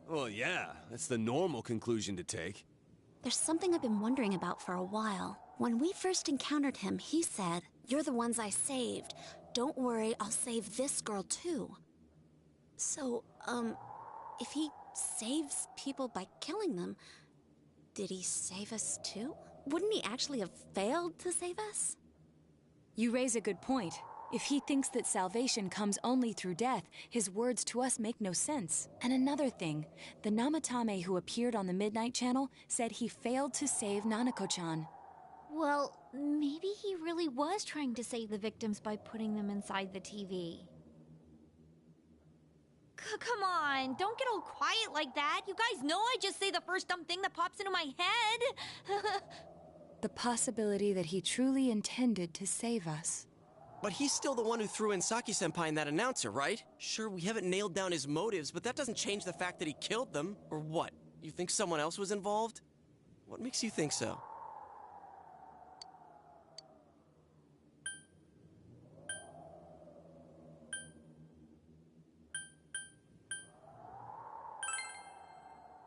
S3: Well, yeah, that's the normal conclusion to take.
S17: There's something I've been wondering about for a while. When we first encountered him, he said, "You're the ones I saved. Don't worry, I'll save this girl too." So, if he saves people by killing them, did he save us too? Wouldn't he actually have failed to save us?
S16: You raise a good point. If he thinks that salvation comes only through death, his words to us make no sense. And another thing, the Namatame who appeared on the Midnight Channel said he failed to save Nanako-chan.
S7: Well, maybe he really was trying to save the victims by putting them inside the TV. Come on, don't get all quiet like that. You guys know I just say the first dumb thing that pops into my head.
S16: The possibility that he truly intended to save us.
S6: But he's still the one who threw in Saki-senpai and that announcer, right? Sure, we haven't nailed down his motives, but that doesn't change the fact that he killed them. Or what? You think someone else was involved? What makes you think so?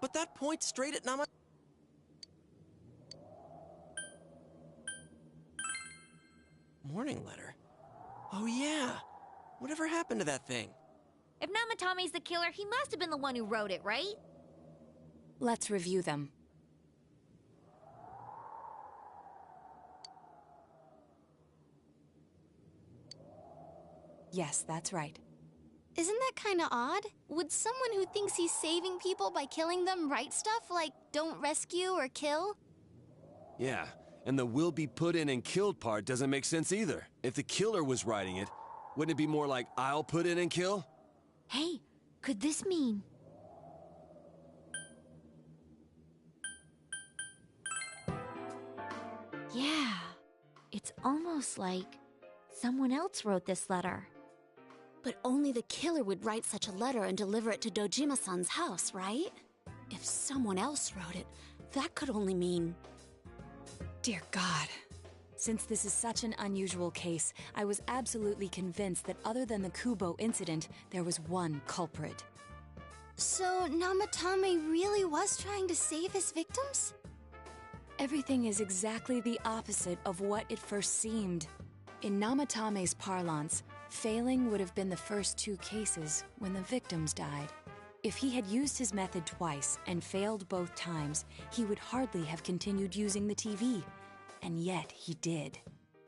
S6: But that points straight at Nama... Morning letter? Oh yeah! Whatever happened to that thing?
S7: If Namatame's the killer, he must have been the one who wrote it, right?
S16: Let's review them. Yes, that's right.
S2: Isn't that kinda odd? Would someone who thinks he's saving people by killing them write stuff like, "Don't rescue or kill"?
S3: Yeah, and the "will be put in and killed" part doesn't make sense either. If the killer was writing it, wouldn't it be more like, "I'll put in and kill"?
S7: Hey, could this mean... Yeah, it's almost like someone else wrote this letter.
S17: But only the killer would write such a letter and deliver it to Dojima-san's house, right? If someone else wrote it, that could only mean...
S16: Dear God. Since this is such an unusual case, I was absolutely convinced that other than the Kubo incident, there was one culprit.
S2: So Namatame really was trying to save his victims?
S16: Everything is exactly the opposite of what it first seemed. In Namatame's parlance, failing would have been the first two cases when the victims died. If he had used his method twice and failed both times, he would hardly have continued using the TV. And yet he did.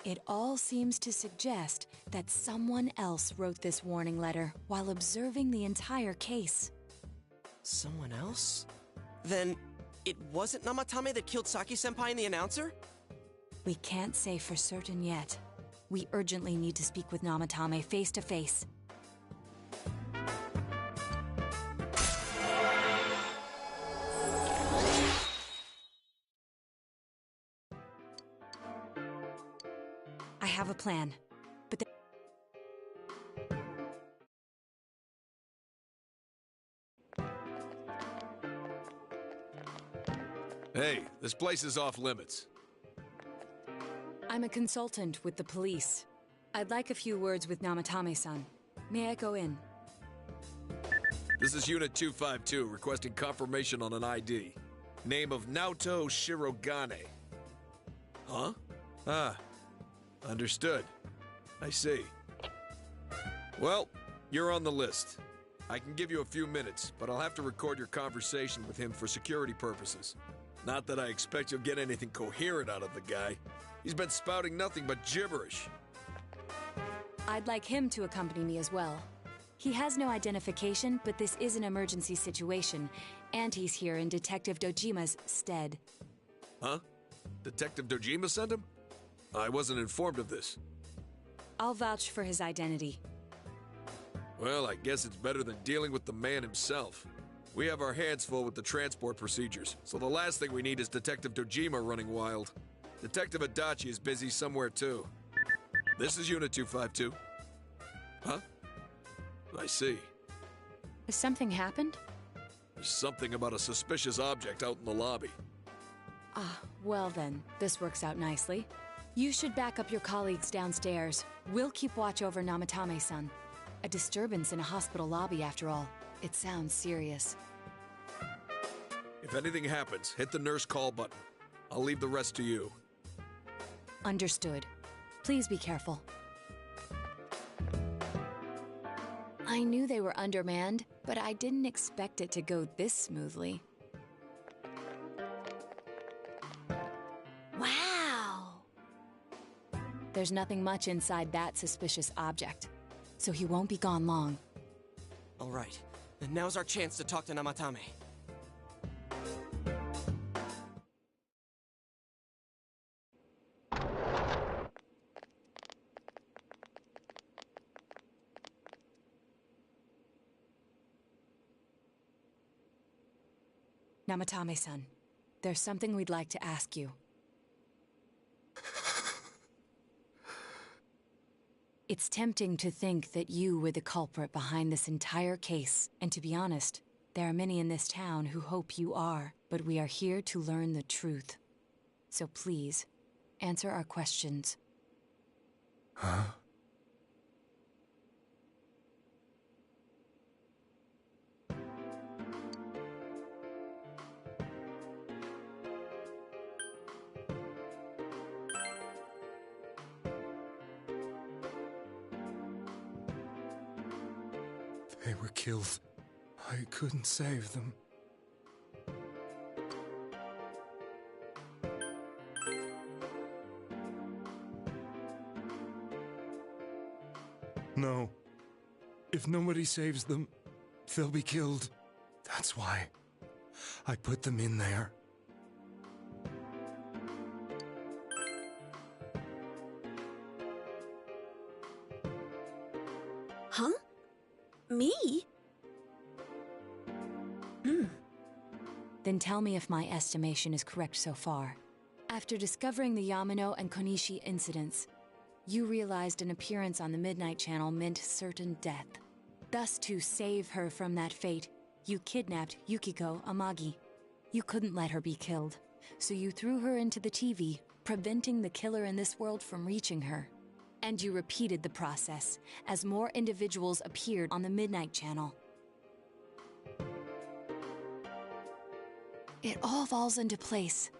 S16: It all seems to suggest that someone else wrote this warning letter while observing the entire case.
S6: Someone else? Then it wasn't Namatame that killed Saki-senpai and the announcer?
S16: We can't say for certain yet. We urgently need to speak with Namatame face to face. I have a plan, but
S12: Hey, this place is off limits.
S16: I'm a consultant with the police. I'd like a few words with Namatame-san. May I go in?
S12: This is Unit 252, requesting confirmation on an ID. Name of Naoto Shirogane. Huh? Ah, understood. I see. Well, you're on the list. I can give you a few minutes, but I'll have to record your conversation with him for security purposes. Not that I expect you'll get anything coherent out of the guy. He's been spouting nothing but gibberish.
S16: I'd like him to accompany me as well. He has no identification, but this is an emergency situation, and he's here in Detective Dojima's stead.
S12: Huh? Detective Dojima sent him? I wasn't informed of this.
S16: I'll vouch for his identity.
S12: Well, I guess it's better than dealing with the man himself. We have our hands full with the transport procedures, so the last thing we need is Detective Dojima running wild. Detective Adachi is busy somewhere too. This is Unit 252. Huh? I see.
S16: Has something happened?
S12: There's something about a suspicious object out in the lobby.
S16: Ah, well then, this works out nicely. You should back up your colleagues downstairs. We'll keep watch over Namatame-san. A disturbance in a hospital lobby, after all. It sounds serious.
S12: If anything happens, hit the nurse call button. I'll leave the rest to you.
S16: Understood. Please be careful. I knew they were undermanned, but I didn't expect it to go this smoothly.
S7: Wow!
S16: There's nothing much inside that suspicious object, so he won't be gone long.
S6: All right, then now's our chance to talk to Namatame.
S16: Namatame-san, there's something we'd like to ask you. It's tempting to think that you were the culprit behind this entire case, and to be honest, there are many in this town who hope you are, but we are here to learn the truth. So please, answer our questions.
S1: Huh? They were killed. I couldn't save them. No. If nobody saves them, they'll be killed. That's why I put them in there.
S17: Huh? Me?
S16: Then tell me if my estimation is correct so far. After discovering the Yamano and Konishi incidents, you realized an appearance on the Midnight Channel meant certain death. Thus, to save her from that fate, you kidnapped Yukiko Amagi. You couldn't let her be killed, so you threw her into the TV, preventing the killer in this world from reaching her. And you repeated the process as more individuals appeared on the Midnight Channel. It all falls into place.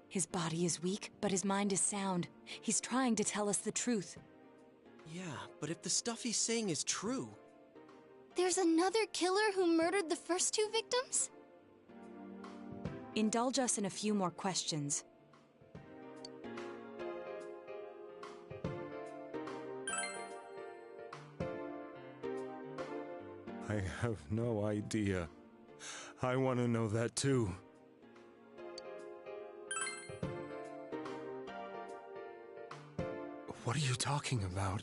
S16: His body is weak, but his mind is sound. He's trying to tell us the truth.
S6: Yeah, but if the stuff he's saying is true...
S2: There's another killer who murdered the first two victims?
S16: Indulge us in a few more questions.
S1: I have no idea. I want to know that too. What are you talking about?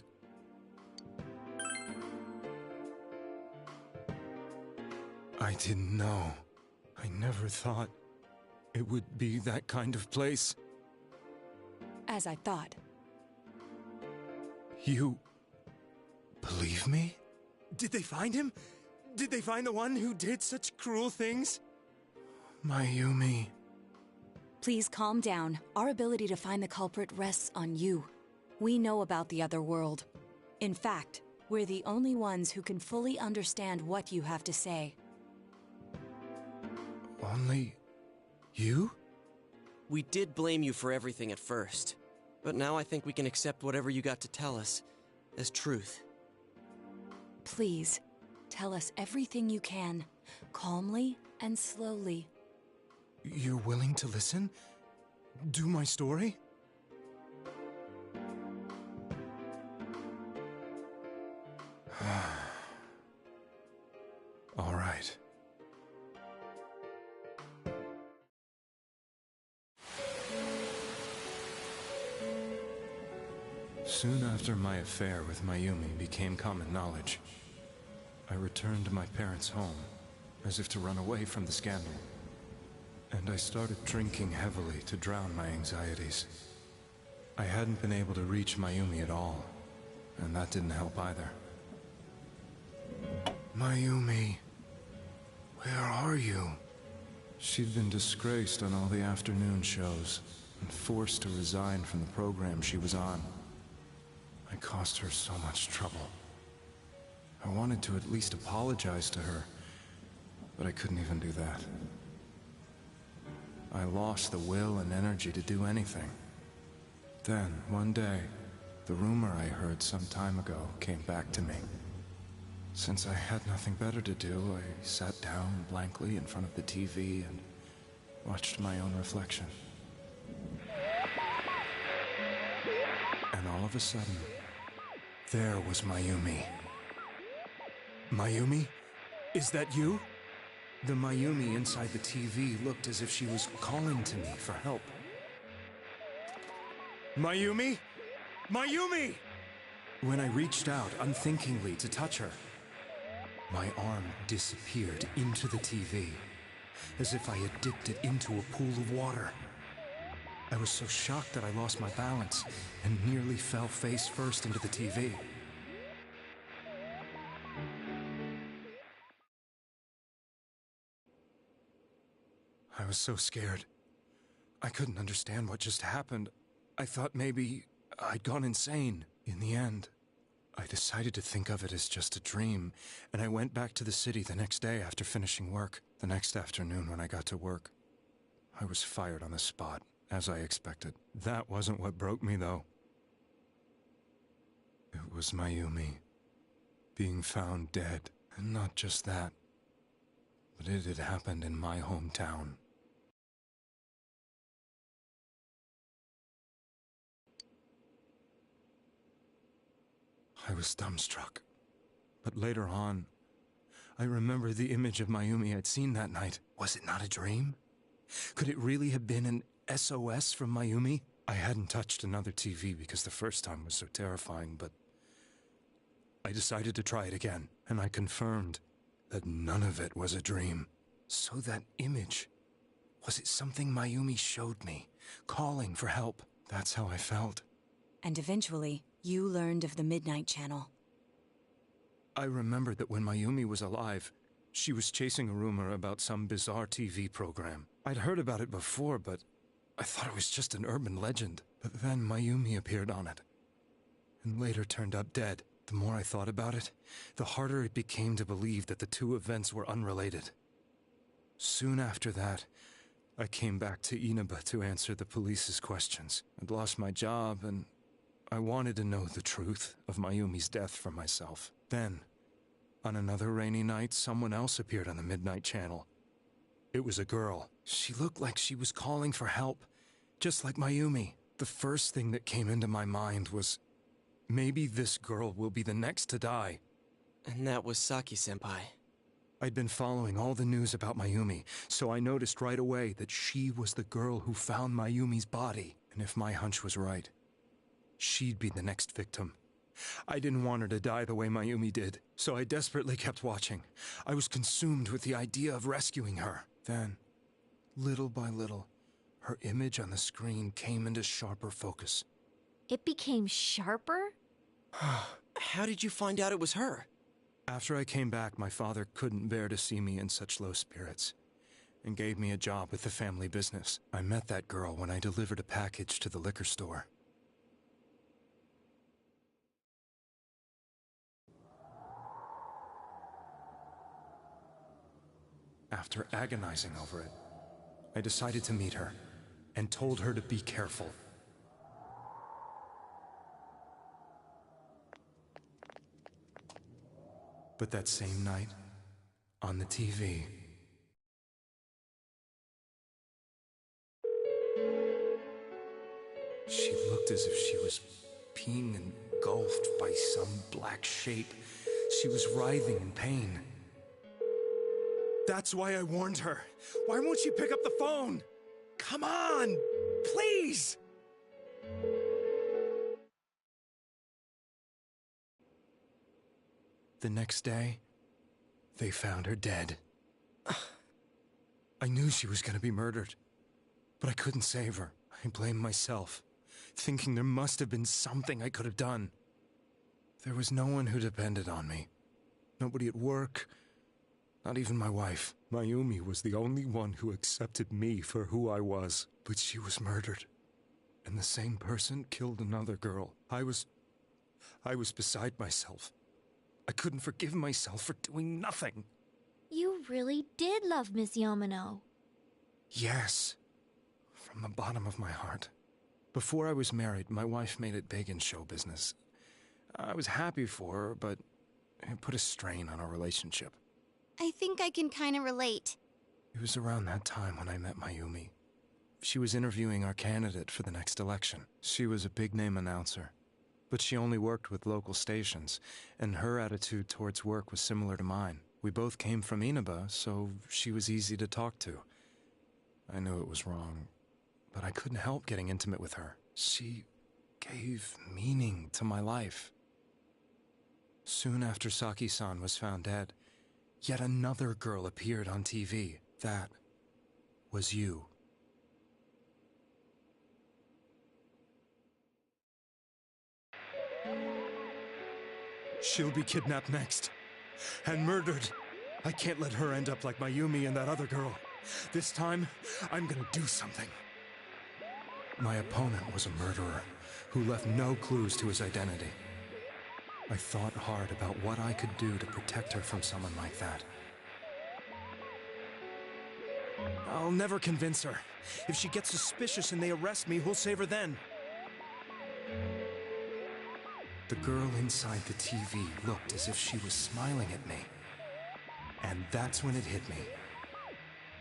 S1: I didn't know. I never thought it would be that kind of place.
S16: As I thought.
S1: You believe me? Did they find him? Did they find the one who did such cruel things? Mayumi.
S16: Please calm down. Our ability to find the culprit rests on you. We know about the other world. In fact, we're the only ones who can fully understand what you have to say.
S1: Only you?
S6: We did blame you for everything at first, but now I think we can accept whatever you got to tell us as truth.
S16: Please, tell us everything you can, calmly and slowly.
S1: You're willing to listen? Do my story? All right. Soon after my affair with Mayumi became common knowledge, I returned to my parents' home, as if to run away from the scandal. And I started drinking heavily to drown my anxieties. I hadn't been able to reach Mayumi at all, and that didn't help either. Mayumi, where are you? She'd been disgraced on all the afternoon shows, and forced to resign from the program she was on. I caused her so much trouble. I wanted to at least apologize to her, but I couldn't even do that. I lost the will and energy to do anything. Then, one day, the rumor I heard some time ago came back to me. Since I had nothing better to do, I sat down blankly in front of the TV and watched my own reflection. And all of a sudden, there was Mayumi. Mayumi? Is that you? The Mayumi inside the TV looked as if she was calling to me for help. Mayumi? Mayumi! When I reached out unthinkingly to touch her, my arm disappeared into the TV, as if I had dipped it into a pool of water. I was so shocked that I lost my balance and nearly fell face first into the TV. I was so scared. I couldn't understand what just happened. I thought maybe I'd gone insane. In the end, I decided to think of it as just a dream, and I went back to the city the next day after finishing work. The next afternoon when I got to work, I was fired on the spot, as I expected. That wasn't what broke me, though. It was Mayumi being found dead. And not just that, but it had happened in my hometown. I was dumbstruck. But later on, I remembered the image of Mayumi I'd seen that night. Was it not a dream? Could it really have been an SOS from Mayumi? I hadn't touched another TV because the first time was so terrifying, but I decided to try it again, and I confirmed that none of it was a dream. So that image, was it something Mayumi showed me, calling for help? That's how I felt.
S16: And eventually, you learned of the Midnight Channel.
S1: I remembered that when Mayumi was alive, she was chasing a rumor about some bizarre TV program. I'd heard about it before, but I thought it was just an urban legend. But then Mayumi appeared on it, and later turned up dead. The more I thought about it, the harder it became to believe that the two events were unrelated. Soon after that, I came back to Inaba to answer the police's questions. I'd lost my job, and I wanted to know the truth of Mayumi's death for myself. Then, on another rainy night, someone else appeared on the Midnight Channel. It was a girl. She looked like she was calling for help, just like Mayumi. The first thing that came into my mind was, maybe this girl will be the next to die.
S6: And that was Saki-senpai.
S1: I'd been following all the news about Mayumi, so I noticed right away that she was the girl who found Mayumi's body. And if my hunch was right, she'd be the next victim. I didn't want her to die the way Mayumi did, so I desperately kept watching. I was consumed with the idea of rescuing her. Then, little by little, her image on the screen came into sharper focus.
S7: It became sharper?
S6: How did you find out it was her?
S1: After I came back, my father couldn't bear to see me in such low spirits, and gave me a job with the family business. I met that girl when I delivered a package to the liquor store. After agonizing over it, I decided to meet her, and told her to be careful. But that same night, on the TV, she looked as if she was being engulfed by some black shape. She was writhing in pain. That's why I warned her. Why won't she pick up the phone? Come on, please! The next day, they found her dead. I knew she was going to be murdered, but I couldn't save her. I blamed myself, thinking there must have been something I could have done. There was no one who depended on me. Nobody at work, not even my wife. Mayumi was the only one who accepted me for who I was, but she was murdered. And the same person killed another girl. I was beside myself. I couldn't forgive myself for doing nothing.
S7: You really did love Miss Yamano.
S1: Yes, from the bottom of my heart. Before I was married, my wife made it big in show business. I was happy for her, but it put a strain on our relationship.
S2: I think I can kind of relate.
S1: It was around that time when I met Mayumi. She was interviewing our candidate for the next election. She was a big-name announcer, but she only worked with local stations, and her attitude towards work was similar to mine. We both came from Inaba, so she was easy to talk to. I knew it was wrong, but I couldn't help getting intimate with her. She gave meaning to my life. Soon after Saki-san was found dead, yet another girl appeared on TV. That was you. She'll be kidnapped next. And murdered. I can't let her end up like Mayumi and that other girl. This time, I'm gonna do something. My opponent was a murderer who left no clues to his identity. I thought hard about what I could do to protect her from someone like that. I'll never convince her. If she gets suspicious and they arrest me, who'll save her then? The girl inside the TV looked as if she was smiling at me. And that's when it hit me.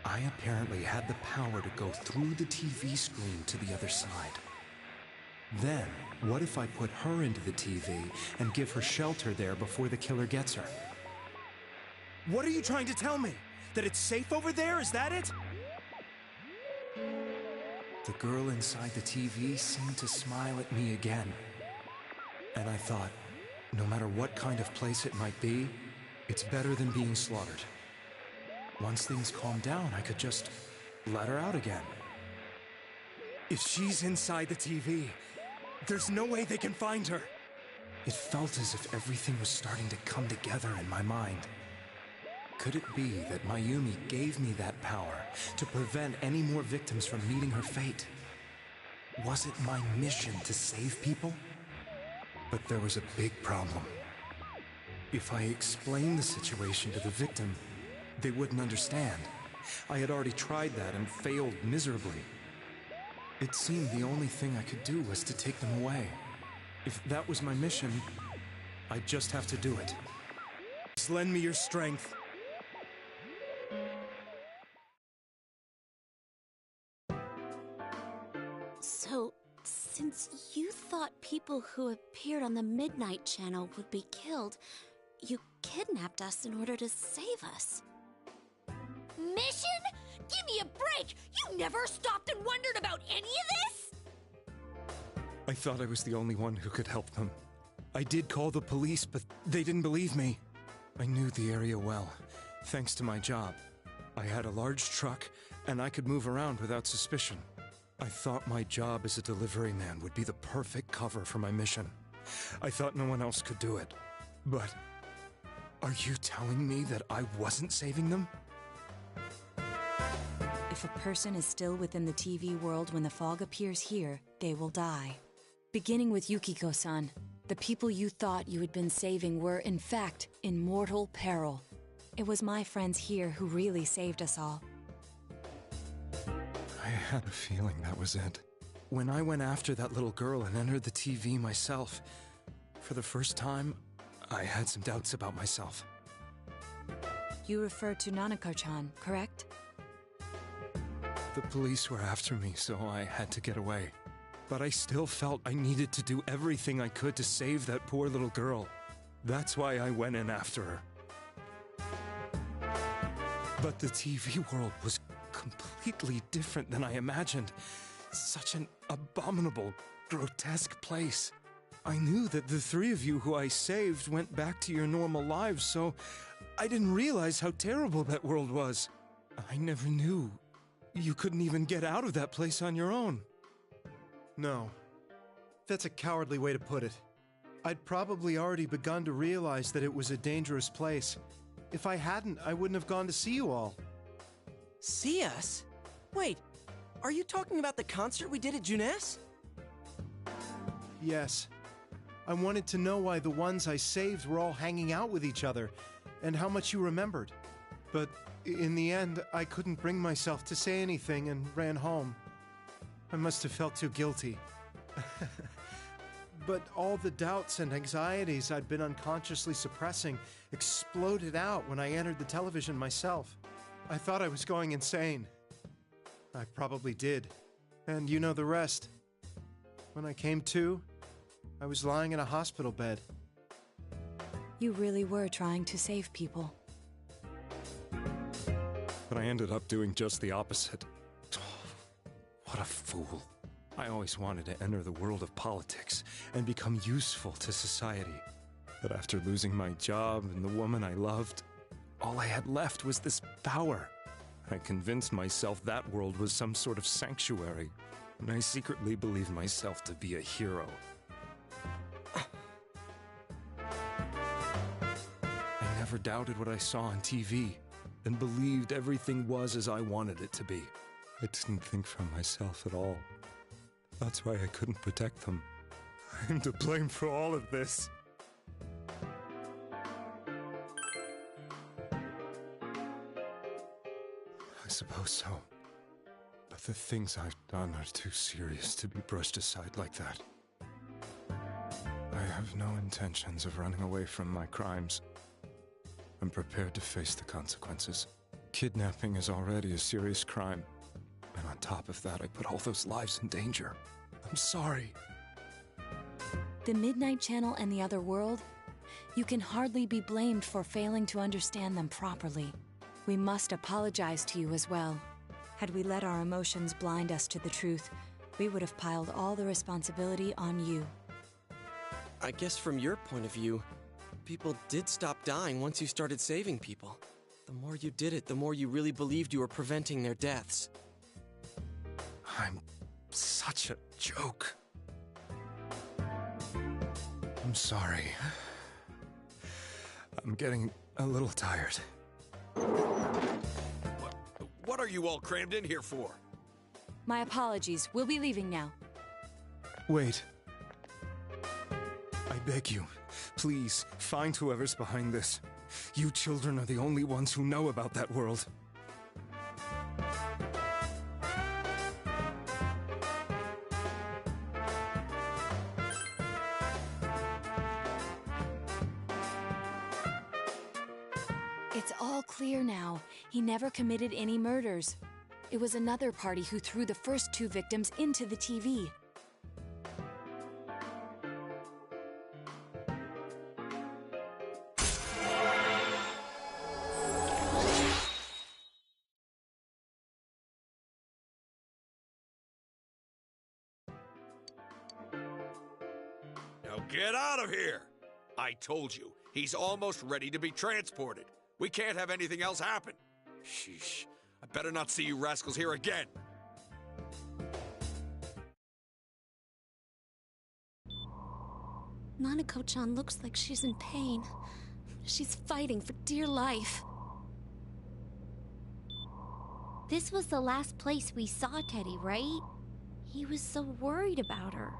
S1: I apparently had the power to go through the TV screen to the other side. Then, what if I put her into the TV and give her shelter there before the killer gets her? What are you trying to tell me? That it's safe over there? Is that it? The girl inside the TV seemed to smile at me again. And I thought, no matter what kind of place it might be, it's better than being slaughtered. Once things calmed down, I could just let her out again. If she's inside the TV, there's no way they can find her. It felt as if everything was starting to come together in my mind. Could it be that Mayumi gave me that power to prevent any more victims from meeting her fate? Was it my mission to save people? But there was a big problem. If I explained the situation to the victim, they wouldn't understand. I had already tried that and failed miserably. It seemed the only thing I could do was to take them away. If that was my mission, I'd just have to do it. Just lend me your strength.
S17: So, since you thought people who appeared on the Midnight Channel would be killed, you kidnapped us in order to save us.
S7: Mission? Give me a break! You never stopped and wondered about any of this?
S1: I thought I was the only one who could help them. I did call the police, but they didn't believe me. I knew the area well, thanks to my job. I had a large truck, and I could move around without suspicion. I thought my job as a delivery man would be the perfect cover for my mission. I thought no one else could do it. But are you telling me that I wasn't saving them?
S16: If a person is still within the TV world when the fog appears here, they will die. Beginning with Yukiko-san, the people you thought you had been saving were, in fact, in mortal peril. It was my friends here who really saved us all.
S1: I had a feeling that was it. When I went after that little girl and entered the TV myself, for the first time, I had some doubts about myself.
S16: You refer to Nanako-chan, correct?
S1: The police were after me, so I had to get away. But I still felt I needed to do everything I could to save that poor little girl. That's why I went in after her. But the TV world was completely different than I imagined. Such an abominable, grotesque place. I knew that the three of you who I saved went back to your normal lives, so I didn't realize how terrible that world was. I never knew you couldn't even get out of that place on your own.
S14: No. That's a cowardly way to put it. I'd probably already begun to realize that it was a dangerous place. If I hadn't, I wouldn't have gone to see you all.
S6: See us? Wait, are you talking about the concert we did at Junes?
S14: Yes. I wanted to know why the ones I saved were all hanging out with each other, and how much you remembered. But in the end, I couldn't bring myself to say anything and ran home. I must have felt too guilty. But all the doubts and anxieties I'd been unconsciously suppressing exploded out when I entered the television myself. I thought I was going insane. I probably did. And you know the rest. When I came to, I was lying in a hospital bed.
S16: You really were trying to save people.
S1: But I ended up doing just the opposite. What a fool. I always wanted to enter the world of politics and become useful to society. But after losing my job and the woman I loved, all I had left was this power. I convinced myself that world was some sort of sanctuary, and I secretly believed myself to be a hero. I never doubted what I saw on TV, and believed everything was as I wanted it to be. I didn't think for myself at all. That's why I couldn't protect them. I'm to blame for all of this. I suppose so. But the things I've done are too serious to be brushed aside like that. I have no intentions of running away from my crimes. I'm prepared to face the consequences. Kidnapping is already a serious crime. And on top of that, I put all those lives in danger. I'm sorry.
S16: The Midnight Channel and the other world? You can hardly be blamed for failing to understand them properly. We must apologize to you as well. Had we let our emotions blind us to the truth, we would have piled all the responsibility on you.
S6: I guess from your point of view, people did stop dying once you started saving people. The more you did it, the more you really believed you were preventing their deaths.
S1: I'm such a joke. I'm sorry. I'm getting a little tired.
S12: What are you all crammed in here for?
S16: My apologies. We'll be leaving now.
S1: Wait. I beg you, please, find whoever's behind this. You children are the only ones who know about that world.
S16: It's all clear now. He never committed any murders. It was another party who threw the first two victims into the TV.
S12: Now get out of here! I told you, he's almost ready to be transported. We can't have anything else happen. Sheesh. I better not see you rascals here again.
S17: Nanako-chan looks like she's in pain. She's fighting for dear life.
S7: This was the last place we saw Teddy, right? He was so worried about her.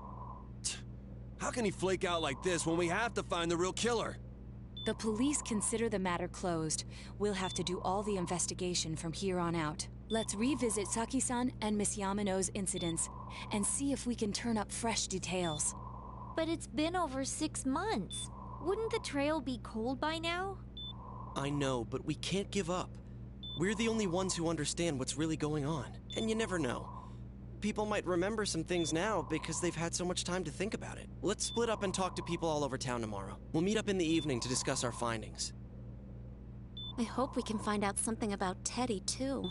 S3: How can he flake out like this when we have to find the real killer?
S16: The police consider the matter closed. We'll have to do all the investigation from here on out. Let's revisit Saki-san and Miss Yamano's incidents and see if we can turn up fresh details.
S7: But it's been over 6 months. Wouldn't the trail be cold by now?
S6: I know, but we can't give up. We're the only ones who understand what's really going on. And you never know. People might remember some things now because they've had so much time to think about it. Let's split up and talk to people all over town tomorrow. We'll meet up in the evening to discuss our findings.
S17: I hope we can find out something about Teddy, too.